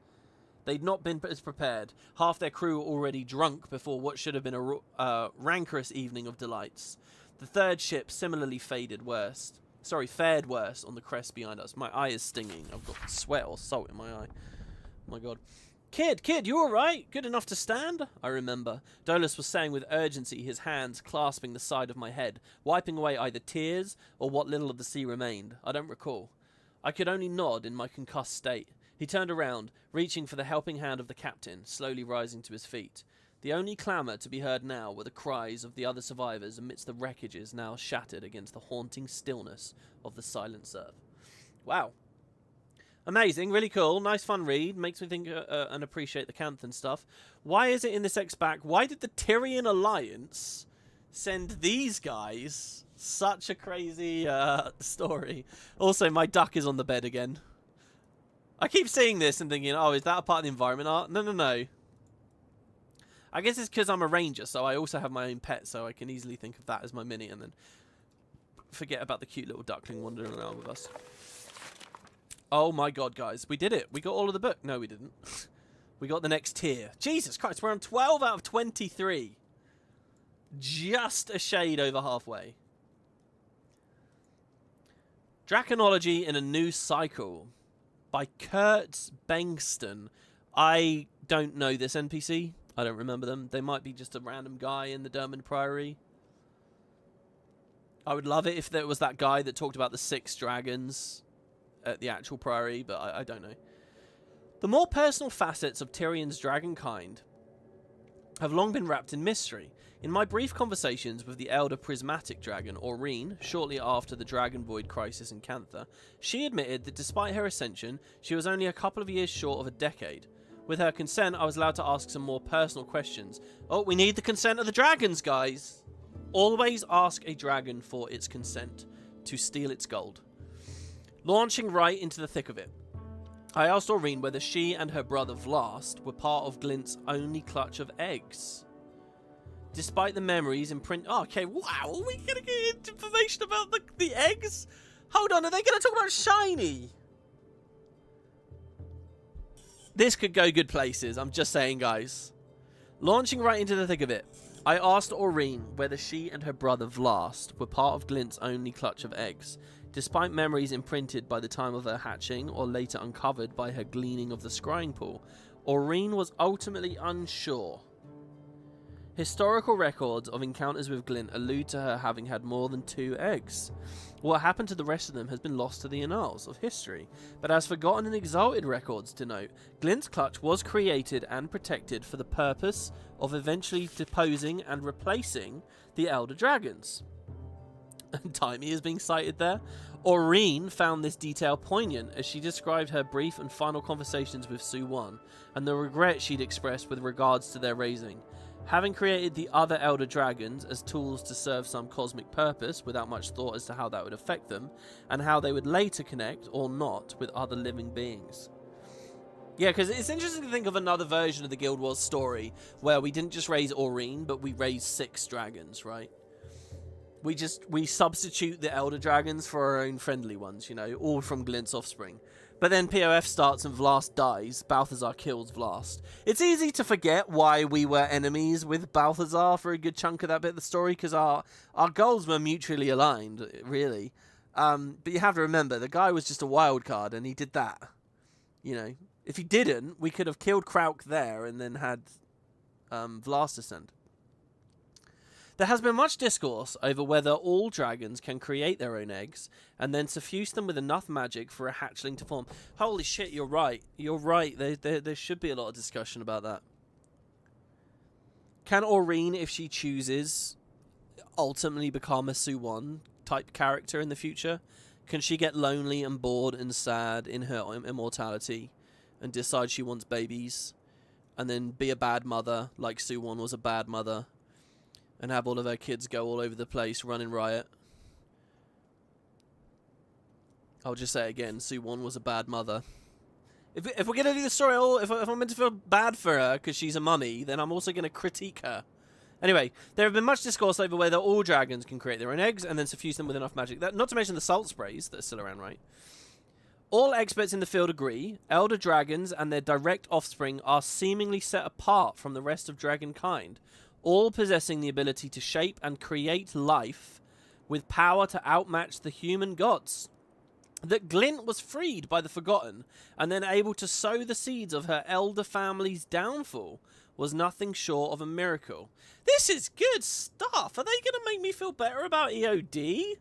They'd not been as prepared. Half their crew were already drunk before what should have been a rancorous evening of delights. The third ship similarly faded worst. Sorry, fared worse on the crest behind us. My eye is stinging. I've got sweat or salt in my eye. Oh my god. Kid, you alright? Good enough to stand? I remember. Dolus was saying with urgency, his hands clasping the side of my head, wiping away either tears or what little of the sea remained. I don't recall. I could only nod in my concussed state. He turned around, reaching for the helping hand of the captain, slowly rising to his feet. The only clamour to be heard now were the cries of the other survivors amidst the wreckages now shattered against the haunting stillness of the silent surf. Wow. Amazing, really cool, nice fun read, makes me think and appreciate the Canthan stuff. Why is it in this X-Back? Why did the Tyrian Alliance send these guys such a crazy story? Also, my duck is on the bed again. I keep seeing this and thinking, oh, is that a part of the environment art? No. I guess it's because I'm a ranger, so I also have my own pet, so I can easily think of that as my mini and then forget about the cute little duckling wandering around with us. Oh my god, guys. We did it. We got all of the book. No, we didn't. We got the next tier. Jesus Christ, we're on 12 out of 23. Just a shade over halfway. Draconology in a New Cycle by Kurt Bengston. I don't know this NPC. I don't remember them. They might be just a random guy in the Dermond Priory. I would love it if there was that guy that talked about the 6 dragons at the actual priory, but I don't know. The more personal facets of Tyrion's dragon kind have long been wrapped in mystery. In my brief conversations with the elder prismatic dragon, Aurene, shortly after the Dragon Void crisis in Janthir, she admitted that despite her ascension, she was only a couple of years short of a decade. With her consent, I was allowed to ask some more personal questions. Oh, we need the consent of the dragons, guys! Always ask a dragon for its consent to steal its gold. Launching right into the thick of it, I asked Aurene whether she and her brother Vlast were part of Glint's only clutch of eggs. Despite the memories imprint... Oh, okay, wow, are we going to get information about the eggs? Hold on, are they going to talk about Shiny? This could go good places, I'm just saying, guys. Launching right into the thick of it, I asked Aurene whether she and her brother Vlast were part of Glint's only clutch of eggs. Despite memories imprinted by the time of her hatching or later uncovered by her gleaning of the scrying pool, Aurene was ultimately unsure. Historical records of encounters with Glint allude to her having had more than 2 eggs. What happened to the rest of them has been lost to the annals of history, but as forgotten and exalted records denote, Glint's clutch was created and protected for the purpose of eventually deposing and replacing the Elder Dragons. And Timey is being cited there. Aurene found this detail poignant as she described her brief and final conversations with Su-1 and the regret she'd expressed with regards to their raising. Having created the other Elder Dragons as tools to serve some cosmic purpose without much thought as to how that would affect them, and how they would later connect, or not, with other living beings. Yeah, because it's interesting to think of another version of the Guild Wars story where we didn't just raise Aurene, but we raised 6 dragons, right? We substitute the Elder Dragons for our own friendly ones, you know, all from Glint's offspring. But then POF starts and Vlast dies. Balthazar kills Vlast. It's easy to forget why we were enemies with Balthazar for a good chunk of that bit of the story, because our goals were mutually aligned, really. But you have to remember, the guy was just a wild card, and he did that. You know, if he didn't, we could have killed Krauk there and then had Vlast ascend. There has been much discourse over whether all dragons can create their own eggs and then suffuse them with enough magic for a hatchling to form. Holy shit, you're right. You're right. There should be a lot of discussion about that. Can Aurene, if she chooses, ultimately become a Su-1 type character in the future? Can she get lonely and bored and sad in her immortality and decide she wants babies and then be a bad mother like Su-1 was a bad mother? And have all of her kids go all over the place, running riot. I'll just say it again, Su-1 was a bad mother. If we're going to do the story, if I'm meant to feel bad for her because she's a mummy, then I'm also going to critique her. Anyway, there have been much discourse over whether all dragons can create their own eggs and then suffuse them with enough magic. Not to mention the salt sprays that are still around, right? All experts in the field agree, elder dragons and their direct offspring are seemingly set apart from the rest of dragon kind, all possessing the ability to shape and create life with power to outmatch the human gods. That Glint was freed by the Forgotten and then able to sow the seeds of her elder family's downfall was nothing short of a miracle. This is good stuff. Are they going to make me feel better about EOD?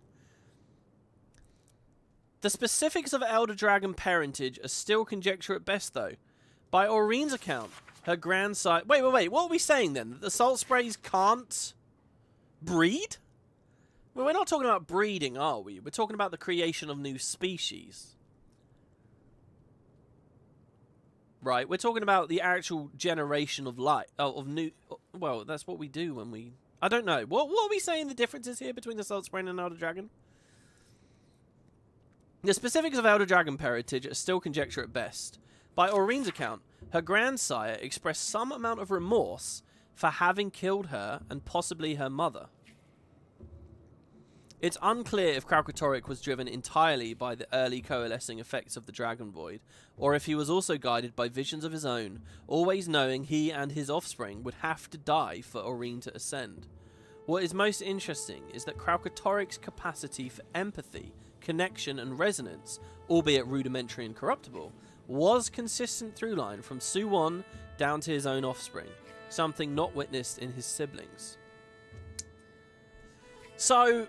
The specifics of Elder Dragon parentage are still conjecture at best, though. By Aureen's account, her grandsire... Wait. What are we saying, then? That the salt sprays can't breed? Well, we're not talking about breeding, are we? We're talking about the creation of new species. Right? We're talking about the actual generation of light... of new... Well, that's what we do when we... I don't know. What are we saying the difference is here between the salt spray and Elder Dragon? The specifics of Elder Dragon parentage are still conjecture at best. By Aureen's account, her grandsire expressed some amount of remorse for having killed her and possibly her mother. It's unclear if Kralkatorrik was driven entirely by the early coalescing effects of the Dragon Void, or if he was also guided by visions of his own, always knowing he and his offspring would have to die for Aureen to ascend. What is most interesting is that Kralkatorrik's capacity for empathy, connection and resonance, albeit rudimentary and corruptible, was consistent through line from Suwon down to his own offspring, something not witnessed in his siblings. So,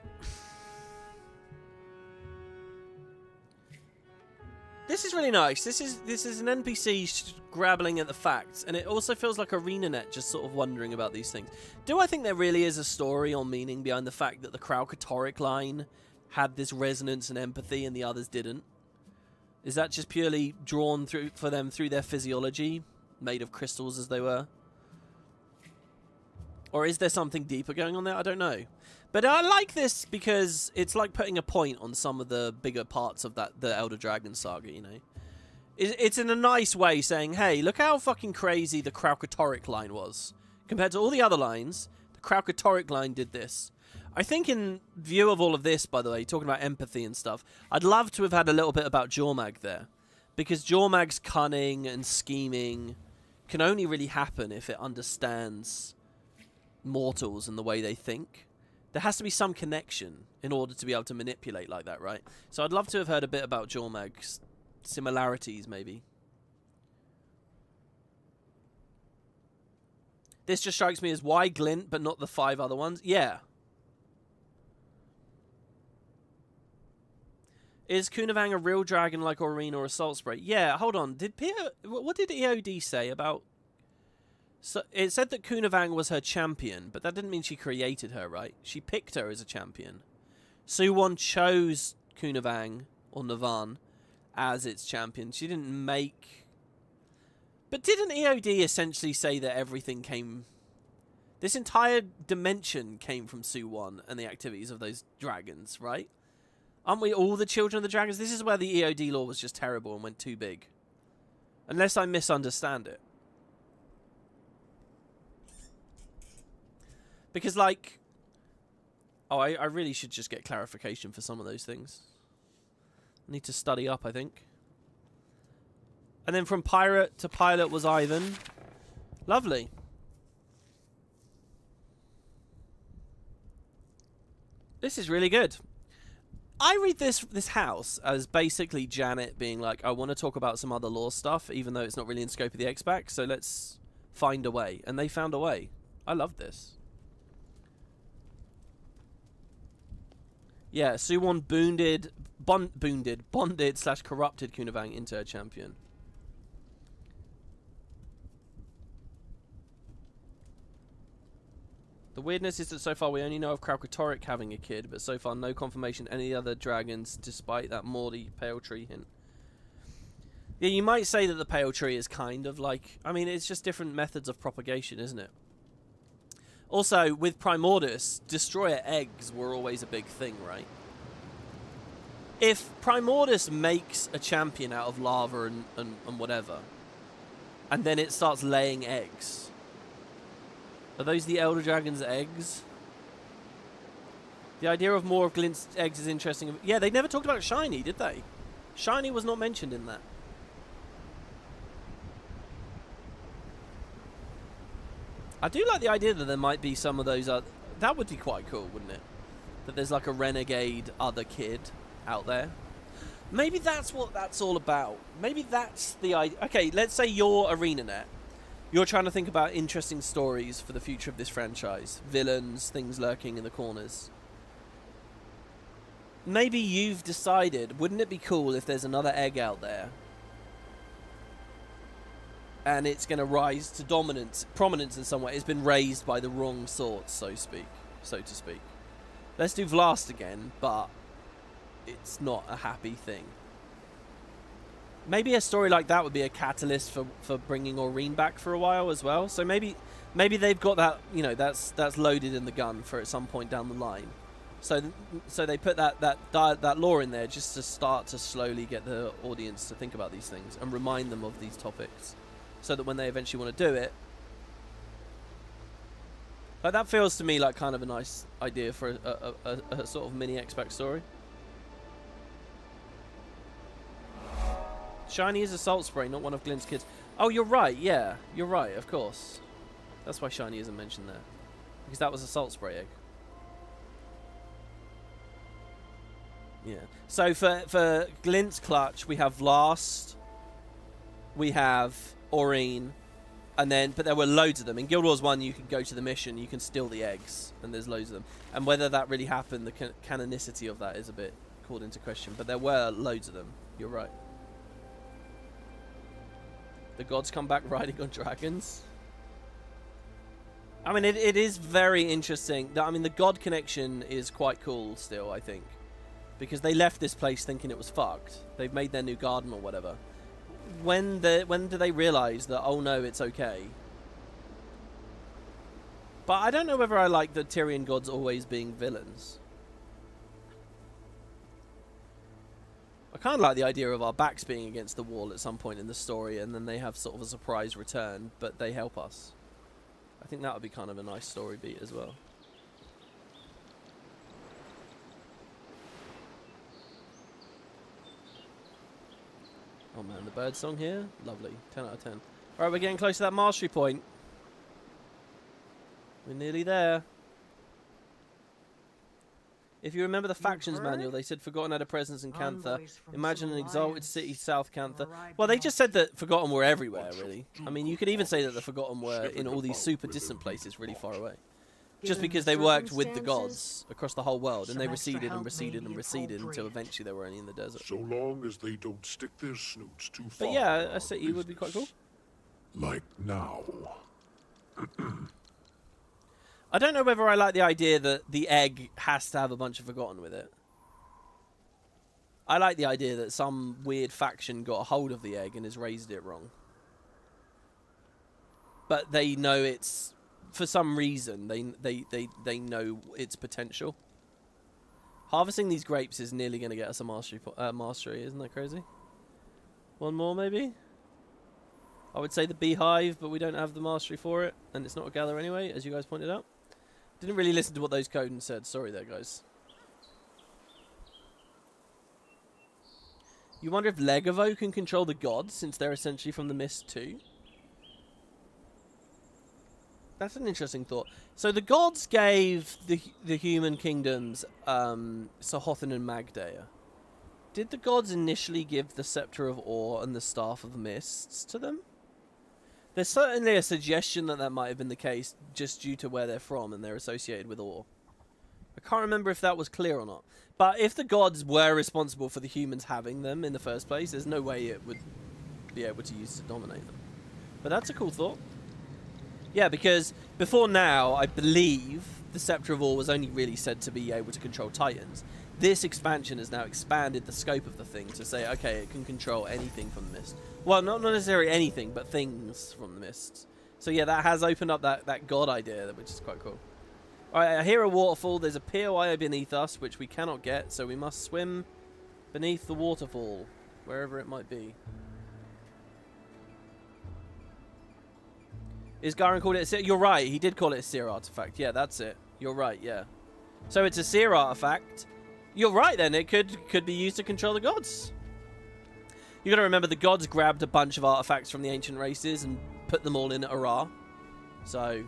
this is really nice. This is an NPC grabbling at the facts, and it also feels like ArenaNet just sort of wondering about these things. Do I think there really is a story or meaning behind the fact that the Kralkatorrik line had this resonance and empathy and the others didn't? Is that just purely drawn through for them through their physiology, made of crystals as they were? Or is there something deeper going on there? I don't know. But I like this because it's like putting a point on some of the bigger parts of the Elder Dragon saga, you know? It's in a nice way saying, hey, look how fucking crazy the Kralkatorrik line was. Compared to all the other lines, the Kralkatorrik line did this. I think in view of all of this, by the way, talking about empathy and stuff, I'd love to have had a little bit about Jormag there. Because Jormag's cunning and scheming can only really happen if it understands mortals and the way they think. There has to be some connection in order to be able to manipulate like that, right? So I'd love to have heard a bit about Jormag's similarities, maybe. This just strikes me as why Glint, but not the 5 other ones? Yeah. Is Kunavang a real dragon like Aureen or a salt spray? Yeah, hold on. What did EOD say about... So it said that Kunavang was her champion, but that didn't mean she created her, right? She picked her as a champion. Suwon chose Kunavang, or Navan, as its champion. She didn't make... But didn't EOD essentially say that everything came... This entire dimension came from Suwon and the activities of those dragons, right? Aren't we all the children of the dragons? This is where the EOD law was just terrible and went too big. Unless I misunderstand it. Because, like... Oh, I really should just get clarification for some of those things. I need to study up, I think. And then from pirate to pilot was Ivan. Lovely. This is really good. I read this house as basically Janet being like, I want to talk about some other lore stuff, even though it's not really in scope of the X-Pack, so let's find a way. And they found a way. I love this. Yeah, Suwon bonded / corrupted Kunavang into her champion. The weirdness is that so far we only know of Kralkatorrik having a kid, but so far no confirmation any other dragons, despite that Morty Pale Tree hint. Yeah, you might say that the Pale Tree is kind of like... I mean, it's just different methods of propagation, isn't it? Also, with Primordus, destroyer eggs were always a big thing, right? If Primordus makes a champion out of lava and whatever, and then it starts laying eggs... Are those the Elder Dragon's eggs? The idea of more of Glint's eggs is interesting. Yeah, they never talked about Shiny, did they? Shiny was not mentioned in that. I do like the idea that there might be some of those... that would be quite cool, wouldn't it? That there's like a renegade other kid out there. Maybe that's what that's all about. Maybe that's the idea. Okay, let's say you're ArenaNet. You're trying to think about interesting stories for the future of this franchise. Villains, things lurking in the corners. Maybe you've decided, wouldn't it be cool if there's another egg out there? And it's going to rise to prominence in some way. It's been raised by the wrong sort, so to speak. Let's do Vlast again, but it's not a happy thing. Maybe a story like that would be a catalyst for bringing Aurene back for a while as well. So maybe they've got that, you know, that's loaded in the gun for at some point down the line. So they put that lore in there just to start to slowly get the audience to think about these things and remind them of these topics, so that when they eventually want to do it, like, that feels to me like kind of a nice idea for a sort of mini X-Pac story. Shiny is a salt spray, not one of Glint's kids. Oh, you're right. Yeah, you're right. Of course. That's why Shiny isn't mentioned there, because that was a salt spray egg. Yeah. So for Glint's clutch, we have Vlast, we have Aurene, and then but there were loads of them. In Guild Wars 1, you can go to the mission, you can steal the eggs, and there's loads of them. And whether that really happened, the canonicity of that is a bit called into question. But there were loads of them. You're right. The gods come back riding on dragons. I mean, it is very interesting. I mean, the god connection is quite cool still, I think. Because they left this place thinking it was fucked. They've made their new garden or whatever. When do they realise that, oh no, it's okay? But I don't know whether I like the Tyrian gods always being villains. I kind of like the idea of our backs being against the wall at some point in the story, and then they have sort of a surprise return, but they help us. I think that would be kind of a nice story beat as well. Oh man, the bird song here, lovely. 10 out of 10. Alright, we're getting close to that mastery point. We're nearly there. If you remember the factions manual, they said Forgotten had a presence in Janthir. Imagine an exalted city, South Janthir. Well, they just said that Forgotten were everywhere, really. I mean, you could even say that the Forgotten were in all these super distant places really far away. Just because they worked with the gods across the whole world, and they receded and receded and receded until eventually they were only in the desert. So long as they don't stick their snoots too far. But yeah, a city would be quite cool. Like now. I don't know whether I like the idea that the egg has to have a bunch of Forgotten with it. I like the idea that some weird faction got a hold of the egg and has raised it wrong. But they know it's... For some reason, they know its potential. Harvesting these grapes is nearly going to get us a mastery. Isn't that crazy? One more, maybe? I would say the beehive, but we don't have the mastery for it. And it's not a gather anyway, as you guys pointed out. Didn't really listen to what those Coden said. Sorry there, guys. You wonder if Legavo can control the gods, since they're essentially from the Mist too? That's an interesting thought. So the gods gave the human kingdoms Sahothin and Magdea. Did the gods initially give the Scepter of Ore and the Staff of Mists to them? There's certainly a suggestion that that might have been the case just due to where they're from and they're associated with Ore. I can't remember if that was clear or not. But if the gods were responsible for the humans having them in the first place, there's no way it would be able to use to dominate them. But that's a cool thought. Yeah, because before now, I believe the Scepter of Ore was only really said to be able to control Titans. This expansion has now expanded the scope of the thing to say, okay, it can control anything from the Mist. Well, not necessarily anything, but things from the Mists. So yeah, that has opened up that god idea, which is quite cool. Alright, I hear a waterfall. There's a POI beneath us, which we cannot get, so we must swim beneath the waterfall, wherever it might be. Is Garen called it a... You're right, he did call it a seer artifact. Yeah, that's it. You're right, yeah. So it's a seer artifact. You're right then, it could be used to control the gods. You gotta remember the gods grabbed a bunch of artifacts from the ancient races and put them all in Arar. So,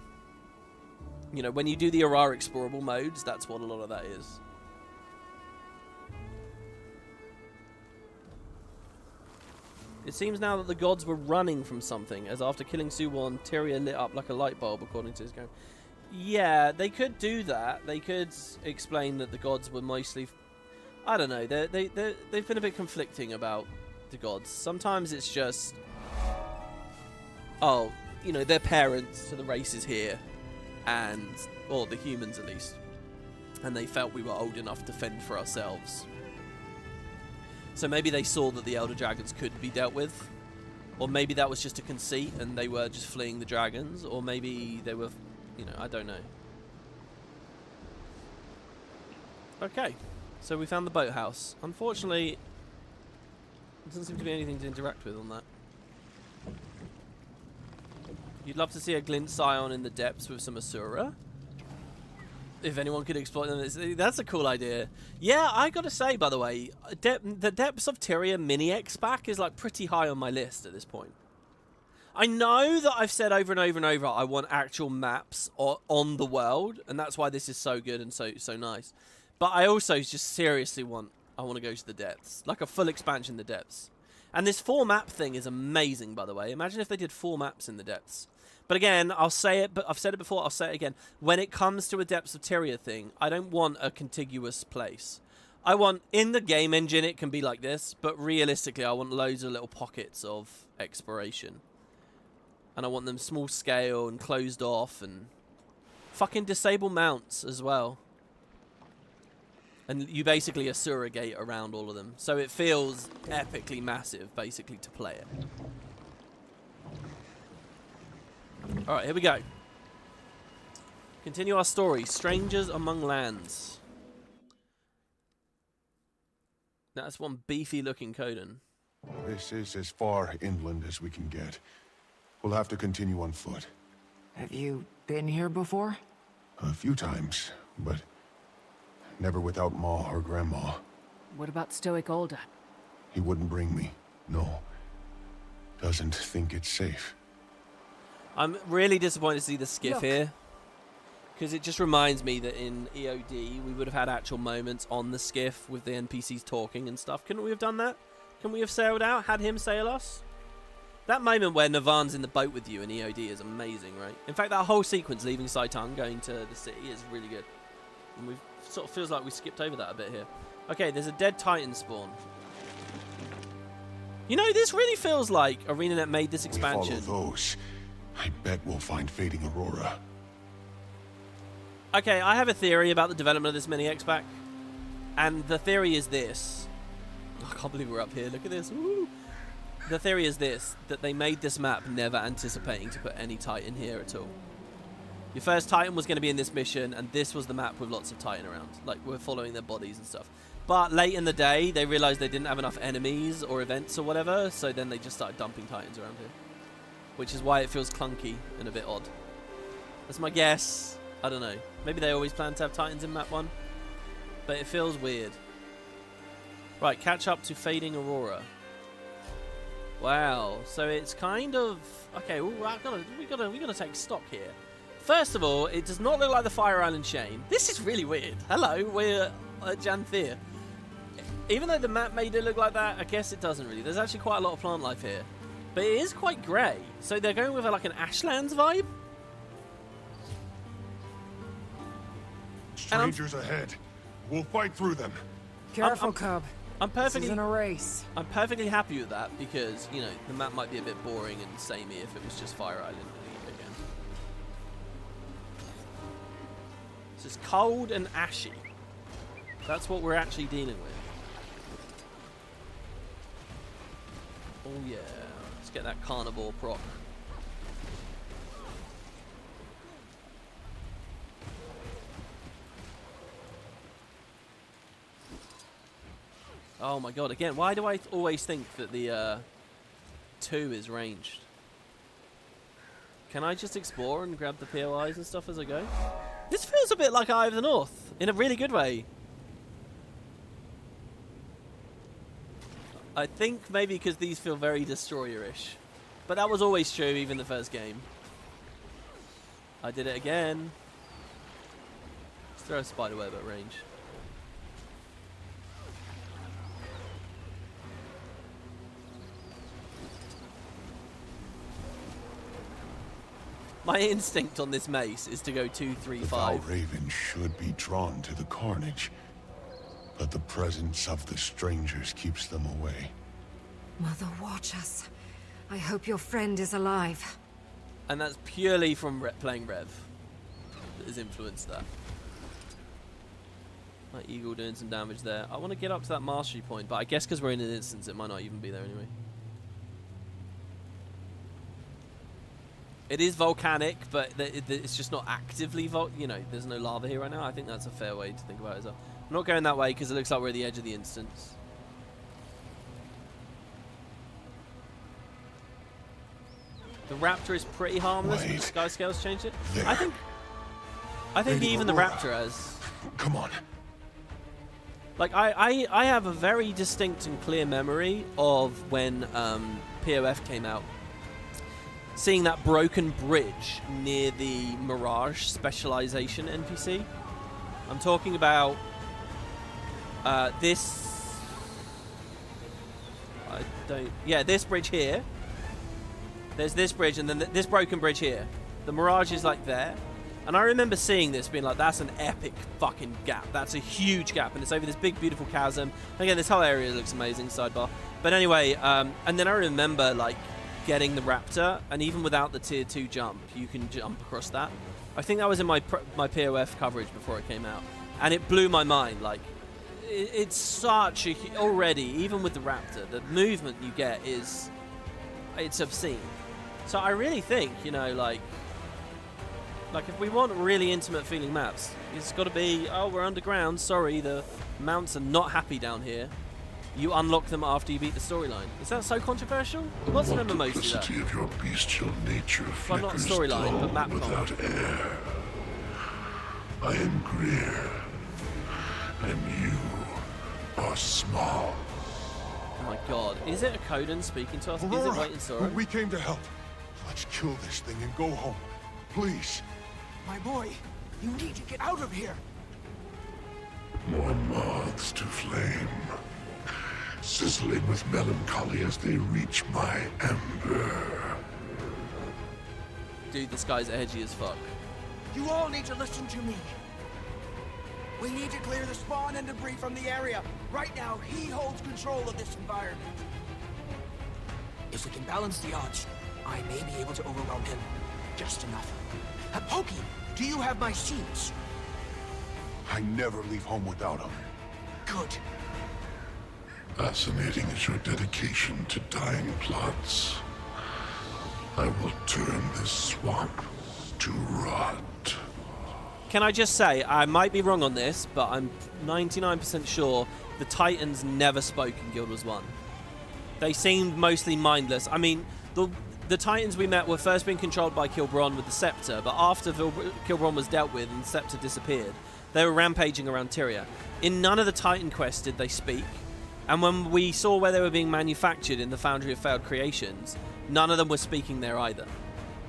you know, when you do the Arar explorable modes, that's what a lot of that is. It seems now that the gods were running from something, as after killing Suwon, Tyria lit up like a light bulb, according to his game. Yeah, they could do that. They could explain that the gods were mostly... I don't know. They've been a bit conflicting about the gods. Sometimes it's just... Oh, you know, they're parents to the races here. Or the humans, at least. And they felt we were old enough to fend for ourselves. So maybe they saw that the Elder Dragons could be dealt with. Or maybe that was just a conceit and they were just fleeing the dragons. Or maybe they were... You know, I don't know. Okay, so we found the boathouse. Unfortunately, there doesn't seem to be anything to interact with on that. You'd love to see a glint scion in the depths with some Asura. If anyone could exploit them, that's a cool idea. Yeah, I gotta say, by the way, the depths of Tyria mini X-Pack is like pretty high on my list at this point. I know that I've said over and over and over I want actual maps on the world, and that's why this is so good and so nice. But I also just seriously want to go to the depths, like a full expansion in the depths. And this 4 map thing is amazing, by the way. Imagine if they did 4 maps in the depths. But again, I'll say it, but I've said it before, I'll say it again. When it comes to a Depths of Tyria thing, I don't want a contiguous place. I want, in the game engine, it can be like this, but realistically, I want loads of little pockets of exploration. And I want them small scale and closed off and fucking disable mounts as well. And you basically Asura gate around all of them. So it feels epically massive, basically, to play it. Alright, here we go. Continue our story. Strangers among lands. That's one beefy looking Coden. This is as far inland as we can get. We'll have to continue on foot. Have you been here before? A few times, but never without Ma or Grandma. What about Stoic Older? He wouldn't bring me. No. Doesn't think it's safe. I'm really disappointed to see the skiff Look. here. Because it just reminds me that in EOD, we would have had actual moments on the skiff with the NPCs talking and stuff. Couldn't we have done that? Couldn't we have sailed out? Had him sail us? That moment where Navan's in the boat with you in EOD is amazing, right? In fact, that whole sequence leaving Saitang going to the city is really good. And we sort of feels like we skipped over that a bit here. Okay, there's a dead Titan spawn. You know, this really feels like ArenaNet made this expansion. Follow those. I bet we'll find Fading Aurora. Okay, I have a theory about the development of this mini X-Pack. And the theory is this. I can't believe we're up here. Look at this. Woo. The theory is this, that they made this map never anticipating to put any Titan here at all. Your first Titan was going to be in this mission, and this was the map with lots of Titan around. Like, we're following their bodies and stuff. But late in the day, they realized they didn't have enough enemies or events or whatever, so then they just started dumping Titans around here. Which is why it feels clunky and a bit odd. That's my guess. I don't know. Maybe they always planned to have Titans in map 1. But it feels weird. Right, catch up to Fading Aurora. Wow, so it's kind of okay. We gotta take stock here. First of all, it does not look like the Fire Island chain. This is really weird. Hello, we're at Janthir. Even though the map made it look like that, I guess it doesn't really. There's actually quite a lot of plant life here, but it is quite grey. So they're going with like an Ashlands vibe. Strangers ahead. We'll fight through them. Careful, Cub. This isn't a race. I'm perfectly happy with that because, you know, the map might be a bit boring and samey if it was just Fire Island again. This is cold and ashy. That's what we're actually dealing with. Oh yeah, let's get that carnivore proc. Oh my god, again, why do I always think that the 2 is ranged? Can I just explore and grab the POIs and stuff as I go? This feels a bit like Eye of the North, in a really good way. I think maybe because these feel very Destroyer-ish. But that was always true, even the first game. I did it again. Let's throw a spiderweb at range. My instinct on this mace is to go 2, 3, 5. The Raven should be drawn to the carnage, but the presence of the strangers keeps them away. Mother, watch us. I hope your friend is alive. And that's purely from playing Rev that has influenced that. My eagle doing some damage there. I want to get up to that mastery point, but I guess because we're in an instance, it might not even be there anyway. It is volcanic, but it's just not actively there's no lava here right now. I think that's a fair way to think about it as well. I'm not going that way because it looks like we're at the edge of the instance. The raptor is pretty harmless, but the sky scale's changed it. There. I think even the raptor has. Come on. Like I have a very distinct and clear memory of when POF came out. Seeing that broken bridge near the Mirage specialization NPC. I'm talking about this. This bridge here. There's this bridge and then this broken bridge here. The Mirage is like there. And I remember seeing this being like, that's an epic fucking gap. That's a huge gap. And it's over this big, beautiful chasm. Again, this whole area looks amazing, sidebar. But anyway, and then I remember like getting the raptor, and even without the tier 2 jump, you can jump across that. I think that was in my POF coverage before it came out. And it blew my mind. Like, it's such a, already, even with the raptor, the movement you get is, it's obscene. So I really think, like if we want really intimate feeling maps, it's got to be, oh, we're underground, sorry, the mounts are not happy down here. You unlock them after you beat the storyline. Is that so controversial? Lots of MMOs do that. The of your bestial nature well, not storyline, but map without air. I am Greer, and you are small. Oh my god, is it a Coden speaking to us? Aurora, is it Waiting Sora? We came to help. Let's kill this thing and go home. Please. My boy, you need to get out of here. More moths to flame, sizzling with melancholy as they reach my ember. Dude, this guy's edgy as fuck. You all need to listen to me. We need to clear the spawn and debris from the area. Right now, he holds control of this environment. If we can balance the odds, I may be able to overwhelm him. Just enough. Pokey, do you have my seeds? I never leave home without them. Good. Fascinating is your dedication to dying plots. I will turn this swamp to rot. Can I just say, I might be wrong on this, but I'm 99% sure the Titans never spoke in Guild Wars 1. They seemed mostly mindless. I mean, the Titans we met were first being controlled by Kilbron with the scepter, but after Kilbron was dealt with and the scepter disappeared, they were rampaging around Tyria. In none of the Titan quests did they speak, and when we saw where they were being manufactured in the Foundry of Failed Creations, none of them were speaking there either.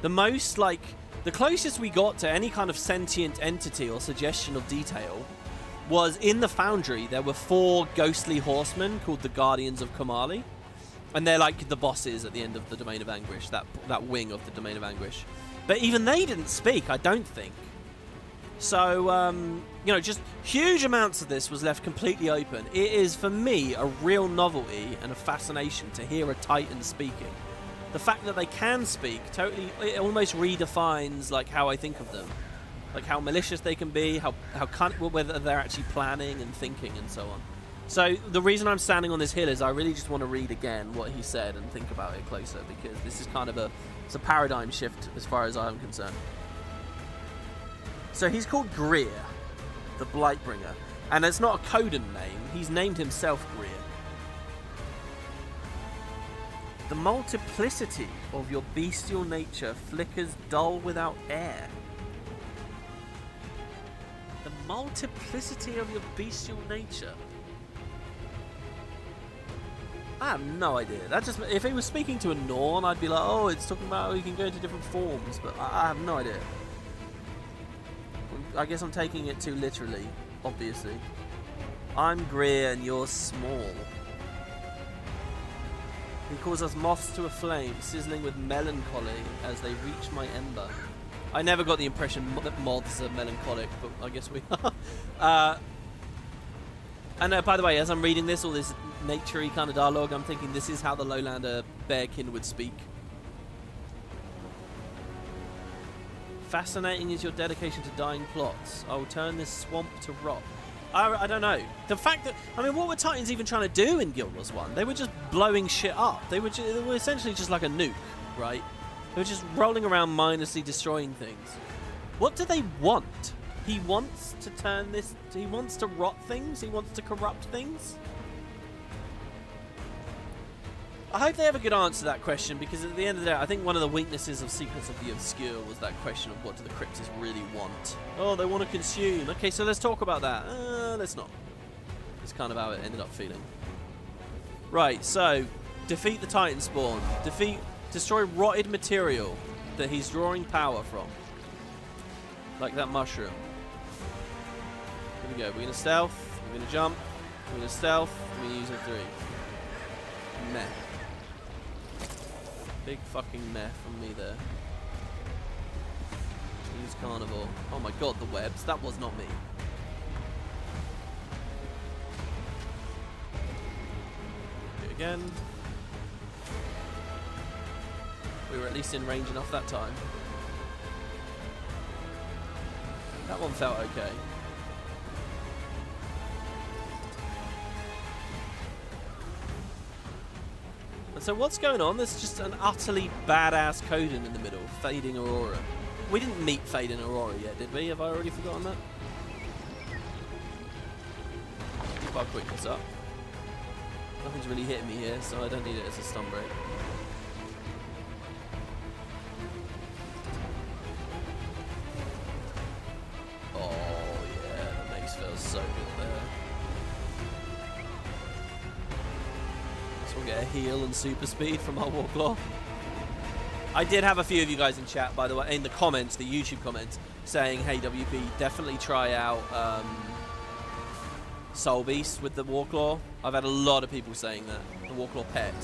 The closest we got to any kind of sentient entity or suggestion of detail was in the Foundry. There were 4 ghostly horsemen called the Guardians of Kamali. And they're like the bosses at the end of the Domain of Anguish, that wing of the Domain of Anguish. But even they didn't speak, I don't think. So, just huge amounts of this was left completely open. It is, for me, a real novelty and a fascination to hear a Titan speaking. The fact that they can speak, it almost redefines, like, how I think of them. Like, how malicious they can be, whether they're actually planning and thinking and so on. So the reason I'm standing on this hill is I really just want to read again what he said and think about it closer, because this is kind of it's a paradigm shift as far as I'm concerned. So he's called Greer, the Blightbringer, and it's not a Coden name. He's named himself Greer. The multiplicity of your bestial nature flickers dull without air. The multiplicity of your bestial nature. I have no idea. If it was speaking to a Norn, I'd be like, oh, it's talking about how you can go into different forms, but I have no idea. I guess I'm taking it too literally, obviously. I'm Greer and you're small. He calls us moths to a flame, sizzling with melancholy as they reach my ember. I never got the impression that moths are melancholic, but I guess we are. And by the way, as I'm reading this, all this nature-y kind of dialogue, I'm thinking this is how the Lowlander bearkin would speak. Fascinating is your dedication to dying plots. I will turn this swamp to rock. I don't know. The fact that... I mean, what were Titans even trying to do in Guild Wars 1? They were just blowing shit up. They were essentially just like a nuke, right? They were just rolling around mindlessly destroying things. What do they want? He wants to turn this... He wants to rot things? He wants to corrupt things? I hope they have a good answer to that question, because at the end of the day, I think one of the weaknesses of Secrets of the Obscure was that question of what do the Cryptids really want? Oh, they want to consume. Okay, so let's talk about that. Let's not. It's kind of how it ended up feeling. Right, so, defeat the Titan spawn. Destroy rotted material that he's drawing power from. Like that mushroom. Here we go. We're going to stealth. We're going to jump. We're going to stealth. We're going to use a 3. Meh. Big fucking meh from me there. Use carnivore. Oh my god, the webs. That was not me. Do it again. We were at least in range enough that time. That one felt okay. And so what's going on? There's just an utterly badass Coden in the middle, Fading Aurora. We didn't meet Fading Aurora yet, did we? Have I already forgotten that? Keep our quickness up. Nothing's really hitting me here, so I don't need it as a stun break. Oh yeah, the mace feels so good there. We'll get a heal and super speed from our Warclaw. I did have a few of you guys in chat, by the way, in the comments, the YouTube comments, saying, hey, WP, definitely try out Soul Beast with the Warclaw. I've had a lot of people saying that. The Warclaw pet.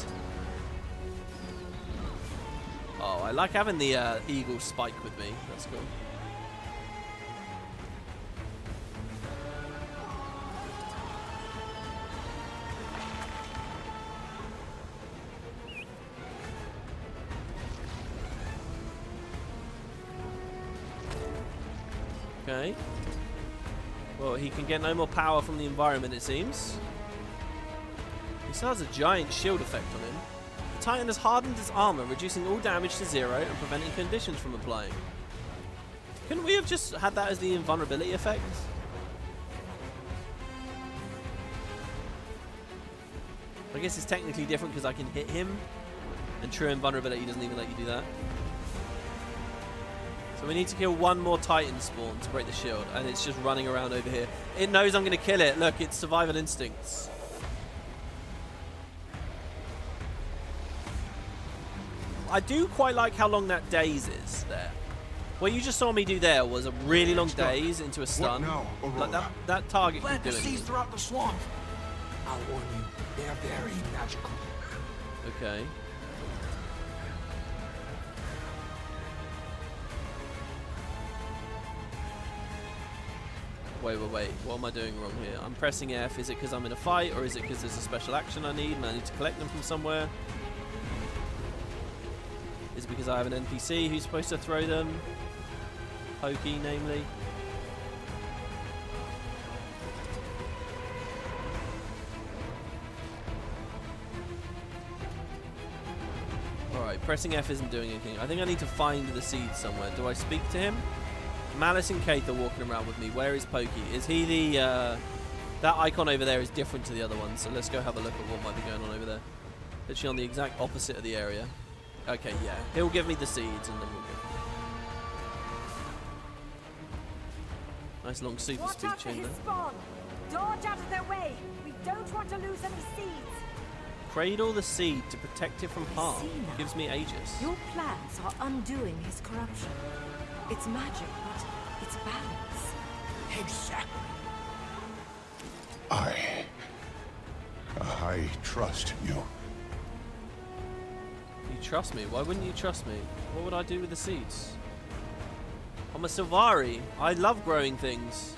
Oh, I like having the eagle spike with me. That's cool. Okay. Well, he can get no more power from the environment, it seems. He still has a giant shield effect on him. The Titan has hardened his armor, reducing all damage to 0 and preventing conditions from applying. Couldn't we have just had that as the invulnerability effect? I guess it's technically different because I can hit him, and true invulnerability doesn't even let you do that. So we need to kill one more Titan spawn to break the shield, and it's just running around over here. It knows I'm going to kill it. Look, it's survival instincts. I do quite like how long that daze is there. What you just saw me do there was a really long daze into a stun. Like that target can do it. Throughout the swamp. I'll warn you, they are very magical. Okay. Wait. What am I doing wrong here? I'm pressing F. Is it because I'm in a fight, or is it because there's a special action I need and I need to collect them from somewhere? Is it because I have an NPC who's supposed to throw them? Pokey, namely. Alright, pressing F isn't doing anything. I think I need to find the seed somewhere. Do I speak to him? Malice and Kate are walking around with me. Where is Pokey? Is he the... that icon over there is different to the other one, so let's go have a look at what might be going on over there. Literally on the exact opposite of the area. Okay, yeah. He'll give me the seeds and then we'll go. Nice long super speed chain there. Dodge out of their way. We don't want to lose any seeds. Cradle the seed to protect it from harm. Gives me Aegis. Your plans are undoing his corruption. It's magic, but it's balance. Exactly. I trust you. You trust me? Why wouldn't you trust me? What would I do with the seeds? I'm a Sylvari. I love growing things.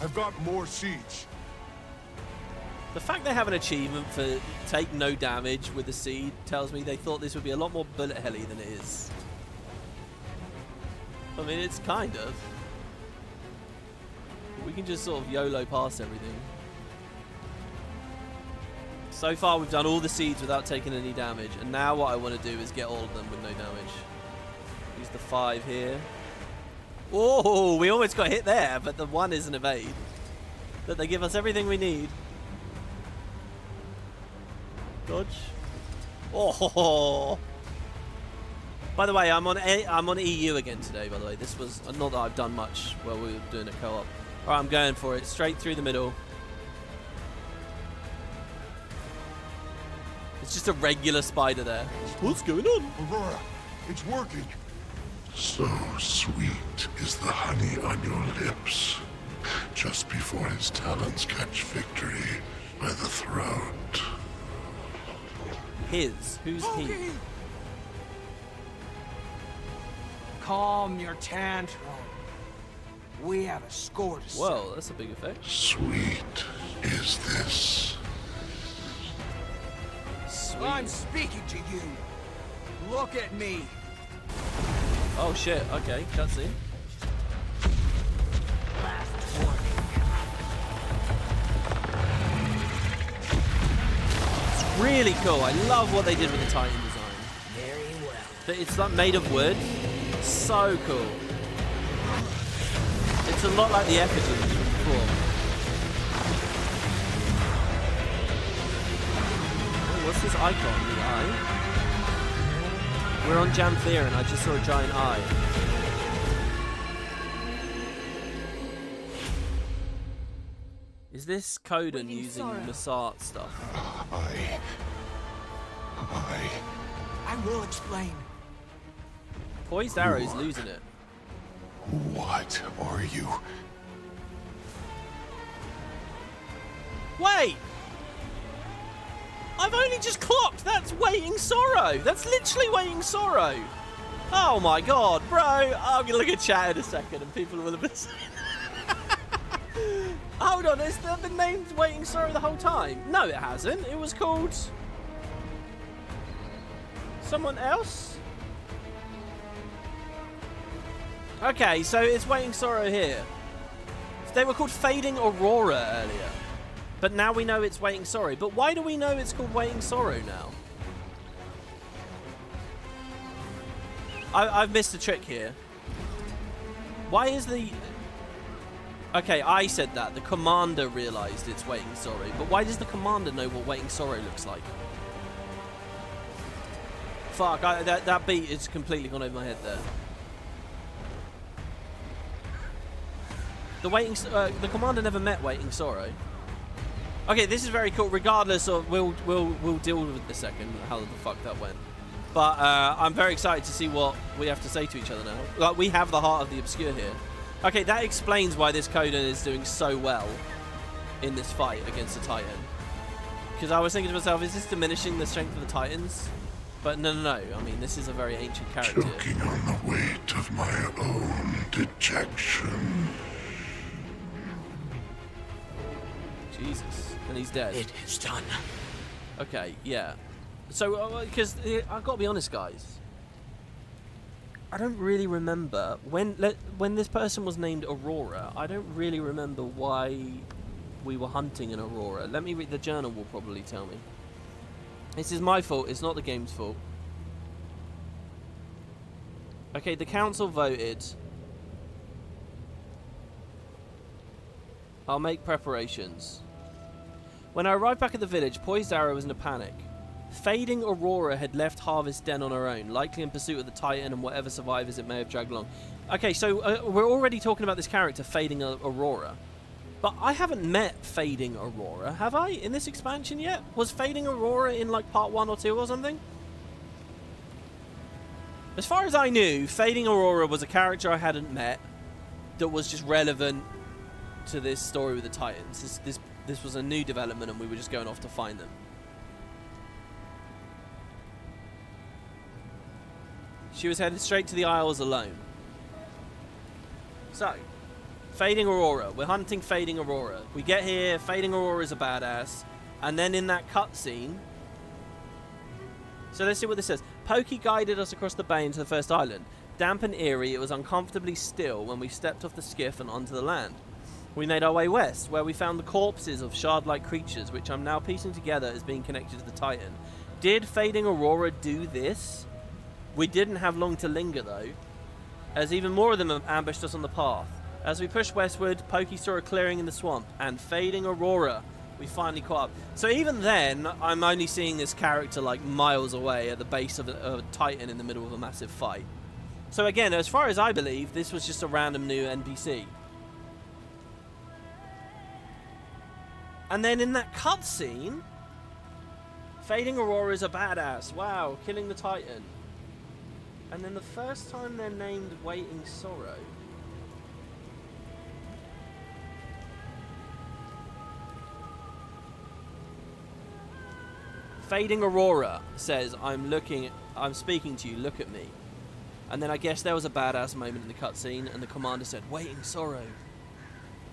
I've got more seeds. The fact they have an achievement for take no damage with the seed tells me they thought this would be a lot more bullet helly than it is. I mean, it's kind of. We can just sort of YOLO past everything. So far, we've done all the seeds without taking any damage, and now what I want to do is get all of them with no damage. Use the 5 here. Oh, we almost got hit there, but the 1 is an evade. That they give us everything we need. Dodge. Oh. By the way, I'm on EU again today. By the way, this was not that I've done much while we were doing a co-op. All right, I'm going for it. Straight through the middle. It's just a regular spider there. What's going on? Aurora, it's working. So sweet is the honey on your lips, just before his talons catch victory by the throat. His? Who's he? Calm your tantrum. We have a score to settle. Whoa, that's a big effect. Sweet is this. Sweet. I'm speaking to you. Look at me. Oh shit, okay, cutscene. It's really cool. I love what they did with the Titan design. Very well. It's like made of wood. So cool. It's a lot like the effigies from before. Oh, what's this icon? The eye? We're on Janthir and I just saw a giant eye. Is this Coden using Massart stuff? I will explain. Poised Arrow's losing it. What are you? Wait! I've only just clocked! That's Waiting Sorrow! That's literally Waiting Sorrow! Oh my god, bro! I'm gonna look at chat in a second and people will have been saying Hold on, has there been named Waiting Sorrow the whole time? No, it hasn't. It was called someone else? Okay, so it's Waiting Sorrow here. They were called Fading Aurora earlier. But now we know it's Waiting Sorrow. But why do we know it's called Waiting Sorrow now? I've missed a trick here. Why is the... Okay, I said that. The commander realised it's Waiting Sorrow. But why does the commander know what Waiting Sorrow looks like? Fuck, that beat is completely gone over my head there. The commander never met Waiting Sorrow. Okay, this is very cool. Regardless of, we'll deal with it in a second how the fuck that went. But I'm very excited to see what we have to say to each other now. Like, we have the heart of the obscure here. Okay, that explains why this Coden is doing so well in this fight against the Titan. Because I was thinking to myself, is this diminishing the strength of the Titans? But no. I mean, this is a very ancient character. Choking on the weight of my own dejection. Jesus. And he's dead. It is done. Okay, yeah. So, because I've got to be honest, guys. I don't really remember when this person was named Aurora. I don't really remember why we were hunting an Aurora. Let me read. The journal will probably tell me. This is my fault. It's not the game's fault. Okay, the council voted. I'll make preparations. When I arrived back at the village, Poised Arrow was in a panic. Fading Aurora had left Harvest Den on her own, likely in pursuit of the Titan and whatever survivors it may have dragged along. Okay, so we're already talking about this character, Fading Aurora. But I haven't met Fading Aurora, have I, in this expansion yet? Was Fading Aurora in, like, part 1 or 2 or something? As far as I knew, Fading Aurora was a character I hadn't met that was just relevant to this story with the Titans. This was a new development and we were just going off to find them. She was headed straight to the Isles alone. So, Fading Aurora. We're hunting Fading Aurora. We get here, Fading Aurora's a badass. And then in that cutscene... So let's see what this says. Pokey guided us across the bay into the first island. Damp and eerie, it was uncomfortably still when we stepped off the skiff and onto the land. We made our way west, where we found the corpses of shard-like creatures, which I'm now piecing together as being connected to the Titan. Did Fading Aurora do this? We didn't have long to linger, though, as even more of them ambushed us on the path. As we pushed westward, Pokey saw a clearing in the swamp, and Fading Aurora, we finally caught up. So even then, I'm only seeing this character like miles away at the base of a Titan in the middle of a massive fight. So again, as far as I believe, this was just a random new NPC. And then in that cutscene, Fading Aurora is a badass. Wow, killing the Titan. And then the first time they're named Waiting Sorrow. Fading Aurora says, I'm speaking to you, look at me. And then I guess there was a badass moment in the cutscene and the commander said, Waiting Sorrow.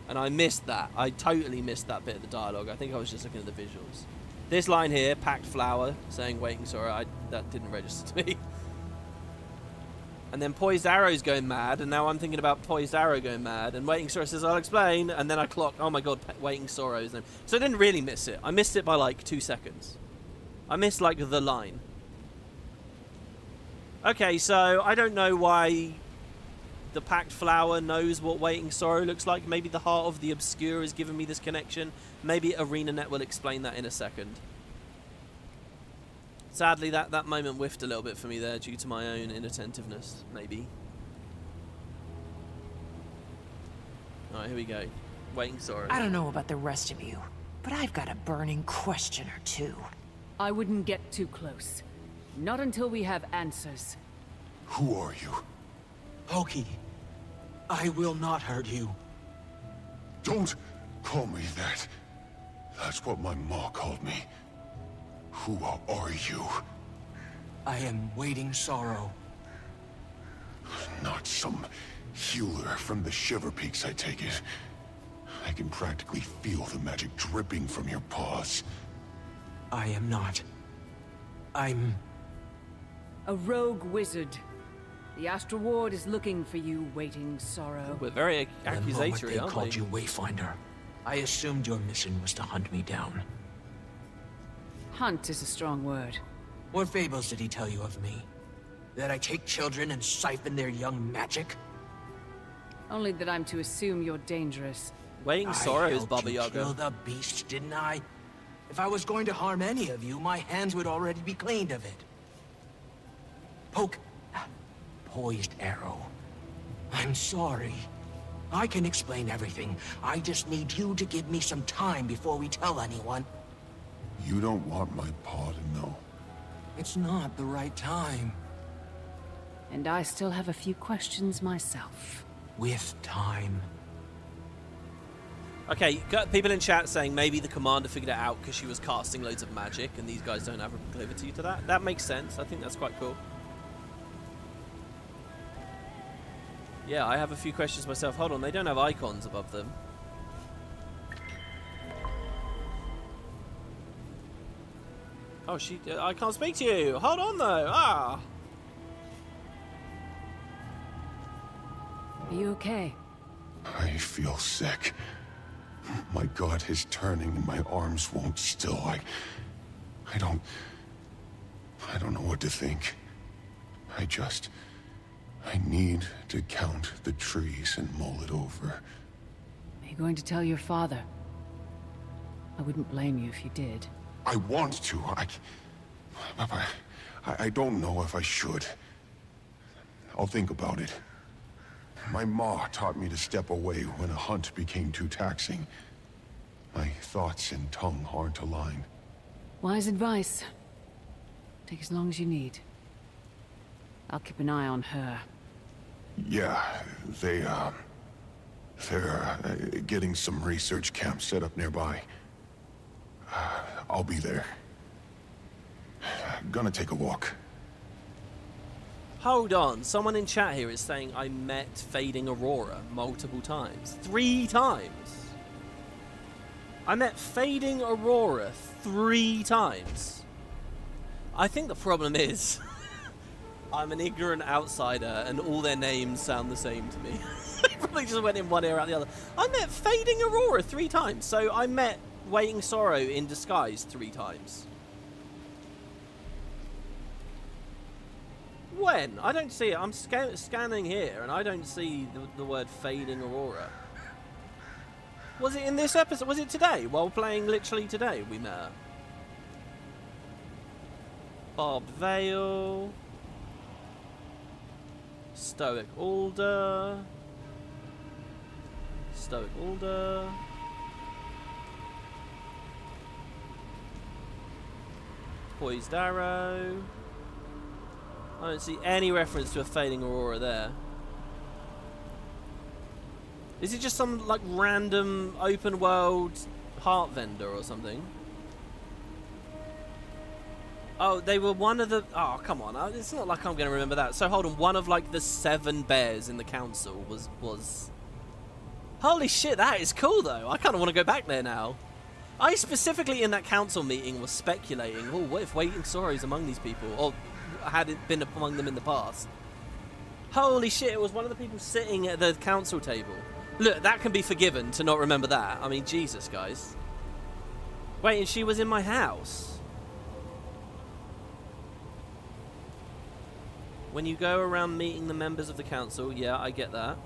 And I missed that. I totally missed that bit of the dialogue. I think I was just looking at the visuals. This line here, packed flower, saying Waiting Sorrow, that didn't register to me. And then Poised Arrow's going mad, and now I'm thinking about Poised Arrow going mad, and Waiting Sorrow says, I'll explain, and then I clock, oh my god, Waiting Sorrow's name. So I didn't really miss it. I missed it by like 2 seconds. I missed like the line. Okay, so I don't know why the packed flower knows what Waiting Sorrow looks like. Maybe the Heart of the Obscure has given me this connection. Maybe ArenaNet will explain that in a second. Sadly, that moment whiffed a little bit for me there due to my own inattentiveness, maybe. Alright, here we go. Waiting Sorrow. I don't know about the rest of you, but I've got a burning question or two. I wouldn't get too close. Not until we have answers. Who are you? Pokey, I will not hurt you. Don't call me that. That's what my ma called me. Who are you? I am Waiting Sorrow. Not some healer from the Shiver Peaks, I take it. I can practically feel the magic dripping from your paws. I am not. I'm... a rogue wizard. The Astral Ward is looking for you, Waiting Sorrow. We're very accusatory, the moment aren't they called we? you Wayfinder, I assumed your mission was to hunt me down. Hunt is a strong word. What fables did he tell you of me? That I take children and siphon their young magic? Only that I'm to assume you're dangerous. Waiting Sorrow is Baba I helped you Yaga. kill the beast, didn't I? If I was going to harm any of you, my hands would already be cleaned of it. Poised Arrow. I'm sorry. I can explain everything. I just need you to give me some time before we tell anyone. You don't want my paw to know. It's not the right time. And I still have a few questions myself. With time. Okay, got people in chat saying maybe the commander figured it out because she was casting loads of magic and these guys don't have a proclivity to that. That makes sense. I think that's quite cool. Yeah, I have a few questions myself. Hold on, they don't have icons above them. Oh, I can't speak to you. Hold on, though. Ah. Are you okay? I feel sick. My gut is turning and my arms won't still. I don't know what to think. I need to count the trees and mull it over. Are you going to tell your father? I wouldn't blame you if you did. I want to. I don't know if I should. I'll think about it. My ma taught me to step away when a hunt became too taxing. My thoughts and tongue aren't aligned. Wise advice. Take as long as you need. I'll keep an eye on her. Yeah, they're getting some research camps set up nearby. I'll be there. Gonna take a walk. Hold on. Someone in chat here is saying I met Fading Aurora multiple times. 3 times. I met Fading Aurora 3 times. I think the problem is I'm an ignorant outsider and all their names sound the same to me. They probably just went in one ear out the other. I met Fading Aurora 3 times. So I met Waiting Sorrow in disguise 3 times. When? I don't see it. I'm scanning here and I don't see the word Fading Aurora. Was it in this episode? Was it today? While playing literally today we met her. Barbed Veil. Stoic Alder. Stoic Alder. Poised Arrow. I don't see any reference to a Fading Aurora there. Is it just some like random open world heart vendor or something? Oh, they were one of the... Oh, come on. It's not like I'm going to remember that. So hold on. One of like the 7 bears in the council was... Holy shit, that is cool though. I kind of want to go back there now. I specifically in that council meeting was speculating, oh, what if Waiting Sorrow's among these people? Or had it been among them in the past? Holy shit, it was one of the people sitting at the council table. Look, that can be forgiven to not remember that. I mean, Jesus, guys. Wait, and she was in my house. When you go around meeting the members of the council, yeah, I get that.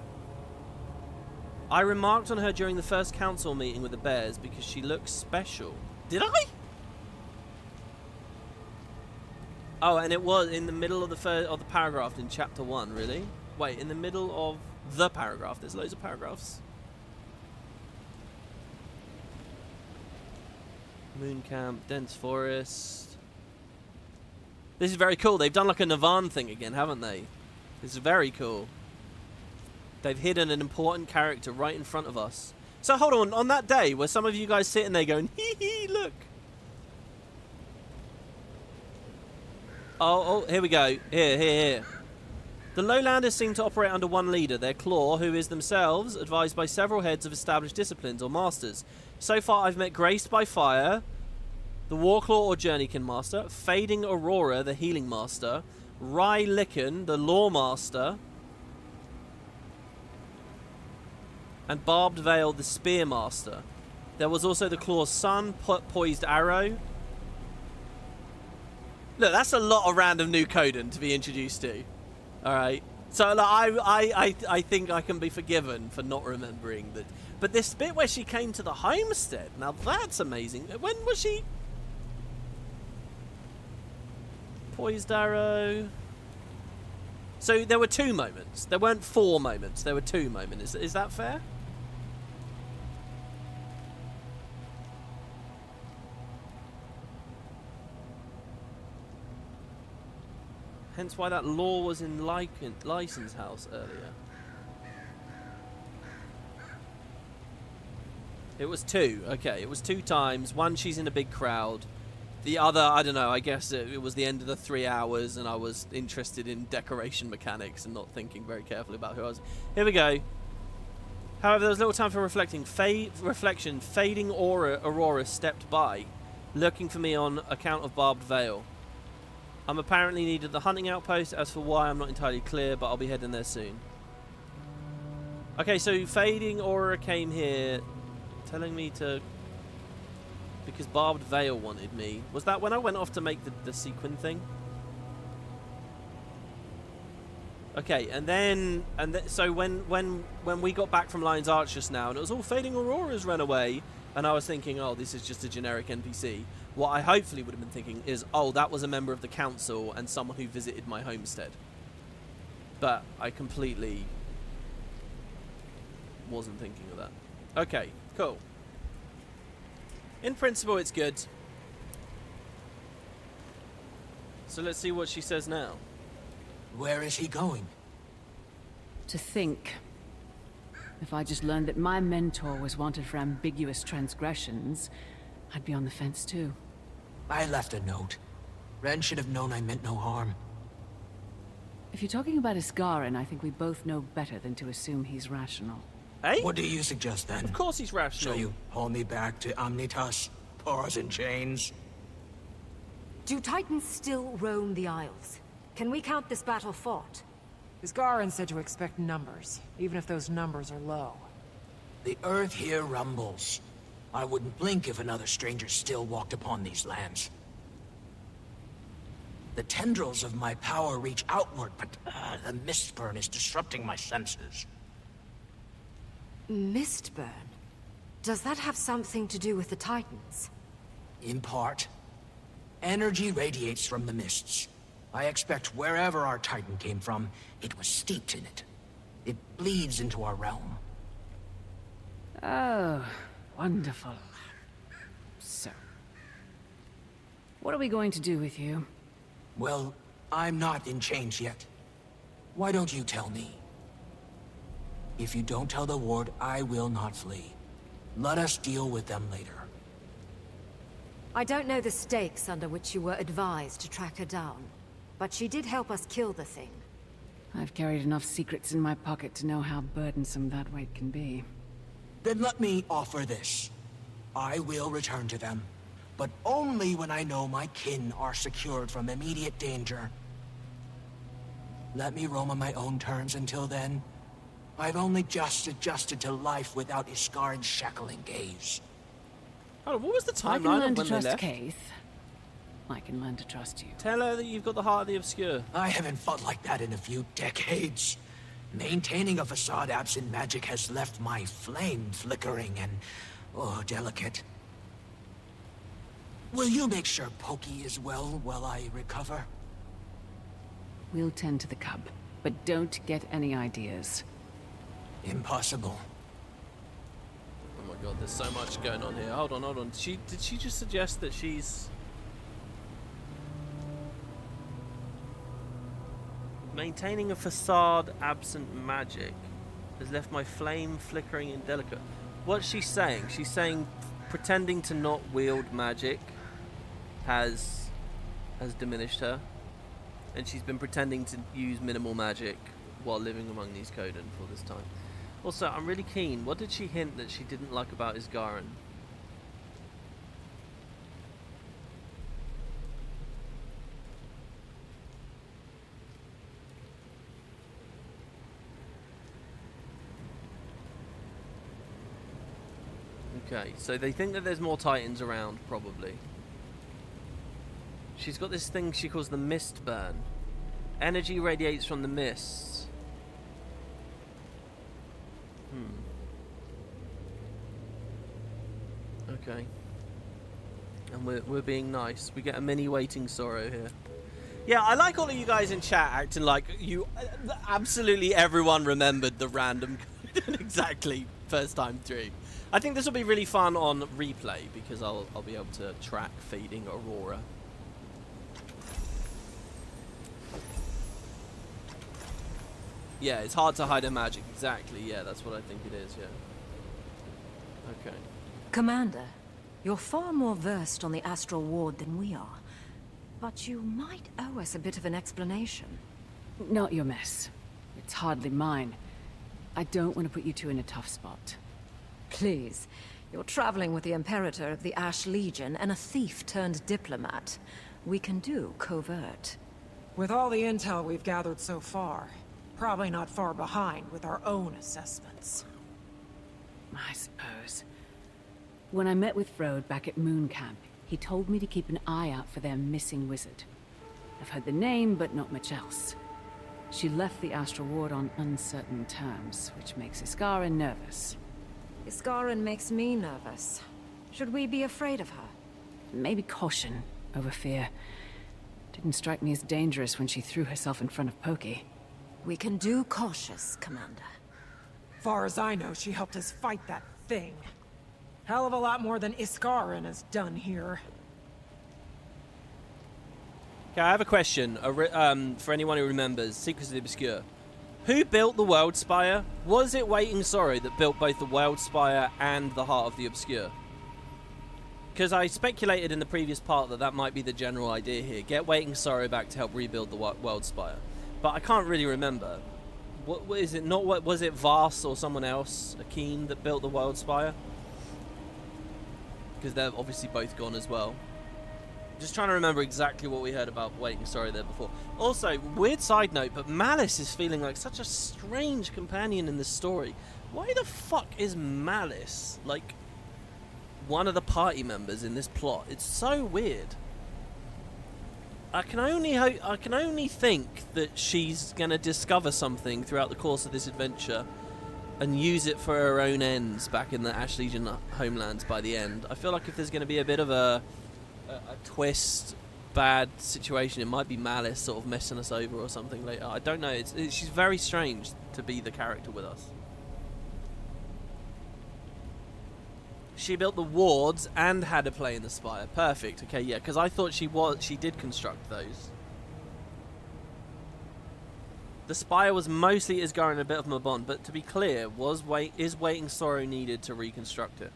I remarked on her during the first council meeting with the bears because she looks special. Did I? Oh, and it was in the middle of the paragraph in chapter 1, really? Wait, in the middle of the paragraph. There's loads of paragraphs. Moon camp, dense forest. This is very cool. They've done like a Navan thing again, haven't they? This is very cool. They've hidden an important character right in front of us. So hold on that day, were some of you guys sitting there going, hee hee, look. Oh, here we go. Here. The Lowlanders seem to operate under one leader, their Claw, who is themselves advised by several heads of established disciplines or masters. So far, I've met Graced by Fire, the Warclaw or Journeykin Master, Fading Aurora, the Healing Master, Rye Licken, the Law Master, and Barbed Veil, the Spear Master. There was also the Claw's son, Poised Arrow. Look, that's a lot of random new Coden to be introduced to. Alright. So like, I think I can be forgiven for not remembering that. But this bit where she came to the homestead, now that's amazing. When was she? Poised Arrow. So there were 2 moments. There weren't 4 moments. There were 2 moments. Is that fair? Hence why that law was in License House earlier. It was 2. Okay, it was 2 times. One, she's in a big crowd. The other, I don't know, I guess it was the end of the 3 hours and I was interested in decoration mechanics and not thinking very carefully about who I was. Here we go. However, there was little time for reflection. Fading Aurora stepped by, lurking for me on account of Barbed Veil. I'm apparently needed at the hunting outpost. As for why, I'm not entirely clear, but I'll be heading there soon. Okay, so Fading Aurora came here telling me to... Because Barbed Veil wanted me. Was that when I went off to make the sequin thing? Okay, and then... So when we got back from Lion's Arch just now, and it was all Fading Aurora's run away, and I was thinking, oh, this is just a generic NPC. What I hopefully would have been thinking is, oh, that was a member of the council and someone who visited my homestead. But I completely wasn't thinking of that. Okay, cool. In principle, it's good. So let's see what she says now. Where is he going? To think. If I just learned that my mentor was wanted for ambiguous transgressions, I'd be on the fence too. I left a note. Ren should have known I meant no harm. If you're talking about Iskarin, I think we both know better than to assume he's rational. Eh? What do you suggest then? Of course he's rational. So you haul me back to Omnitas, paws and chains? Do Titans still roam the Isles? Can we count this battle fought? Iskarin said to expect numbers, even if those numbers are low. The earth here rumbles. I wouldn't blink if another stranger still walked upon these lands. The tendrils of my power reach outward, but the mistburn is disrupting my senses. Mistburn? Does that have something to do with the Titans? In part. Energy radiates from the mists. I expect wherever our Titan came from, it was steeped in it. It bleeds into our realm. Oh, wonderful. So, what are we going to do with you? Well, I'm not in chains yet. Why don't you tell me? If you don't tell the ward, I will not flee. Let us deal with them later. I don't know the stakes under which you were advised to track her down, but she did help us kill the thing. I've carried enough secrets in my pocket to know how burdensome that weight can be. Then let me offer this. I will return to them, but only when I know my kin are secured from immediate danger. Let me roam on my own terms until then. I've only just adjusted to life without Iskarin's shackling gaze. Oh, what was the timeline I can learn of to when they trust left? Keith. I can learn to trust you. Tell her that you've got the heart of the obscure. I haven't fought like that in a few decades. Maintaining a facade absent magic has left my flame flickering and, delicate. Will you make sure Pokey is well while I recover? We'll tend to the cub, but don't get any ideas. Impossible. Oh my god, there's so much going on here. Hold on. Did she just suggest that she's... Maintaining a facade absent magic has left my flame flickering and delicate. What's she saying? She's saying pretending to not wield magic has diminished her, and she's been pretending to use minimal magic while living among these Coden for this time. Also, I'm really keen. What did she hint that she didn't like about Isgarin? Okay, so they think that there's more Titans around, probably. She's got this thing she calls the mist burn. Energy radiates from the mists. Okay. And we're being nice. We get a mini waiting sorrow here. Yeah, I like all of you guys in chat acting like you... absolutely everyone remembered the random code exactly first time through. I think this will be really fun on replay because I'll be able to track feeding Aurora. Yeah, it's hard to hide her magic. Exactly, yeah, that's what I think it is, yeah. Okay. Commander, you're far more versed on the Astral Ward than we are. But you might owe us a bit of an explanation. Not your mess. It's hardly mine. I don't want to put you two in a tough spot. Please. You're traveling with the Imperator of the Ash Legion and a thief turned diplomat. We can do covert. With all the intel we've gathered so far, probably not far behind with our own assessments. I suppose. When I met with Frode back at Moon Camp, he told me to keep an eye out for their missing wizard. I've heard the name, but not much else. She left the Astral Ward on uncertain terms, which makes Iskarin nervous. Iskarin makes me nervous. Should we be afraid of her? Maybe caution over fear. Didn't strike me as dangerous when she threw herself in front of Pokey. We can do cautious, Commander. Far as I know, she helped us fight that thing. Hell of a lot more than Iskarin has done here. Okay, I have a question for anyone who remembers Secrets of the Obscure. Who built the World Spire? Was it Waiting Sorrow that built both the World Spire and the Heart of the Obscure? Because I speculated in the previous part that might be the general idea here. Get Waiting Sorrow back to help rebuild the World Spire. but I can't really remember. What is it? Not what was it? Vast or someone else, Akeem, that built the World Spire? Because they're obviously both gone as well. Just trying to remember exactly what we heard about Waiting Sorrow there before. Also, weird side note, but Malice is feeling like such a strange companion in this story. Why the fuck is Malice like one of the party members in this plot? It's so weird. I can only think that she's gonna discover something throughout the course of this adventure and use it for her own ends back in the Ash Legion homelands by the end. I feel like if there's gonna be a bit of a twist, bad situation, it might be Malice sort of messing us over or something later. I don't know. She's very strange to be the character with us. She built the wards and had a play in the spire. Perfect. Okay, yeah, because I thought she did construct those. The spire was mostly Isgar and a bit of Mabon, but to be clear, is Waiting Sorrow needed to reconstruct it?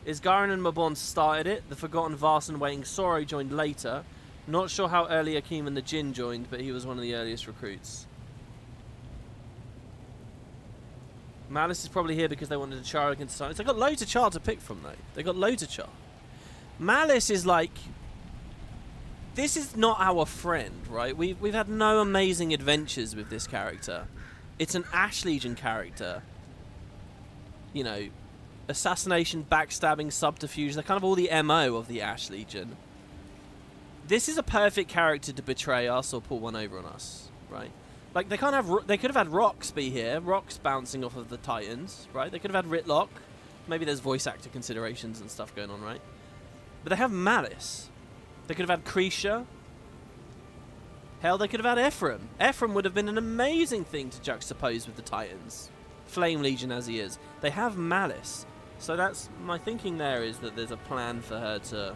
Isgarin and Mabon started it. The Forgotten Vast and Waiting Sorrow joined later. Not sure how early Akeem and the Jinn joined, but he was one of the earliest recruits. Malice is probably here because they wanted to char against Sightings. They got loads of char to pick from, though. They got loads of char. Malice is like, this is not our friend, right? We've had no amazing adventures with this character. It's an Ash Legion character. You know, assassination, backstabbing, subterfuge. They're kind of all the MO of the Ash Legion. This is a perfect character to betray us or pull one over on us, right? Like, they could have had Rox be here. Rox bouncing off of the Titans, right? They could have had Ritlock. Maybe there's voice actor considerations and stuff going on, right? But they have Malice. They could have had Krisha. Hell, they could have had Ephraim. Ephraim would have been an amazing thing to juxtapose with the Titans. Flame Legion as he is. They have Malice. So that's my thinking there, is that there's a plan for her to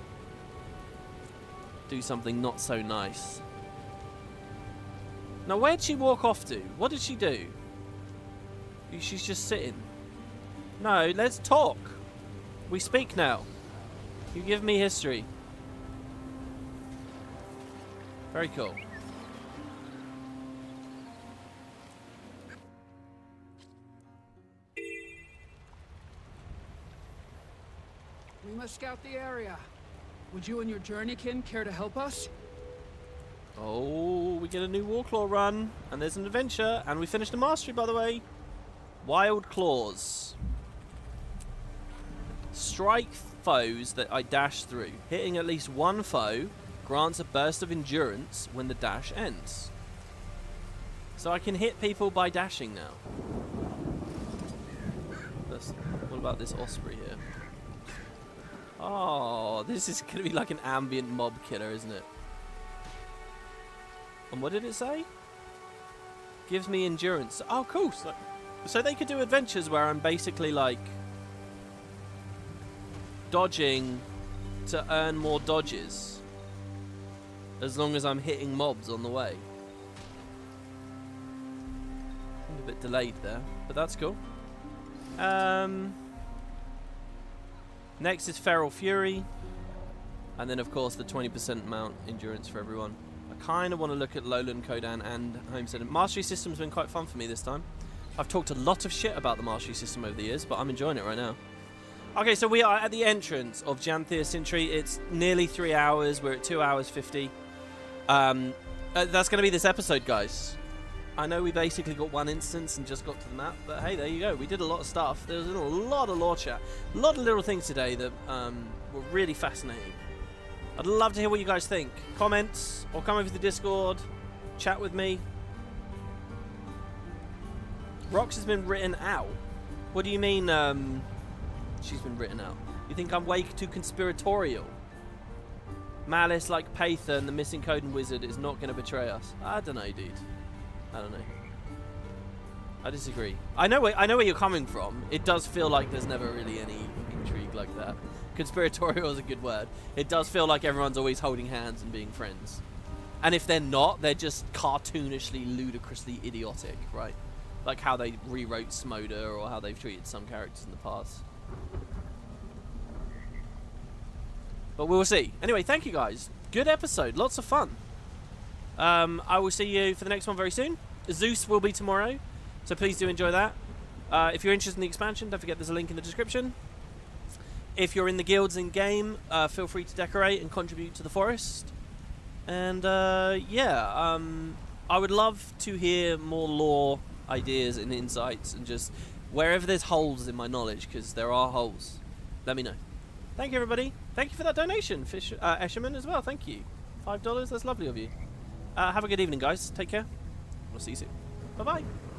do something not so nice. Now, where'd she walk off to? What did she do? She's just sitting. No, let's talk. We speak now. You give me history. Very cool. We must scout the area. Would you and your journeykin care to help us? Oh, we get a new Warclaw run, and there's an adventure, and we finished a mastery, by the way. Wild Claws. Strike foes that I dash through. Hitting at least one foe grants a burst of endurance when the dash ends. So I can hit people by dashing now. What about this Osprey here? Oh, this is going to be like an ambient mob killer, isn't it? And what did it say? Gives me endurance. Oh, cool. So they could do adventures where I'm basically like dodging to earn more dodges, as long as I'm hitting mobs on the way. I'm a bit delayed there, but that's cool. Next is Feral Fury, and then of course the 20% mount endurance for everyone. I kind of want to look at Lowland, Kodan, and Homestead. Mastery system's been quite fun for me this time. I've talked a lot of shit about the mastery system over the years, but I'm enjoying it right now. Okay, so we are at the entrance of Janthir Sintry. It's nearly 3 hours. We're at 2 hours 50. That's going to be this episode, guys. I know we basically got one instance and just got to the map, but hey, there you go. We did a lot of stuff. There was a lot of lore chat. A lot of little things today that were really fascinating. I'd love to hear what you guys think. Comments, or come over to the Discord, chat with me. Rox has been written out. What do you mean, she's been written out? You think I'm way too conspiratorial? Malice, like Pather and the missing Coden Wizard, is not going to betray us. I don't know, dude. I don't know. I disagree. I know where you're coming from. It does feel like there's never really any intrigue like that. Conspiratorial is a good word. It does feel like everyone's always holding hands and being friends. And if they're not, they're just cartoonishly, ludicrously idiotic, right? Like how they rewrote Smoder or how they've treated some characters in the past. But we'll see. Anyway, thank you guys. Good episode. Lots of fun. I will see you for the next one very soon. Zeus will be tomorrow, so please do enjoy that. If you're interested in the expansion, don't forget there's a link in the description. If you're in the guilds in game, feel free to decorate and contribute to the forest. And yeah, I would love to hear more lore ideas and insights, and just wherever there's holes in my knowledge, because there are holes, let me know. Thank you, everybody. Thank you for that donation, Escherman, as well. Thank you. $5, that's lovely of you. Have a good evening, guys. Take care. We'll see you soon. Bye-bye.